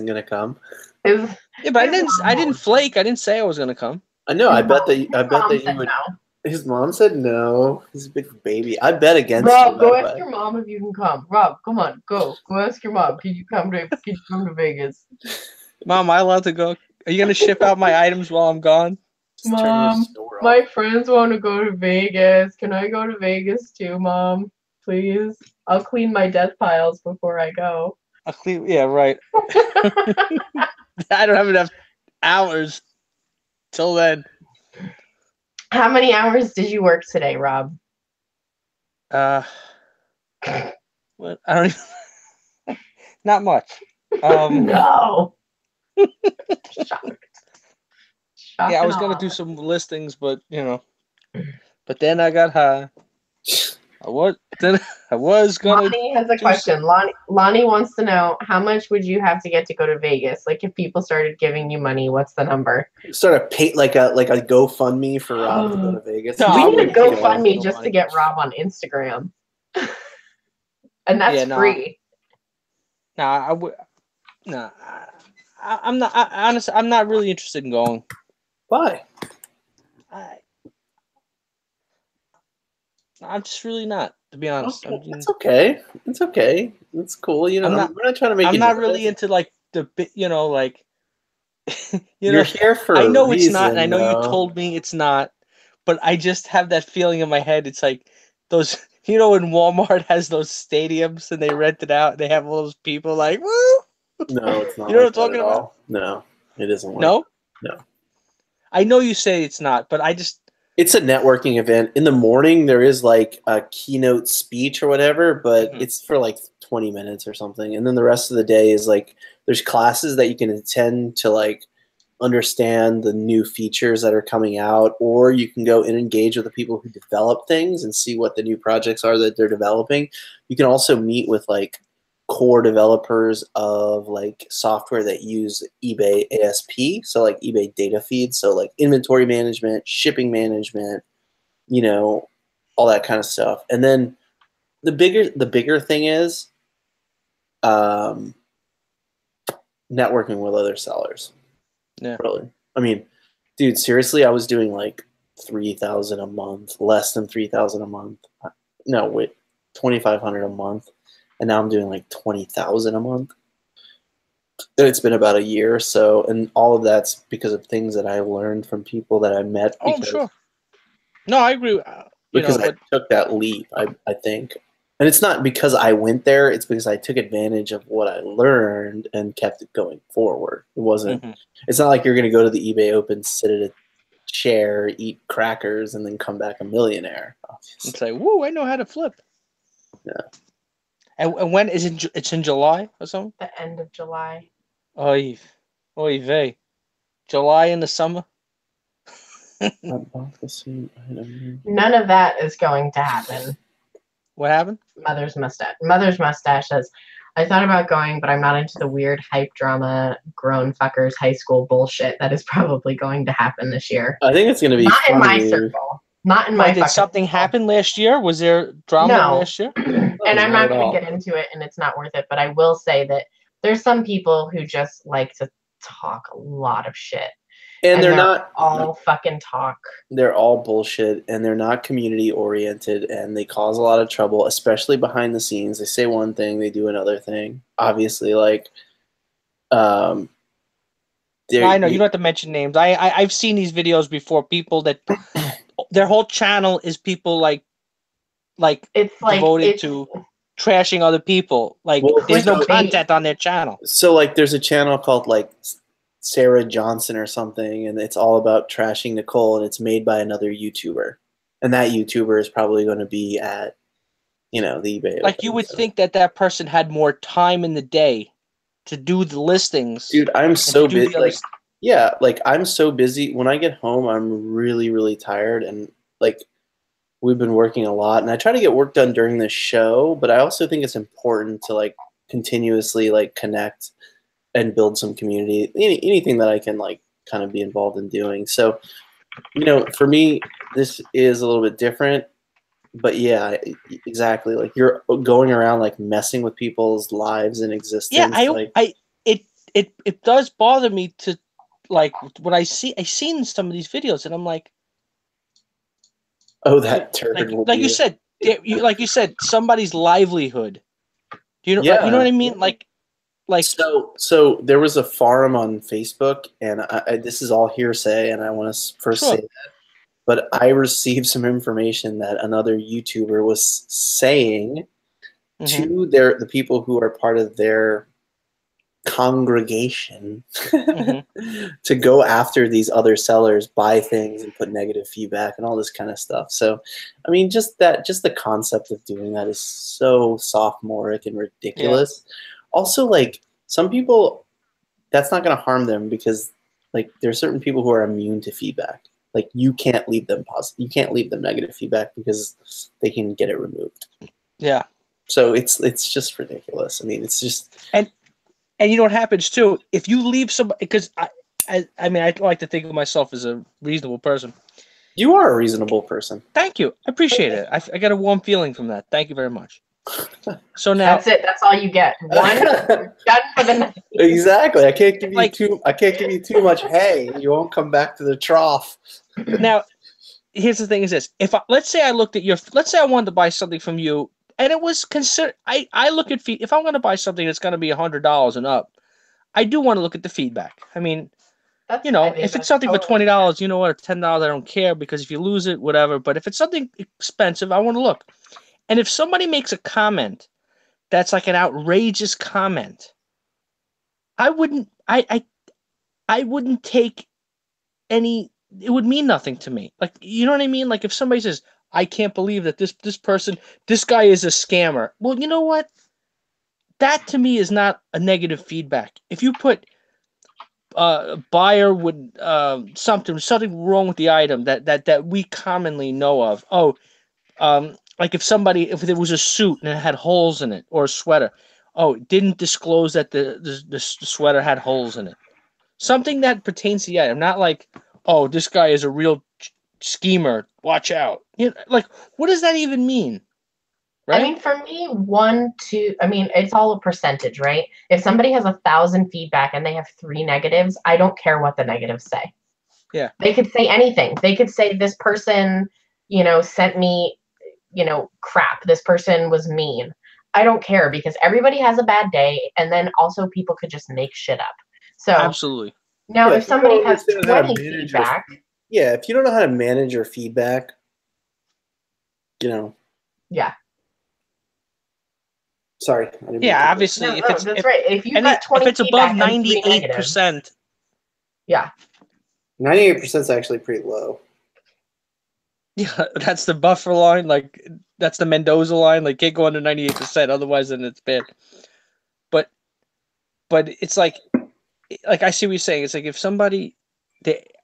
gonna come? Yeah, but I didn't flake. I didn't say I was gonna come. I know. I bet that you would. No. His mom said no. He's a big baby. I bet against Rob, you. go ask your mom if you can come. Rob, come on, go ask your mom. Can you come to Vegas? Mom, am I allowed to go? Are you gonna ship out my items while I'm gone? Mom, my friends want to go to Vegas. Can I go to Vegas too, Mom? Please. I'll clean my death piles before I go. I'll clean. Yeah, right. I don't have enough hours till then. How many hours did you work today, Rob? What? I don't even. Not much. No. Shocked. Yeah, I was gonna do some listings, but but then I got high. I was gonna Lonnie has a do question. Lonnie wants to know, how much would you have to get to go to Vegas? Like, if people started giving you money, what's the number? Sort of pay like a GoFundMe for Rob to go to Vegas. No, We I need a wouldn't give GoFundMe no just money. to get Rob on Instagram. And that's Yeah, no. free. Nah, I would. Nah, I'm not. Honestly, I'm not really interested in going. Why? I'm just really not, to be honest. Okay. It's okay. It's okay. It's cool. You know, we're not trying to make I'm you not nervous. really into like the bit. You know, like You're here for I know a it's not, reason, and I know you though. told me it's not, but I just have that feeling in my head. It's like those. You know, when Walmart has those stadiums and they rent it out, and they have all those people like, woo. No, it's not You know like what I'm that talking at about? all. No, it isn't like No, that. No. I know you say it's not, but I just. It's a networking event. In the morning, there is like a keynote speech or whatever, but it's for like 20 minutes or something. And then the rest of the day is like there's classes that you can attend to like understand the new features that are coming out, or you can go and engage with the people who develop things and see what the new projects are that they're developing. You can also meet with like core developers of like software that use eBay ASP, so like eBay data feeds, so like inventory management, shipping management, you know, all that kind of stuff. And then the bigger thing is networking with other sellers. Yeah. Really. I mean, dude, seriously, I was doing like 3,000 a month, less than 3,000 a month. No, wait, 2,500 a month, and now I'm doing like 20,000 a month. And it's been about a year or so, and all of that's because of things that I learned from people that I met. Oh, I'm sure. No, I agree. Because I took that leap, I think. And it's not because I went there, it's because I took advantage of what I learned and kept it going forward. It wasn't, it's not like you're going to go to the eBay Open, sit at a chair, eat crackers, and then come back a millionaire. Obviously. It's like, woo, I know how to flip. Yeah. And when is it? It's in July or something? The end of July. Oy vey. July in the summer? None of that is going to happen. What happened? Mother's mustache says, I thought about going, but I'm not into the weird hype drama, grown fuckers, high school bullshit that is probably going to happen this year. I think it's going to be not funny. in my circle. Not in my. Did something happen last year? Was there drama last year? And I'm not going to get into it, and it's not worth it. But I will say that there's some people who just like to talk a lot of shit. And they're not all fucking talk. They're all bullshit, and they're not community oriented, and they cause a lot of trouble, especially behind the scenes. They say one thing, they do another thing. Obviously, like, I know you don't have to mention names. I've seen these videos before. People that their whole channel is people like it's devoted to trashing other people. Like, there's no content on their channel. So like, there's a channel called like Sarah Johnson or something, and it's all about trashing Nicole, and it's made by another YouTuber, and that YouTuber is probably going to be at, you know, the eBay. Like, you would think that person had more time in the day to do the listings. Dude, I'm so busy. Like, yeah, like I'm so busy. When I get home, I'm really, really tired, and like we've been working a lot, and I try to get work done during the show, but I also think it's important to like continuously like connect and build some community, anything that I can like kind of be involved in doing. So, you know, for me, this is a little bit different, but yeah, exactly. Like, you're going around like messing with people's lives and existence. Yeah, it does bother me to, like, when I seen some of these videos, and I'm like, oh, that turd. Like you said, somebody's livelihood. Do you know? Yeah. You know what I mean? Like, so there was a forum on Facebook, and this is all hearsay, and I want to first say that, but I received some information that another YouTuber was saying to the people who are part of their congregation to go after these other sellers, buy things, and put negative feedback and all this kind of stuff. So, I mean, just the concept of doing that is so sophomoric and ridiculous. Yeah. Also, like, some people, that's not going to harm them because, like, there are certain people who are immune to feedback. Like you can't leave them positive. You can't leave them negative feedback because they can get it removed. Yeah. So it's just ridiculous. I mean, it's just And you know what happens too? If you leave somebody, because I mean, I like to think of myself as a reasonable person. you are a reasonable person. Thank you. I appreciate it. I got a warm feeling from that. Thank you very much. So now That's it. That's all you get. One, you're done for the night. Exactly. I can't give you Like- too much hay. You won't come back to the trough. now, here's the thing: is this? Let's say I looked at let's say I wanted to buy something from you, and it was considered. I look at if I'm going to buy something that's going to be $100 and up, I do want to look at the feedback. I mean, That's, you know, I think if it's that's something for totally $20, you know what, or $10, I don't care because if you lose it, whatever. But if it's something expensive, I want to look. And if somebody makes a comment that's like an outrageous comment, I wouldn't take any. It would mean nothing to me. Like, you know what I mean? Like if somebody says, "I can't believe that this guy is a scammer." Well, you know what? That to me is not a negative feedback. If you put buyer would something wrong with the item that we commonly know of. Oh, like if there was a suit and it had holes in it or a sweater, oh, it didn't disclose that the sweater had holes in it. Something that pertains to the item, not like, oh, this guy is a real schemer. Watch out. You know, like, what does that even mean? Right? I mean, for me, 1, 2, I mean, it's all a percentage, right? If somebody has 1,000 feedback and they have 3 negatives, I don't care what the negatives say. Yeah. They could say anything. They could say this person, sent me, crap. This person was mean. I don't care because everybody has a bad day. And then also people could just make shit up. So Absolutely. now Yeah, if somebody has understand how to 20 manage feedback, Yeah, if you don't know how to manage your feedback, yeah. Sorry, I didn't mean Yeah, to- obviously, No, if no, it's that's right. If you've if got 20 it's above feedback and 3 negatives, 98%, yeah. 98% is actually pretty low. yeah, that's the buffer line. Like that's the Mendoza line. Like can't go under 98%, otherwise then it's bad. But it's like I see what you're saying. It's like if somebody,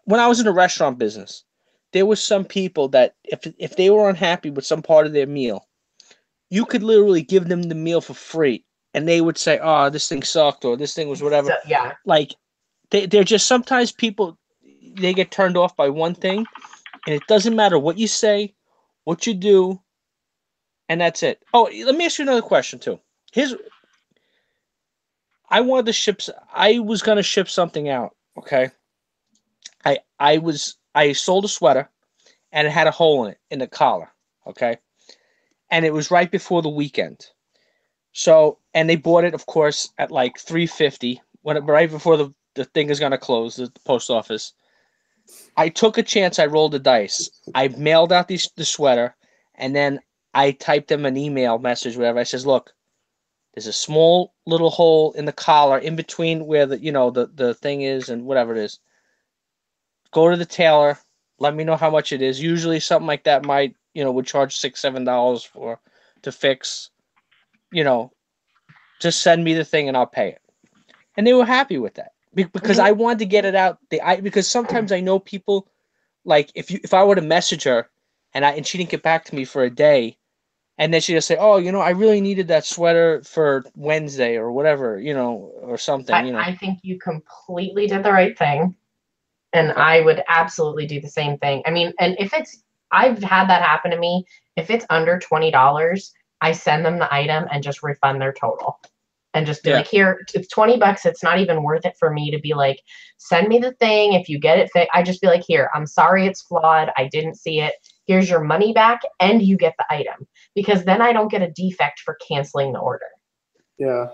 when I was in the restaurant business, there was some people that if they were unhappy with some part of their meal, you could literally give them the meal for free, and they would say, "Oh, this thing sucked," or "This thing was whatever." So, yeah. Like they're just sometimes people they get turned off by one thing, and it doesn't matter what you say, what you do, and that's it. Oh, let me ask you another question too. Here's I wanted to ship. I was gonna ship something out. Okay. I sold a sweater, and it had a hole in it in the collar. Okay, and it was right before the weekend. So and they bought it, of course, at like $3.50 right before the thing is gonna close, the post office. I took a chance. I rolled the dice. I mailed out the sweater, and then I typed them an email message, whatever. I says, "Look, there's a small little hole in the collar in between where the thing is and whatever it is. Go to the tailor. Let me know how much it is. Usually something like that would charge $6-7 for to fix. You know, just send me the thing and I'll pay it." And they were happy with that because I wanted to get it out. Because sometimes I know people. Like if I were to message her and she didn't get back to me for a day, and then she just say, "Oh, I really needed that sweater for Wednesday or whatever, or something." I think you completely did the right thing. And Okay. I would absolutely do the same thing. I mean, and I've had that happen to me. If it's under $20, I send them the item and just refund their total. And just be like, here, it's $20. It's not even worth it for me to be like, send me the thing. If you get it fixed, I just be like, here, I'm sorry it's flawed. I didn't see it. Here's your money back and you get the item. Because then I don't get a defect for canceling the order. Yeah.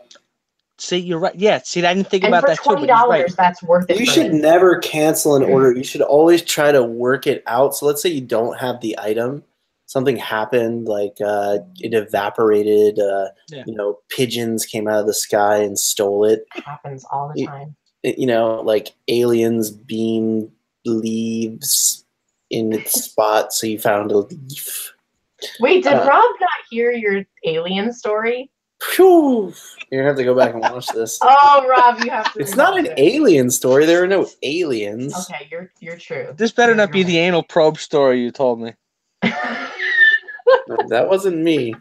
See, you're right. Yeah, see, I didn't think And about for that too. $20, But you're right. that's worth it. You for should me. never cancel an order. You should always try to work it out. So let's say you don't have the item. Something happened, like it evaporated. Pigeons came out of the sky and stole it. It happens all the time. Like aliens beam leaves in its spot, so you found a leaf. Wait, did Rob not hear your alien story? Phew. You're gonna have to go back and watch this. Oh, Rob, you have to. It's not an alien story. There are no aliens. Okay, you're true. This better not be the anal probe story you told me. That wasn't me.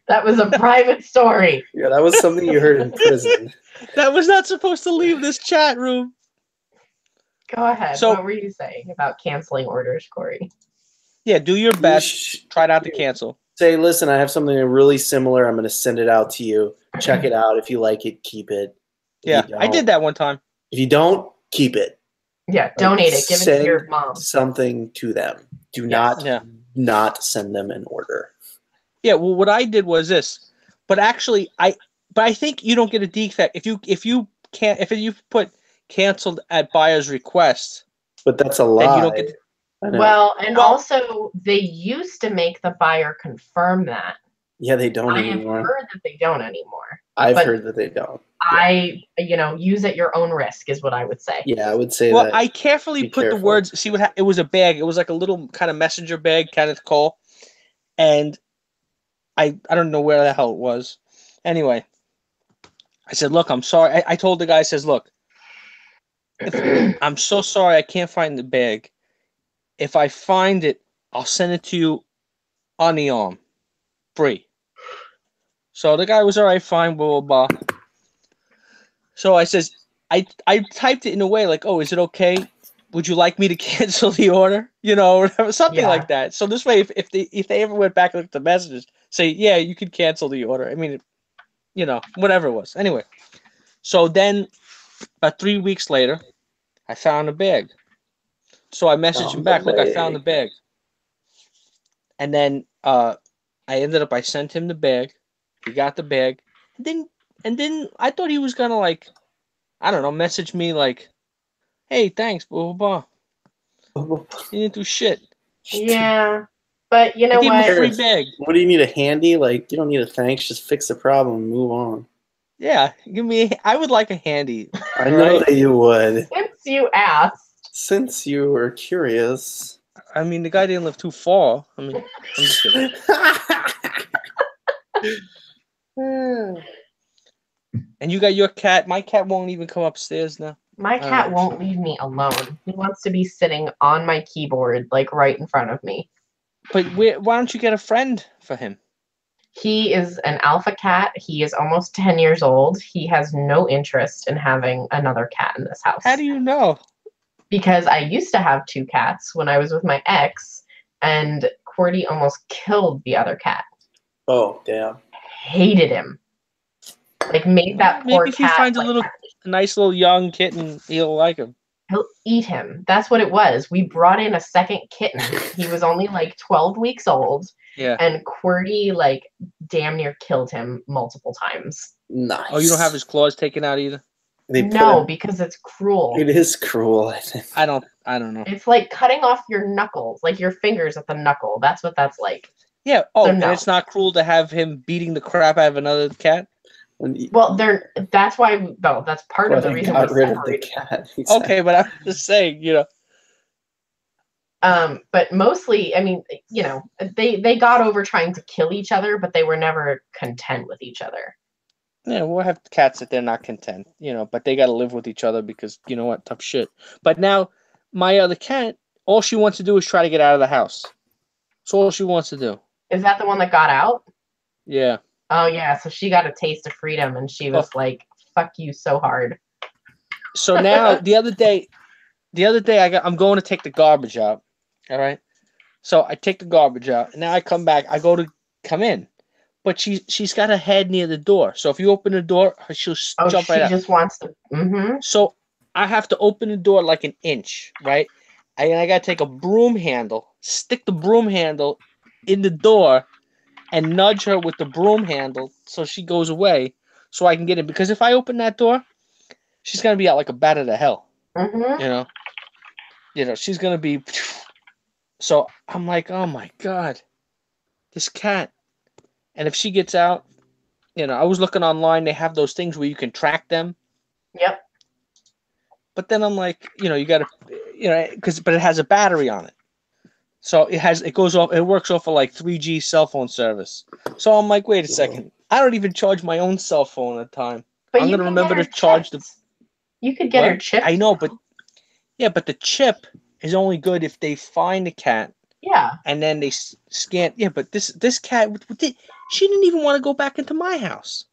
That was a private story. Yeah, that was something you heard in prison. That was not supposed to leave this chat room. Go ahead. So- What were you saying about canceling orders, Corey? Yeah, do your best. Try not to cancel. Say, listen, I have something really similar. I'm going to send it out to you. Check it out. If you like it, keep it. Yeah, I did that one time. If you don't, keep it. Yeah, donate it. Give it to your mom. Something to them. Do not send them an order. Yeah, well, what I did was this, but actually, I think you don't get a defect if you put canceled at buyer's request. But that's a lie. Then you don't get. Well, also they used to make the buyer confirm that. Yeah, they don't I anymore. have heard that they don't anymore. I've heard that they don't. Use at your own risk is what I would say. Yeah, I would say Well, that. I carefully put the words. See what it was a bag. It was like a little kind of messenger bag, Kenneth Cole, and I don't know where the hell it was. Anyway, I said, "Look, I'm sorry." I told the guy, I says, "Look, I'm so sorry. I can't find the bag. If I find it, I'll send it to you on the arm, free." So the guy was all right, fine, blah, blah, blah. So I says, I typed it in a way like, "Oh, is it okay? Would you like me to cancel the order?" You know, or whatever, something like that. So this way, if they ever went back and looked at the messages, say, "Yeah, you could cancel the order." I mean, you know, whatever it was. Anyway, so then about 3 weeks later, I found a bag. So I messaged him back, "Look, I found the bag." And then I sent him the bag. He got the bag. And then I thought he was gonna, like, I don't know, message me like, "Hey, thanks, blah blah blah." He didn't do shit. Yeah. But you know I gave him a what? free bag. What do you need, a handy? Like, you don't need a thanks. Just fix the problem and move on. Yeah, I would like a handy. I know that you would. Since you asked. Since you were curious. I mean, the guy didn't live too far. I mean, I'm just kidding. And you got your cat. My cat won't even come upstairs now. My cat won't leave me alone. He wants to be sitting on my keyboard, like right in front of me. But why don't you get a friend for him? He is an alpha cat. He is almost 10 years old. He has no interest in having another cat in this house. How do you know? Because I used to have 2 cats when I was with my ex, and Cordy almost killed the other cat. Oh, damn. Hated him. Like, made that poor cat. Maybe if he finds a nice little young kitten, he'll like him. He'll eat him. That's what it was. We brought in a second kitten. He was only like 12 weeks old. Yeah. And QWERTY, like, damn near killed him multiple times. Nice. Oh, you don't have his claws taken out either? No, because it's cruel. It is cruel, I think. I don't know. It's like cutting off your knuckles, like your fingers at the knuckle. That's what that's like. Yeah. Oh, So and no. it's not cruel to have him beating the crap out of another cat? Well, that's why. No, that's part of the reason we got rid of the separated. cat. Okay, but I'm just saying, you know. But mostly, I mean, you know, they got over trying to kill each other, but they were never content with each other. Yeah, we'll have cats that they're not content, you know, but they got to live with each other because, you know what, tough shit. But now, my other cat, all she wants to do is try to get out of the house. That's all she wants to do. Is that the one that got out? Yeah. Oh, yeah. So she got a taste of freedom, and she was like, "Fuck you so hard." So now, the other day, I'm going to take the garbage out. All right. So I take the garbage out, and now I come back. I go to come in, but she's got her head near the door. So if you open the door, she'll jump right out. She just wants to. Mm-hmm. So I have to open the door like an inch, right? And I got to take a broom handle, stick the broom handle in the door, and nudge her with the broom handle so she goes away so I can get in. Because if I open that door, she's going to be out like a bat out of hell. Mm-hmm. You know, she's going to be... So I'm like, oh my God, this cat. And if she gets out, you know, I was looking online, they have those things where you can track them. Yep. But then I'm like, you know, you got to, you know, but it has a battery on it. So it works off of like 3G cell phone service. So I'm like, wait a second. I don't even charge my own cell phone at the time. But I'm you gonna can remember get to her charge the. chipped. You could get her What? chipped. I know, but yeah, but the chip is only good if they find the cat Yeah. and then they scan. Yeah, but this cat, she didn't even want to go back into my house.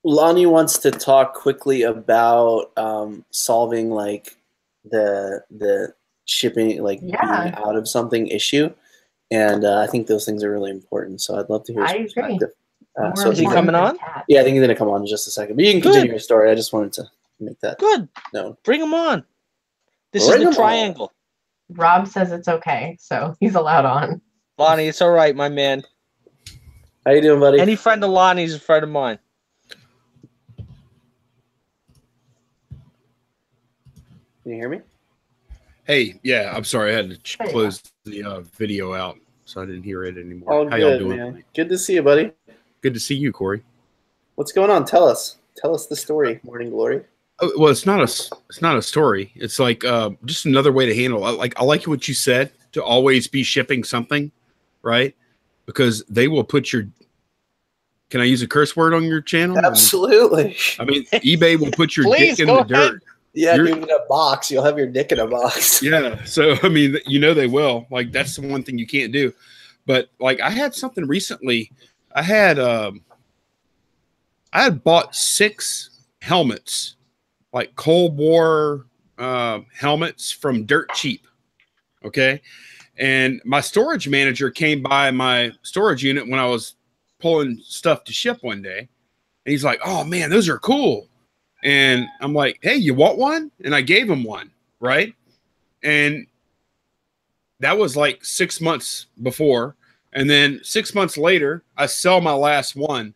Lonnie wants to talk quickly about solving like the shipping, like being out of something issue, and I think those things are really important. So I'd love to hear his I agree. perspective. More Is he important coming than on? cats. Yeah, I think he's gonna come on in just a second. But you can continue your story. I just wanted to make that Good. known. Bring him on. This Bring is him the triangle. Rob says it's okay, so he's allowed on. Lonnie, it's all right, my man. How you doing, buddy? Any friend of Lonnie's a friend of mine. Can you hear me? Hey, yeah, I'm sorry. I had to close the video out, so I didn't hear it anymore. All How y'all good, doing? man. Good to see you, buddy. Good to see you, Corey. What's going on? Tell us. Tell us the story, Morning Glory. Oh, well, it's not a story. It's like just another way to handle it. I like what you said, to always be shipping something, right? Because they will put your. Can I use a curse word on your channel? Absolutely. I mean, eBay will put your Please, dick in the dirt. Yeah, dude, in a box. You'll have your dick in a box. Yeah. So, I mean, they will. Like, that's the one thing you can't do. But, like, I had something recently. I had bought 6 helmets, like Cold War helmets from Dirt Cheap. Okay. And my storage manager came by my storage unit when I was pulling stuff to ship one day. And he's like, "Oh, man, those are cool." And I'm like, "Hey, you want one?" And I gave him one, right? And that was like 6 months before. And then 6 months later, I sell my last one.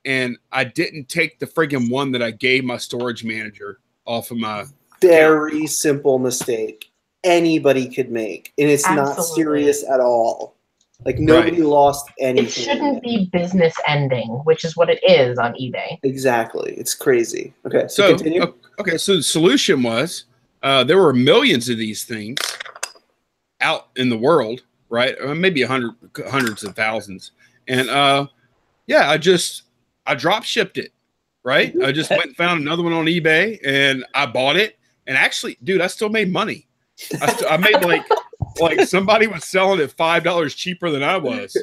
And I didn't take the friggin' one that I gave my storage manager off of my Very simple mistake anybody could make. And it's not serious at all. Like, nobody lost anything. It shouldn't be business ending, which is what it is on eBay. Exactly. It's crazy. Okay, so continue. Okay, so the solution was there were millions of these things out in the world, right? Maybe hundreds of thousands. And yeah, I drop shipped it, right? I just went and found another one on eBay and I bought it. And actually, dude, I still made money. I made like somebody was selling it $5 cheaper than I was,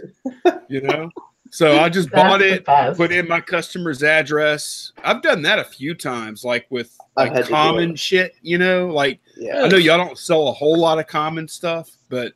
you know? So I just bought it, put in my customer's address. I've done that a few times, like with like common shit, you know? Like, I know y'all don't sell a whole lot of common stuff, but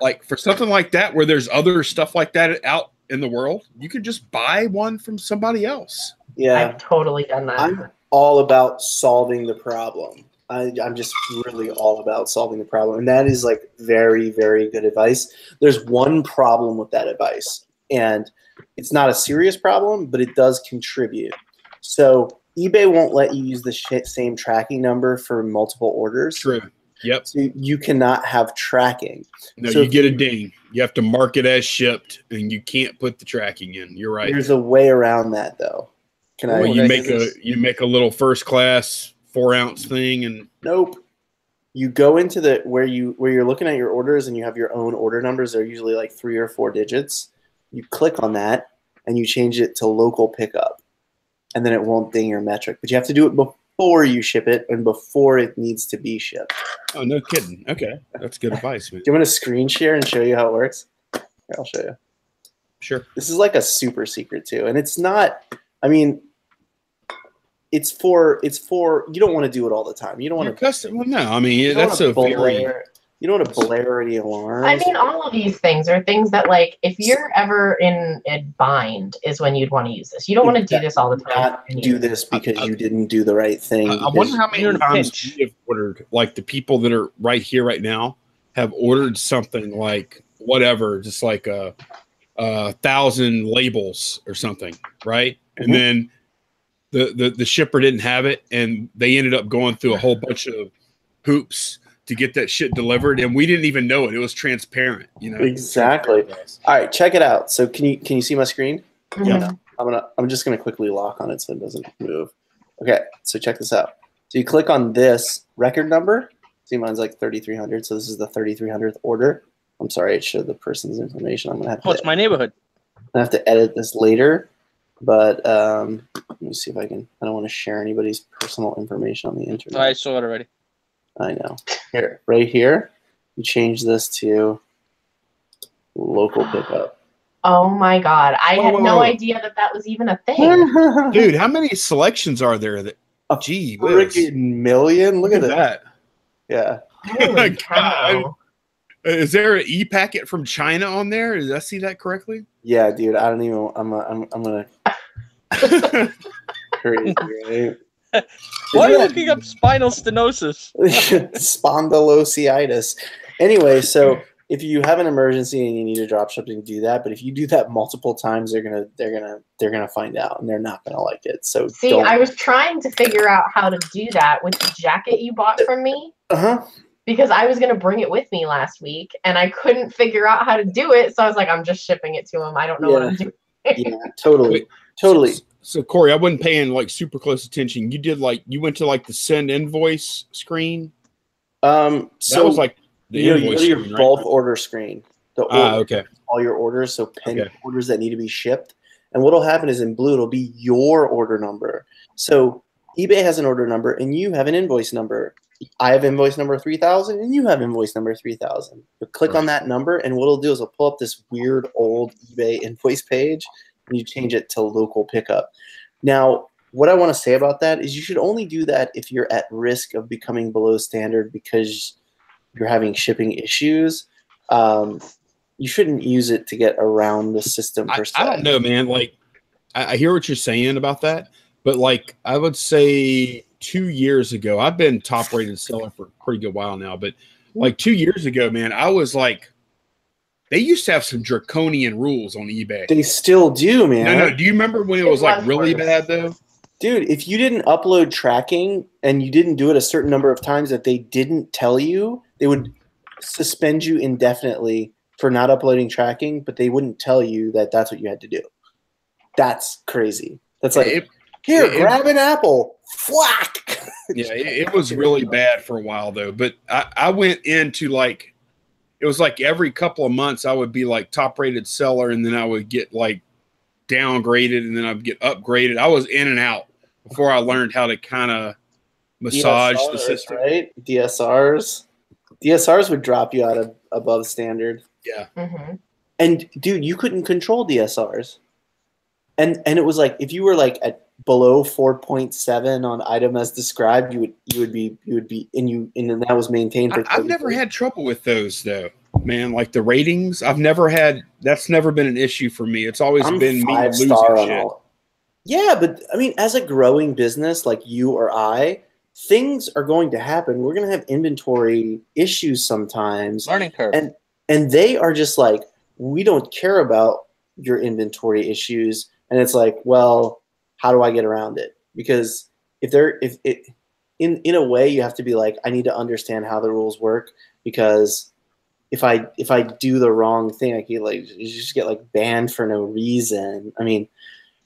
like for something like that, where there's other stuff like that out in the world, you could just buy one from somebody else. Yeah. I've totally done that. I'm all about solving the problem. I'm just really all about solving the problem. And that is like very, very good advice. There's one problem with that advice, and it's not a serious problem, but it does contribute. So eBay won't let you use the same tracking number for multiple orders. True. Yep. So you cannot have tracking. No, so you get a ding. You have to mark it as shipped, and you can't put the tracking in. You're right. There's a way around that, though. You make a little first class 4-ounce thing, and nope. You go into where you're looking at your orders, and you have your own order numbers. They're usually like 3 or 4 digits. You click on that, and you change it to local pickup, and then it won't ding your metric. But you have to do it before you ship it and before it needs to be shipped. Oh, no kidding. Okay, that's good advice, man. Do you want to screen share and show you how it works? Here, I'll show you. Sure. This is like a super secret too, and it's not. I mean, it's for you don't want to do it all the time. You don't want to. Well, no, I mean that's a very. You don't want to blare any alarms. I mean, all of these things are things that, like, if you're ever in a bind, is when you'd want to use this. You don't want to do this all the time. Not do this because you didn't do the right thing. I wonder how many times we have ordered. Like the people that are right here, right now, have ordered something like whatever, just like a 1,000 labels or something, right? And then the shipper didn't have it, and they ended up going through a whole bunch of hoops to get that shit delivered, and we didn't even know it. It was transparent, you know. Exactly. All right, check it out. So can you see my screen? Yeah. I'm just gonna quickly lock on it so it doesn't move. Okay, so check this out. So you click on this record number. See, mine's like 3,300. So this is the 3,300th order. I'm sorry, it showed the person's information. I'm gonna have to. Oh, it's my neighborhood. I have to edit this later, but let me see if I can. I don't want to share anybody's personal information on the internet. I saw it already. I know. Here, right here, you change this to local pickup. Oh my God. I had no Whoa. idea that was even a thing. Dude, how many selections are there? That gee whiz. Freaking million! Look at that. Yeah. Holy God. cow. Is there an e-packet from China on there? Did I see that correctly? Yeah, dude. I don't even. I'm gonna crazy, right? Why are you looking up spinal stenosis? Spondylositis. Anyway, so if you have an emergency and you need to drop something, do that. But if you do that multiple times, they're gonna find out and they're not gonna like it. So see, I was trying to figure out how to do that with the jacket you bought from me. Because I was gonna bring it with me last week and I couldn't figure out how to do it. So I was like, I'm just shipping it to him. I don't know what I'm doing. Yeah, totally. So Corey, I wasn't paying like super close attention. You went to like the send invoice screen. So that was like the you go to your screen, bulk right? order screen. Okay. All your orders, so pinned orders that need to be shipped. And what'll happen is in blue, it'll be your order number. So eBay has an order number and you have an invoice number. I have invoice number 3000 and you have invoice number 3000. But click on that number and what it'll do is it'll pull up this weird old eBay invoice page and you change it to local pickup. Now, what I want to say about that is you should only do that if you're at risk of becoming below standard because you're having shipping issues. You shouldn't use it to get around the system per se. I don't know, man. Like, I hear what you're saying about that, but like, I would say 2 years ago, I've been top rated seller for a pretty good while now, but like 2 years ago, man, I was like, they used to have some draconian rules on eBay. They still do, man. No. Do you remember when it was like really bad though? Dude, if you didn't upload tracking and you didn't do it a certain number of times that they didn't tell you, they would suspend you indefinitely for not uploading tracking, but they wouldn't tell you that that's what you had to do. That's crazy. That's like, grab an apple. Flack! Yeah, it was really bad for a while though. But I went into like, it was like every couple of months I would be like top rated seller and then I would get like downgraded and then I'd get upgraded. I was in and out before I learned how to kind of massage the system. Right? DSRs would drop you out of above standard. Yeah. Mm-hmm. And dude, you couldn't control DSRs. And it was like if you were like at below 4.7 on item as described, you would be and that was maintained for I've never had trouble with those though. Man, like the ratings, that's never been an issue for me. It's always been me losing shit. Yeah, but I mean, as a growing business like you or I, things are going to happen. We're going to have inventory issues sometimes. Learning curve. And they are just like, we don't care about your inventory issues. And it's like, well, how do I get around it? Because in a way, you have to be like, I need to understand how the rules work because if I do the wrong thing, I get like you just get like banned for no reason. I mean,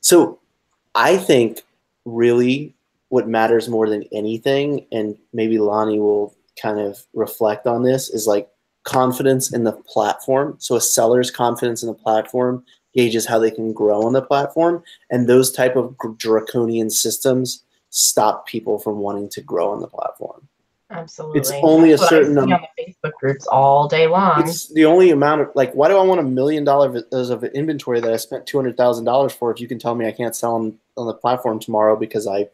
so I think really what matters more than anything, and maybe Lonnie will kind of reflect on this, is like confidence in the platform. So a seller's confidence in the platform gauges how they can grow on the platform, and those type of draconian systems stop people from wanting to grow on the platform. Absolutely. It's only a certain number on the Facebook groups all day long. It's the only amount of like, why do I want $1 million of inventory that I spent $200,000 for if you can tell me I can't sell on the platform tomorrow because I,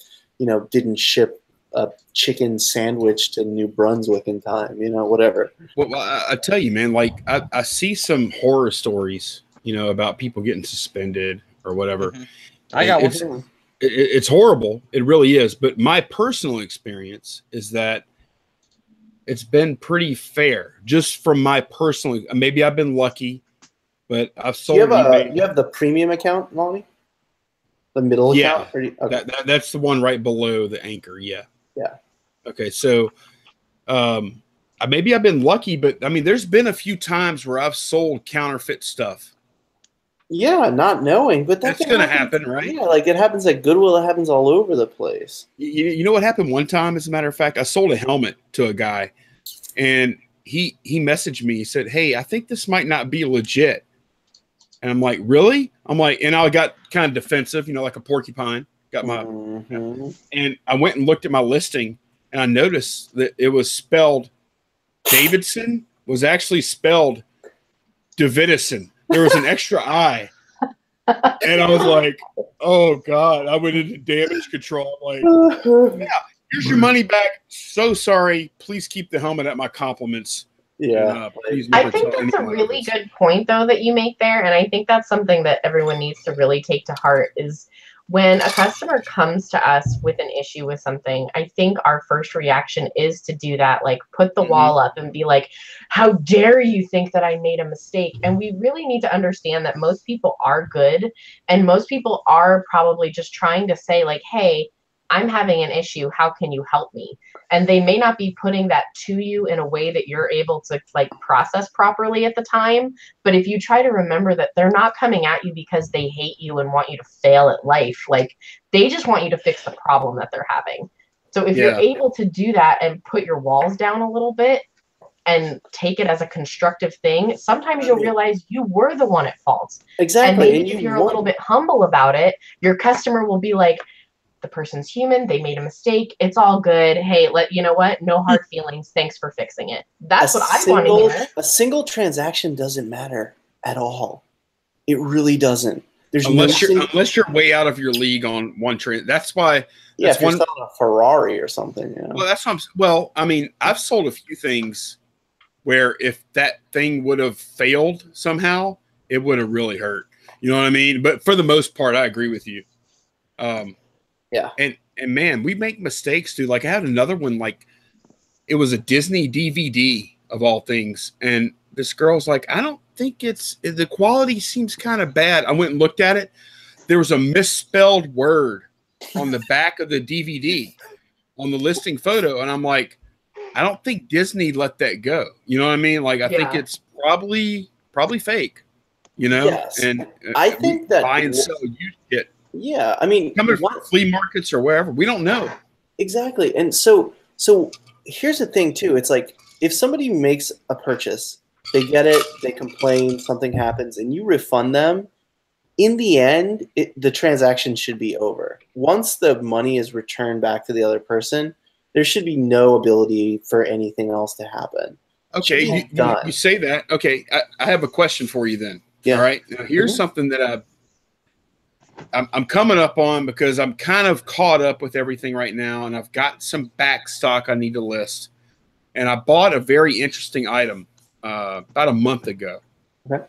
didn't ship a chicken sandwich to New Brunswick in time, whatever. Well, I tell you, man, like I see some horror stories, about people getting suspended or whatever. Mm-hmm. I got one. It's horrible. It really is. But my personal experience is that it's been pretty fair, just from my personal. Maybe I've been lucky, but I've sold. You have the premium account, Lonnie? The middle account? Okay. That's the one right below the anchor. Yeah. Yeah. Okay. So, maybe I've been lucky, but I mean, there's been a few times where I've sold counterfeit stuff. Yeah, not knowing, but that's going to happen, right? Yeah, like it happens at Goodwill. It happens all over the place. You know what happened one time? As a matter of fact, I sold a helmet to a guy, and he messaged me. He said, "Hey, I think this might not be legit." And I'm like, really? I'm like, and I got kind of defensive, you know, like a porcupine. Got my, and I went and looked at my listing, and I noticed that it was spelled Davidson was actually spelled Davidson. There was an extra I. And I was like, oh God, I went into damage control. I'm like, yeah, here's your money back. So sorry. Please keep the helmet at my compliments. Yeah. And, I think that's a really good point, though, that you make there. And I think that's something that everyone needs to really take to heart is when a customer comes to us with an issue with something, I think our first reaction is to do that, like put the wall up and be like, how dare you think that I made a mistake? And we really need to understand that most people are good, and most people are probably just trying to say like, hey, I'm having an issue. How can you help me? And they may not be putting that to you in a way that you're able to like process properly at the time. But if you try to remember that they're not coming at you because they hate you and want you to fail at life, like they just want you to fix the problem that they're having. So if you're able to do that and put your walls down a little bit and take it as a constructive thing, sometimes you'll realize you were the one at fault. Exactly. And maybe if you're a little bit humble about it, your customer will be like, the person's human, they made a mistake, it's all good, hey, you know what, no hard feelings, thanks for fixing it. That's what I want to hear. A single transaction doesn't matter at all. It really doesn't. There's unless you're way out of your league on one trend. That's why. Yeah, if you're selling a Ferrari or something. You know? Well, that's what I mean, I've sold a few things where if that thing would have failed somehow, it would have really hurt. You know what I mean? But for the most part, I agree with you. Yeah. And man, we make mistakes, dude. Like I had another one, like it was a Disney DVD of all things. And this girl's like, I don't think the quality seems kind of bad. I went and looked at it. There was a misspelled word on the back of the DVD on the listing photo. And I'm like, I don't think Disney let that go. You know what I mean? Like, I think it's probably fake, Yes. And I think that buy and sell used shit. Yeah, I mean, coming from flea markets or wherever, we don't know. Exactly. And so here's the thing too. It's like if somebody makes a purchase, they get it, they complain, something happens, and you refund them, in the end, the transaction should be over. Once the money is returned back to the other person, there should be no ability for anything else to happen. Okay, you say that. Okay, I have a question for you then. Yeah. All right. Now, here's something that I'm coming up on because I'm kind of caught up with everything right now, and I've got some back stock I need to list. And I bought a very interesting item about a month ago. Okay.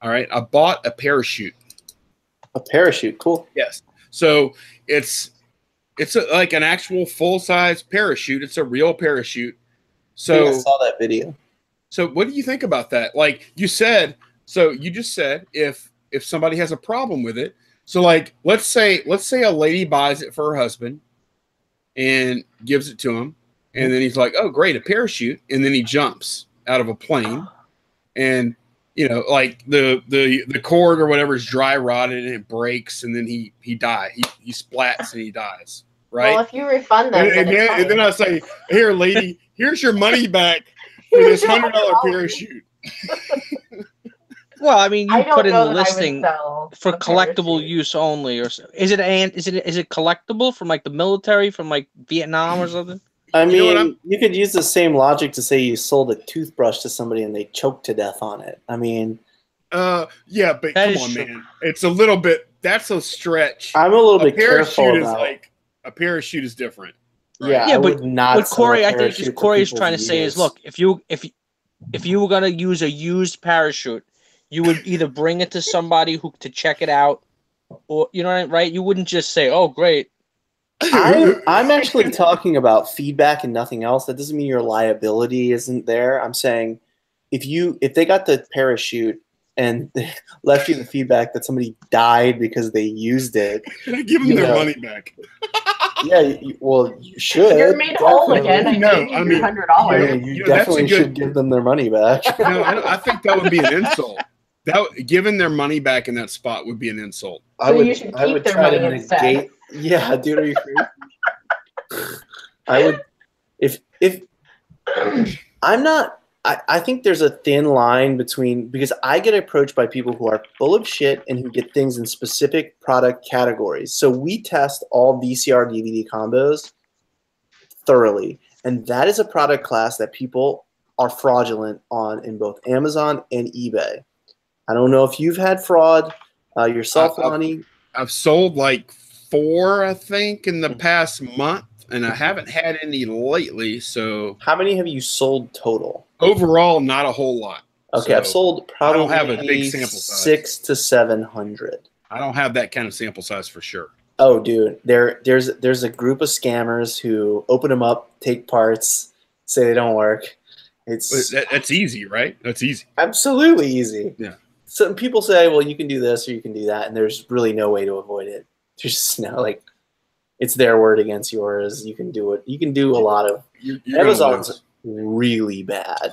All right. I bought a parachute. A parachute. Cool. Yes. So it's like an actual full-size parachute. It's a real parachute. So I saw that video. So what do you think about that? Like you said, you just said if somebody has a problem with it. So like let's say a lady buys it for her husband and gives it to him, and then he's like, "Oh, great, a parachute!" And then he jumps out of a plane, and like the cord or whatever is dry rotted and it breaks, and then he dies. He splats and he dies. Right. Well, if you refund them, and then I say, "Here, lady, here's your money back for this $100 parachute." Well, I mean, you put in the listing for collectible parachute. use only, or so. Is it collectible from like the military, from like Vietnam or something? I mean, you could use the same logic to say you sold a toothbrush to somebody and they choked to death on it. I mean, yeah, but come on, man, it's a little bit. That's a stretch. I'm a little bit careful about. Like a parachute is different. Right? Yeah, but what Corey, I think Corey is trying to say is, look, if you were gonna use a used parachute, you would either bring it to somebody to check it out, or right? You wouldn't just say, "Oh, great." I'm actually talking about feedback and nothing else. That doesn't mean your liability isn't there. I'm saying if they got the parachute and they left you the feedback that somebody died because they used it, give them their money back. Yeah, well, you should. You're made whole again. I mean, $100. You definitely should give them their money back. No, I think that would be an insult. Giving their money back in that spot would be an insult. So you should keep their money instead. Yeah, dude, are you free? I would, if I'm not I think there's a thin line between, because I get approached by people who are full of shit and who get things in specific product categories. So we test all VCR DVD combos thoroughly, and that is a product class that people are fraudulent on in both Amazon and eBay. I don't know if you've had fraud yourself, Lonnie. I've sold like 4, I think, in the past month, and I haven't had any lately. So, how many have you sold total? Overall, not a whole lot. Okay, so I've sold probably I don't have a big sample size. 600 to 700. I don't have that kind of sample size for sure. Oh, dude, there's a group of scammers who open them up, take parts, say they don't work. That's easy, right? That's easy. Absolutely easy. Yeah. Some people say, well, you can do this or you can do that, and there's really no way to avoid it. There's just like, it's their word against yours. You can do it. You can do a lot of. Amazon's really bad,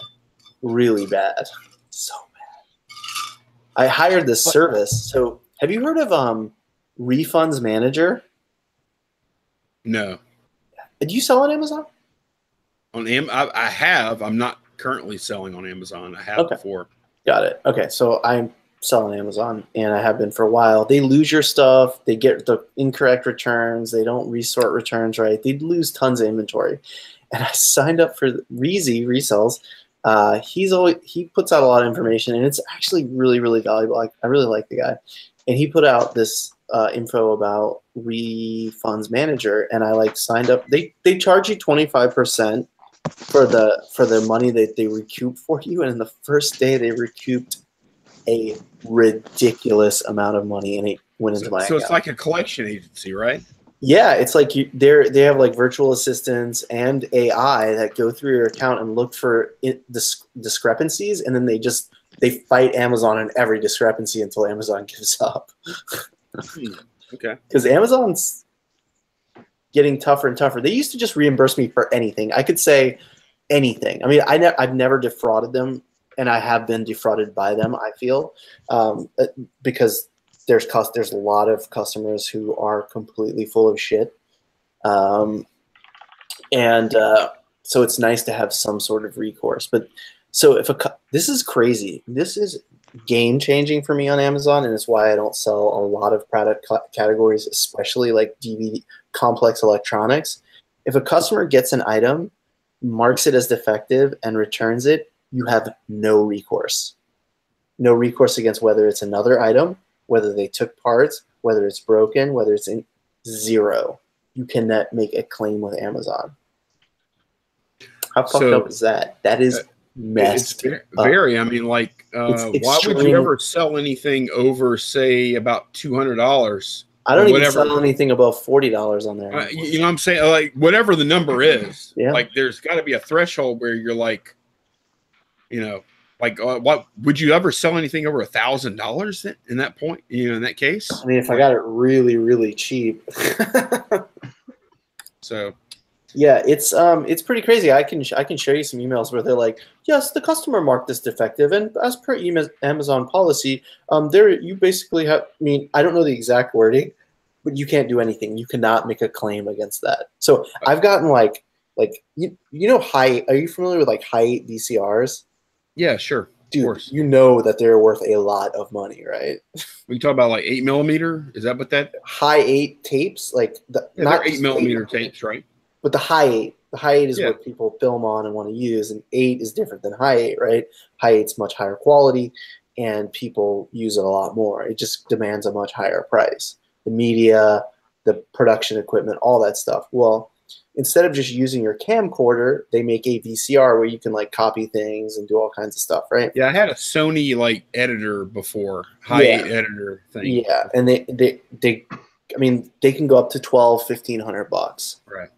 really bad, so bad. I hired this service. So, have you heard of Refunds Manager? No. Did you sell on Amazon? I have. I'm not currently selling on Amazon. I have before. Got it. Okay, so I'm selling Amazon, and I have been for a while. They lose your stuff. They get the incorrect returns. They don't resort returns right. They lose tons of inventory. And I signed up for Reezy Resells. He puts out a lot of information, and it's actually really, really valuable. I really like the guy. And he put out this info about Refunds Manager, and I signed up. They charge you 25% for the money that they recoup for you, and in the first day they recouped a ridiculous amount of money, and it went into my account. So it's like a collection agency, right? Yeah, it's like they have like virtual assistants and AI that go through your account and look for discrepancies, and then they fight Amazon on every discrepancy until Amazon gives up. Okay. Because Amazon's getting tougher and tougher. They used to just reimburse me for anything. I could say anything. I mean, I've never defrauded them, and I have been defrauded by them, I feel, because there's a lot of customers who are completely full of shit. So it's nice to have some sort of recourse. But so this is crazy. This is game changing for me on Amazon, and it's why I don't sell a lot of product categories, especially like DVD, complex electronics. If a customer gets an item, marks it as defective, and returns it, you have no recourse. No recourse against whether it's another item, whether they took parts, whether it's broken, whether it's in zero. You cannot make a claim with Amazon. How fucked up is that? That is messed up. Very. I mean, why would you ever sell anything over, say, about $200? I don't even sell anything above $40 on there. You know what I'm saying? Like, whatever the number is, yeah. Like, there's got to be a threshold where you're like, what would you ever sell anything over $1,000 in that point? In that case. I mean, if I got it really, really cheap. So. Yeah, it's pretty crazy. I can show you some emails where they're like, yes, the customer marked this defective, and as per Amazon policy, you basically have. I mean, I don't know the exact wording, but you can't do anything. You cannot make a claim against that. So I've gotten like you know are you familiar with like high 8 VCRs? Yeah, sure. Dude, you know that they're worth a lot of money, right? We talk about like 8mm. Is that what that? High 8 tapes, like not 8mm tapes, right? But the high 8 is what people film on and want to use, and 8 is different than high 8, right? High 8's much higher quality, and people use it a lot more. It just demands a much higher price. The media, the production equipment, all that stuff. Well, instead of just using your camcorder, they make a VCR where you can like copy things and do all kinds of stuff, right? Yeah, I had a Sony like editor before, high 8 editor thing. Yeah, and they can go up to $1,200-$1,500. Right.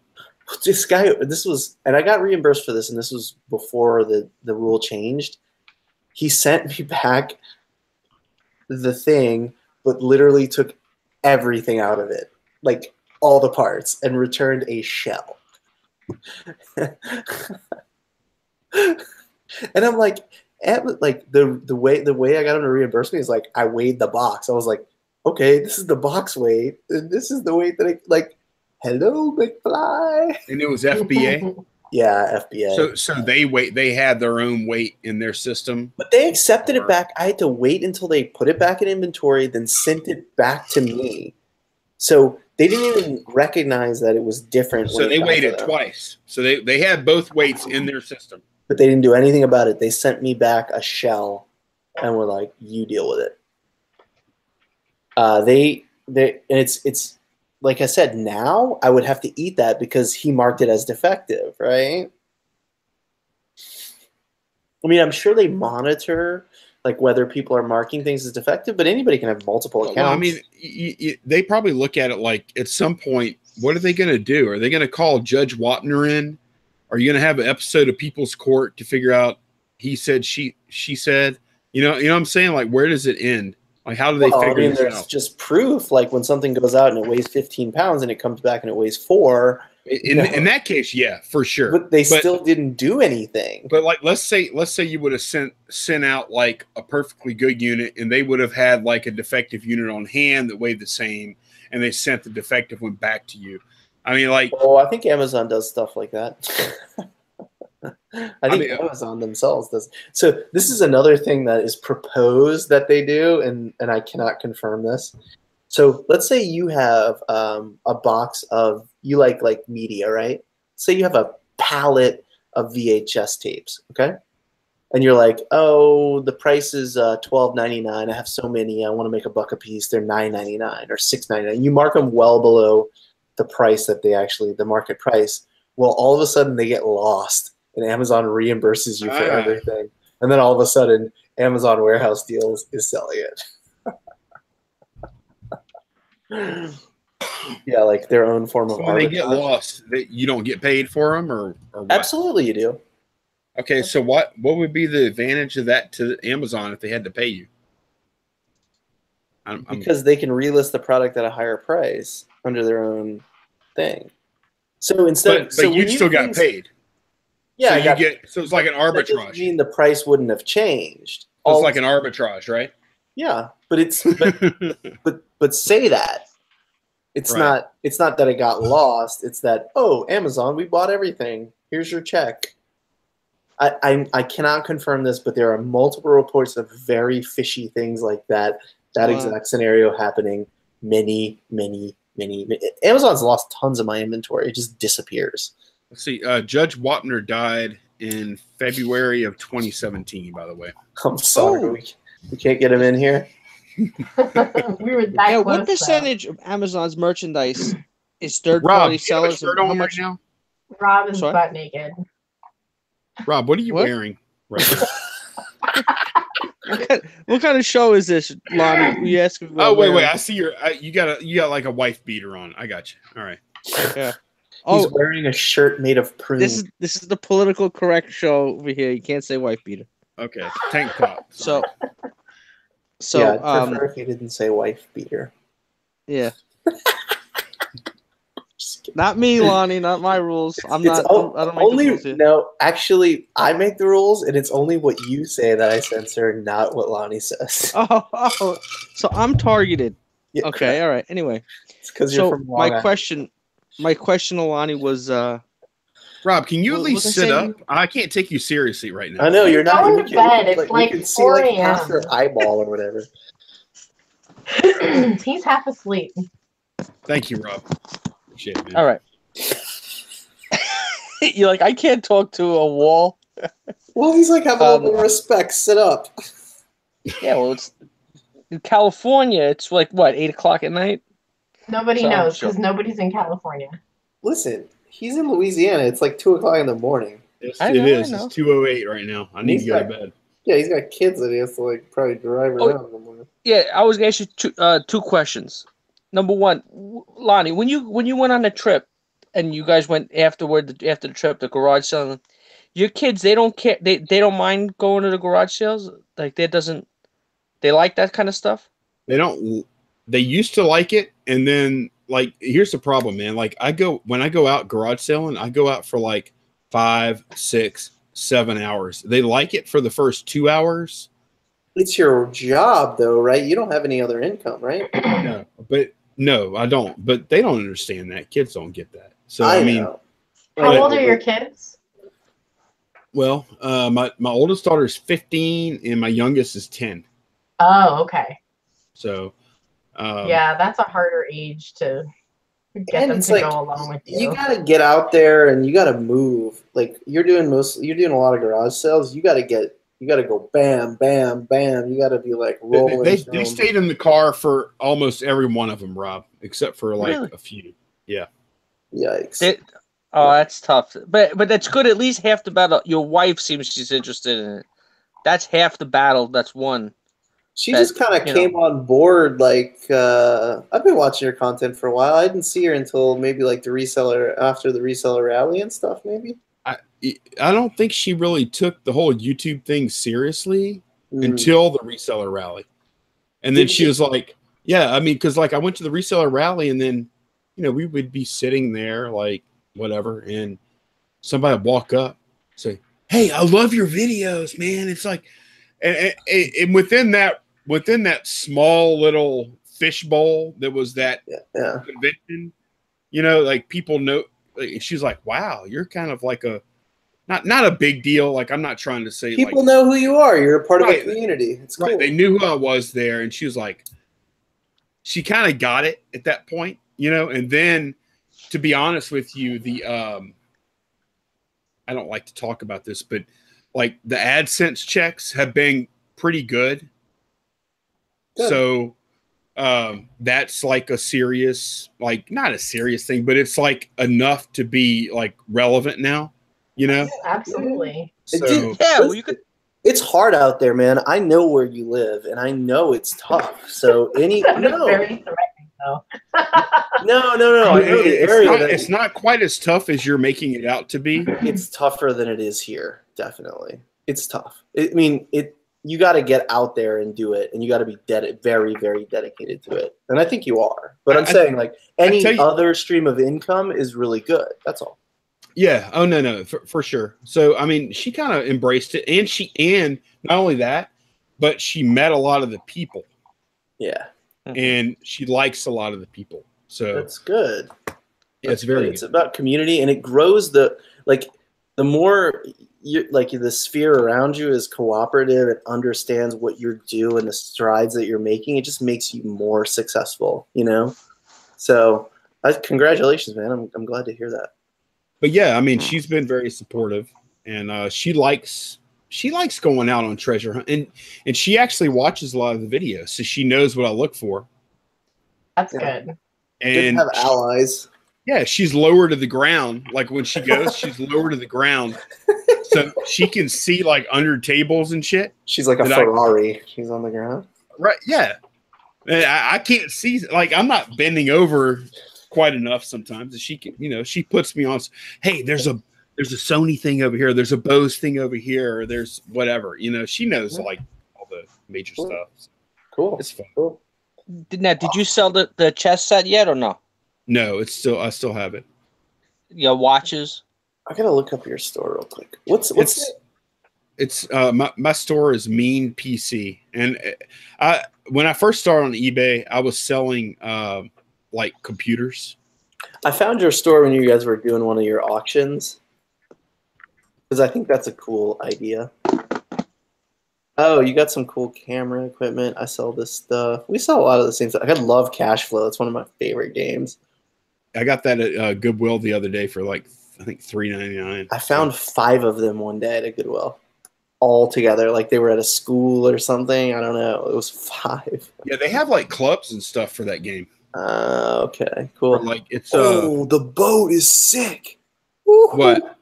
And I got reimbursed for this, and this was before the rule changed. He sent me back the thing, but literally took everything out of it, like all the parts, and returned a shell. And I'm like, the way I got him to reimburse me is like I weighed the box. I was like, okay, this is the box weight, and this is the weight that hello, McFly. And it was FBA? Yeah, FBA. So they had their own weight in their system. But they accepted it back. I had to wait until they put it back in inventory, then sent it back to me. So they didn't even recognize that it was different. So they weighed it twice. So they had both weights in their system. But they didn't do anything about it. They sent me back a shell and were like, "You deal with it." And it's like I said. Now I would have to eat that because he marked it as defective, right? I mean, I'm sure they monitor like whether people are marking things as defective, but anybody can have multiple accounts. Well, I mean, they probably look at it like at some point, what are they going to do? Are they going to call Judge Wapner in? Are you going to have an episode of People's Court to figure out he said, she said? You know what I'm saying? Like, where does it end? Like, how do they figure this there's out? just proof. Like when something goes out and it weighs 15 pounds and it comes back and it weighs 4. In that case, yeah, for sure. But they still didn't do anything. But like, let's say you would have sent out like a perfectly good unit, and they would have had like a defective unit on hand that weighed the same, and they sent the defective one back to you. I mean, like, oh, I think Amazon does stuff like that. I think Amazon themselves does. So this is another thing that is proposed that they do, and I cannot confirm this. So let's say you have a box of, you like media, right? Say you have a pallet of VHS tapes, okay? And you're like, oh, the price is $12.99. I have so many. I want to make $1 a piece. They're $9.99 or $6.99. You mark them well below the price that the market price. Well, all of a sudden they get lost, and Amazon reimburses you for everything. And then all of a sudden, Amazon Warehouse Deals is selling it. Yeah, like their own form of when they get lost, you don't get paid for them, or what? Absolutely, you do. Okay, so what would be the advantage of that to Amazon if they had to pay you? Because they can relist the product at a higher price under their own thing. So instead, but you still got paid. Yeah, so it's like an arbitrage. That doesn't mean the price wouldn't have changed. So it's like an arbitrage, right? Yeah, but it's but say that. It's not that it got lost. It's that, oh, Amazon, we bought everything. Here's your check. I cannot confirm this, but there are multiple reports of very fishy things like that. That exact scenario happening. Many. Amazon's lost tons of my inventory. It just disappears. Let's see. Judge Wapner died in February of 2017. By the way, I'm sorry, we can't get him in here. We were that close, what percentage of Amazon's merchandise is third-party sellers? And how much now? Rob is butt naked. Rob, what are you wearing right now? What kind of show is this, Lonnie? You ask. Oh, wait! I see you got like a wife beater on. I got you. All right. Yeah. He's wearing a shirt made of prune. This is the political correct show over here. You can't say wife beater. Okay, tank top. So yeah, I'd prefer if you didn't say wife beater. Yeah. Not me, Lonnie. Not my rules. I don't make the rules here. No, actually, I make the rules, and it's only what you say that I censor, not what Lonnie says. Oh, so I'm targeted. Yeah, okay, correct. all right. Anyway, it's because you're from Long Island. My question to Lonnie was, Rob, can you at least sit up? I can't take you seriously right now. I know you're not. Go to bed. It's like you can 4 see a.m. half your eyeball or whatever. He's half asleep. Thank you, Rob. Appreciate it, man. All right. You're like, I can't talk to a wall. Well, he's like, have a little bit of respect. Sit up. Yeah, well, it's in California. It's like what, 8 o'clock at night? Nobody knows because nobody's in California. Listen, he's in Louisiana. It's like 2 o'clock in the morning. Yes, it is. It's 2:08 right now. I need to go to bed. Yeah, he's got kids that he has to like probably drive around in the morning. Yeah, I was going to ask you two questions. Number one, Lonnie, when you went on the trip and you guys went after the trip, the garage sale, your kids, they don't care. They don't mind going to the garage sales. Like they like that kind of stuff. They don't. They used to like it, and then like here's the problem, man. Like when I go out garage selling, I go out for like 5, 6, 7 hours. They like it for the first 2 hours. It's your job, though, right? You don't have any other income, right? No, I don't. But they don't understand that. Kids don't get that. So I mean, know. How old are your kids? Well, my oldest daughter is 15 and my youngest is 10. Oh, okay. So, Yeah, that's a harder age to get And them it's to like go along with you you. gotta get out there and you gotta move. Like you're doing a lot of garage sales. You gotta go bam, bam, bam. You gotta be like rolling. they stayed in the car for almost every one of them, Rob, except for like Really? a few. Yeah. Yikes. That's tough. But that's good. At least half the battle. Your wife seems she's interested in it. That's half the battle. That's won. She just kind of came on board. Like I've been watching her content for a while. I didn't see her until maybe like after the reseller rally and stuff. Maybe I don't think she really took the whole YouTube thing seriously until the reseller rally, and then she was like, "Yeah, I mean, because like I went to the reseller rally, and then we would be sitting there like whatever, and somebody would walk up, say, 'Hey, I love your videos, man.' It's like, and within that small little fishbowl that was that convention, like people know. Like, she's like, "Wow, you're kind of like a not a big deal. Like I'm not trying to say people know who you are. You're a part of the Right. community. It's cool. Right. They knew who I was there, and she was like, she kind of got it at that point, And then, to be honest with you, I don't like to talk about this, but like the AdSense checks have been pretty good. So that's like a serious, like not a serious thing, but it's like enough to be like relevant now, Absolutely. So well, you could. It's hard out there, man. I know where you live, and I know it's tough. So Very threatening, though. No. I know the area. It's not quite as tough as you're making it out to be. It's tougher than it is here. Definitely, it's tough. You got to get out there and do it, and you got to be very, very dedicated to it. And I think you are. But I'm saying, like, any other stream of income is really good. That's all. Yeah. Oh no, for sure. So I mean, she kind of embraced it, and not only that, but she met a lot of the people. Yeah. And she likes a lot of the people. So that's good. Yeah, it's very good. It's about community, and it grows the more the sphere around you is cooperative and understands what you're doing and the strides that you're making. It just makes you more successful, So, congratulations, man. I'm glad to hear that. But yeah, I mean, she's been very supportive, and she likes going out on treasure hunt, and she actually watches a lot of the videos, so she knows what I look for. That's good. And good to have allies. Yeah, she's lower to the ground. Like when she goes, she's lower to the ground, so she can see like under tables and shit. She's like a Ferrari. She's on the ground. Right? Yeah. I can't see. Like I'm not bending over quite enough sometimes. She can, she puts me on. Hey, there's a Sony thing over here. There's a Bose thing over here. Or there's whatever. She knows like all the major stuff. Cool. It's fun. Cool. Did you sell the chess set yet or no? No, I still have it. Your watches. I gotta look up your store real quick. It's my store is Mean PC, and when I first started on eBay, I was selling like computers. I found your store when you guys were doing one of your auctions, because I think that's a cool idea. Oh, you got some cool camera equipment. I sell this stuff. We sell a lot of the same stuff. I love Cash Flow. It's one of my favorite games. I got that at Goodwill the other day for like I think $3.99. I found 5 of them one day at a Goodwill, all together. Like they were at a school or something. I don't know. It was 5. Yeah, they have like clubs and stuff for that game. Okay, cool. Or like it's the boat is sick. What?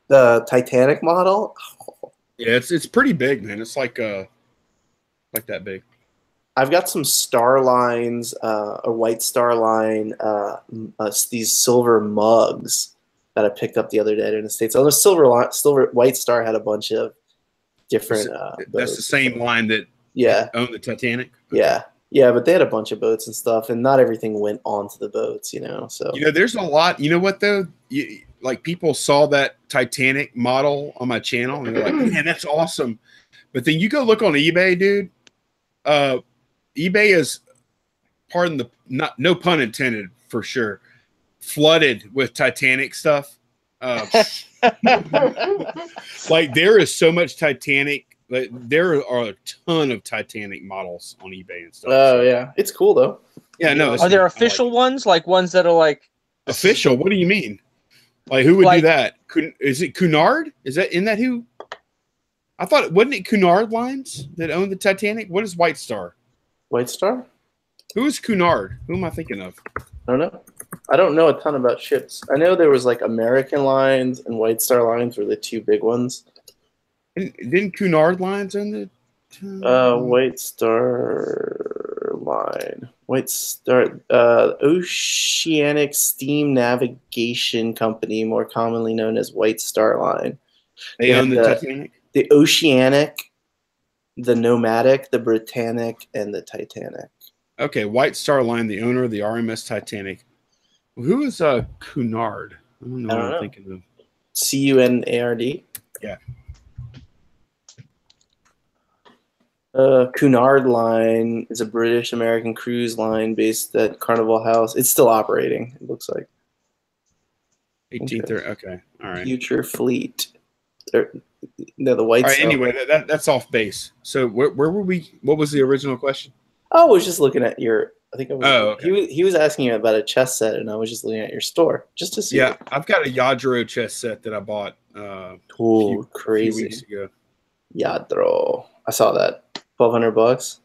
The Titanic model. Oh. Yeah, it's pretty big, man. It's like that big. I've got some Star Lines, a White Star Line, these silver mugs that I picked up the other day in the States. Oh, the silver White Star had a bunch of different. That's the same line that owned the Titanic. Okay. Yeah, but they had a bunch of boats and stuff, and not everything went onto the boats, So there's a lot. You know what though? Like people saw that Titanic model on my channel, and they're like, "Man, that's awesome!" But then you go look on eBay, dude. eBay is, no pun intended, for sure, flooded with Titanic stuff. Uh, like there is so much Titanic. Like there are a ton of Titanic models on eBay and stuff. Oh yeah, it's cool though. Yeah, no. Are there official ones, like ones that are like official? What do you mean? Like who would Like- do that? Is it Cunard? In that who? I thought it wasn't it Cunard Lines that owned the Titanic. What is White Star? White Star? Who is Cunard? Who am I thinking of? I don't know. I don't know a ton about ships. I know there was like American Lines and White Star Lines were the two big ones. Didn't Cunard Lines own the? White Star Line. White Star. Oceanic Steam Navigation Company, more commonly known as White Star Line. They own the Titanic. The Oceanic, the Nomadic, the Britannic, and the Titanic. Okay, White Star Line, the owner of the RMS Titanic. Who is Cunard? I don't know what I'm thinking of. Cunard. Yeah. Cunard Line is a British American cruise line based at Carnival House. It's still operating, it looks like. 18th. Okay. All right. Future Fleet. No, the White. All right. Anyway, that's off base. So where were we? What was the original question? Oh, I was just looking at your. I think I was. Oh, okay. He was asking you about a chess set, and I was just looking at your store just to see. Yeah, I've got a Yadro chess set that I bought. Crazy. A few weeks ago. Yadro. I saw that. $1,200.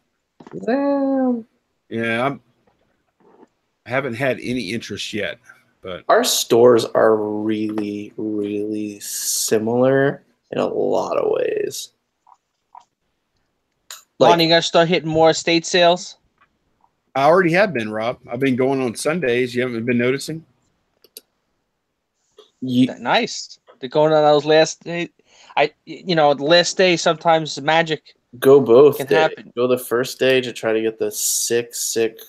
Damn. Yeah, I haven't had any interest yet, but our stores are really, really similar in a lot of ways. Lonnie, you gotta start hitting more estate sales. I already have been, Rob. I've been going on Sundays. You haven't been noticing? Nice. They're going on those last day. The last day sometimes magic. Go both can days. Happen. Go the first day to try to get the sick,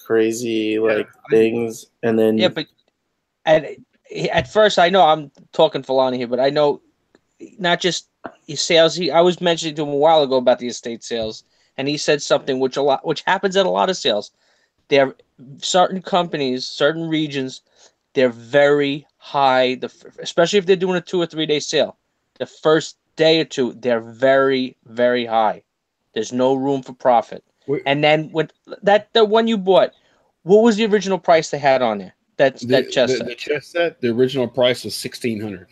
crazy things, and then but at first I know I'm talking for Lonnie here, but I know not just sales. I was mentioning to him a while ago about the estate sales, and he said something which happens at a lot of sales. There are certain companies, certain regions, they're very high. Especially if they're doing a 2 or 3 day sale, the first day or two they're very, very high. There's no room for profit. And then when the one you bought, what was the original price they had on there? That chess set. The chess set, the original price was $1,600.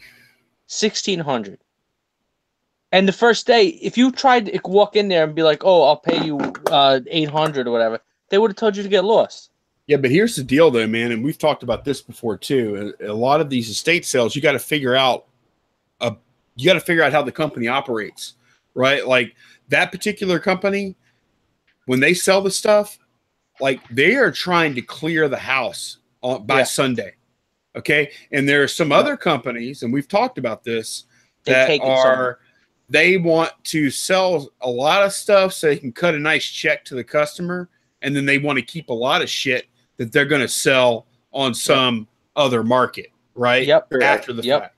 $1,600. And the first day, if you tried to walk in there and be like, "Oh, I'll pay you $800 or whatever," they would have told you to get lost. Yeah, but here's the deal, though, man, and we've talked about this before too. A lot of these estate sales, you got to figure out how the company operates, right? Like that particular company, when they sell the stuff, like they are trying to clear the house by Sunday, okay? And there are some other companies, and we've talked about this, they want to sell a lot of stuff so they can cut a nice check to the customer, and then they want to keep a lot of shit that they're going to sell on some other market, right? After the fact.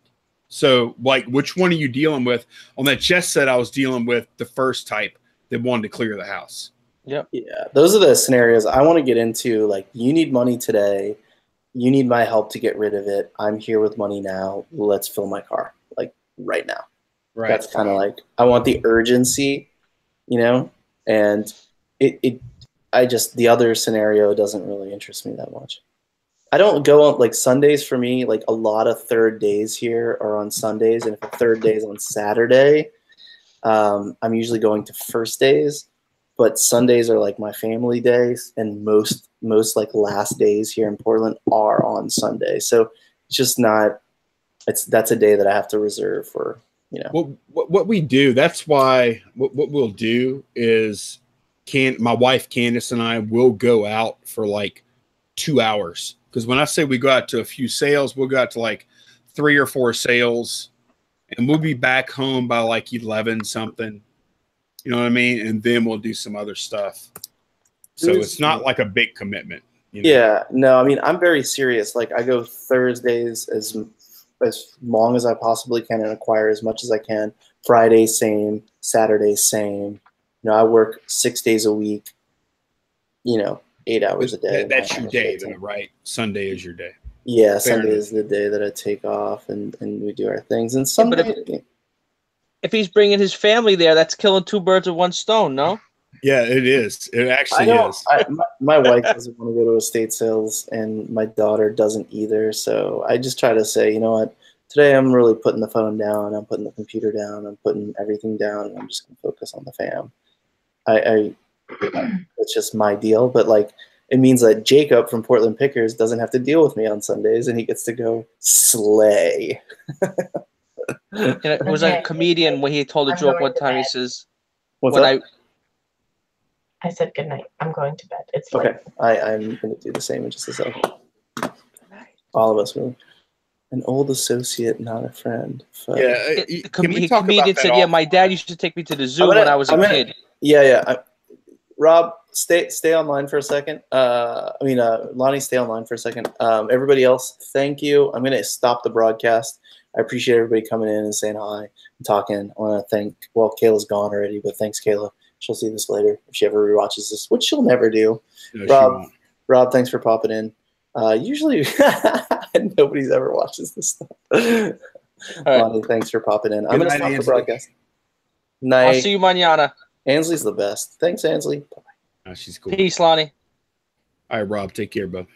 So, like, which one are you dealing with? On that chess set, I was dealing with the first type that wanted to clear the house. Yeah, those are the scenarios I want to get into. Like, you need money today. You need my help to get rid of it. I'm here with money now. Let's fill my car, like, right now. Right. That's kind of like, I want the urgency, and the other scenario doesn't really interest me that much. I don't go on, like, Sundays for me, like, a lot of third days here are on Sundays, and if a third day is on Saturday, I'm usually going to first days, but Sundays are like my family days, and most like last days here in Portland are on Sunday. So it's just that's a day that I have to reserve for, What we do, that's why what we'll do is my wife Candace and I will go out for like 2 hours. Because when I say we go out to a few sales, we'll go out to like 3 or 4 sales, and we'll be back home by like 11 something. You know what I mean? And then we'll do some other stuff. So it's not like a big commitment. Yeah, no, I mean, I'm very serious. Like, I go Thursdays as long as I possibly can and acquire as much as I can. Friday, same. Saturday, same. I work 6 days a week, 8 hours a day. That's your day, though, right? Sunday is your day. Yeah, Fair Sunday enough. is the day that I take off and we do our things. And Yeah, but Sunday, if he's bringing his family there, that's killing two birds with one stone. No. Yeah, it is. It I actually don't. is. My wife doesn't want to go to estate sales, and my daughter doesn't either. So I just try to say, you know what? Today I'm really putting the phone down. I'm putting the computer down. I'm putting everything down. And I'm just going to focus on the fam. It's just my deal. But like, it means that Jacob from Portland Pickers doesn't have to deal with me on Sundays, and he gets to go slay. You know, it was like a comedian when he told a I'm joke going one to time. He bed. says, What's "When up? I said good night. I'm going to bed. It's late. Okay, I'm going to do the same in just a second. All of us will. An old associate, not a friend. Fuck. Yeah. The Can we talk comedian about that said, "Yeah, off? my dad used to take me to the zoo I'm when gonna- I was a I'm gonna- kid." Yeah. Rob, stay online for a second. Lonnie, stay online for a second. Everybody else, thank you. I'm going to stop the broadcast. I appreciate everybody coming in and saying hi and talking. I want to thank, Kayla's gone already, but thanks, Kayla. She'll see this later if she ever rewatches this, which she'll never do. No, she won't. Rob, thanks for popping in. Usually nobody's ever watches this stuff. right. Lonnie, thanks for popping in. I'm going to night, stop the Ansley. broadcast. I'll Night. see you mañana. Ansley's the best. Thanks, Ansley. She's cool. Peace, Lonnie. All right, Rob. Take care, bud.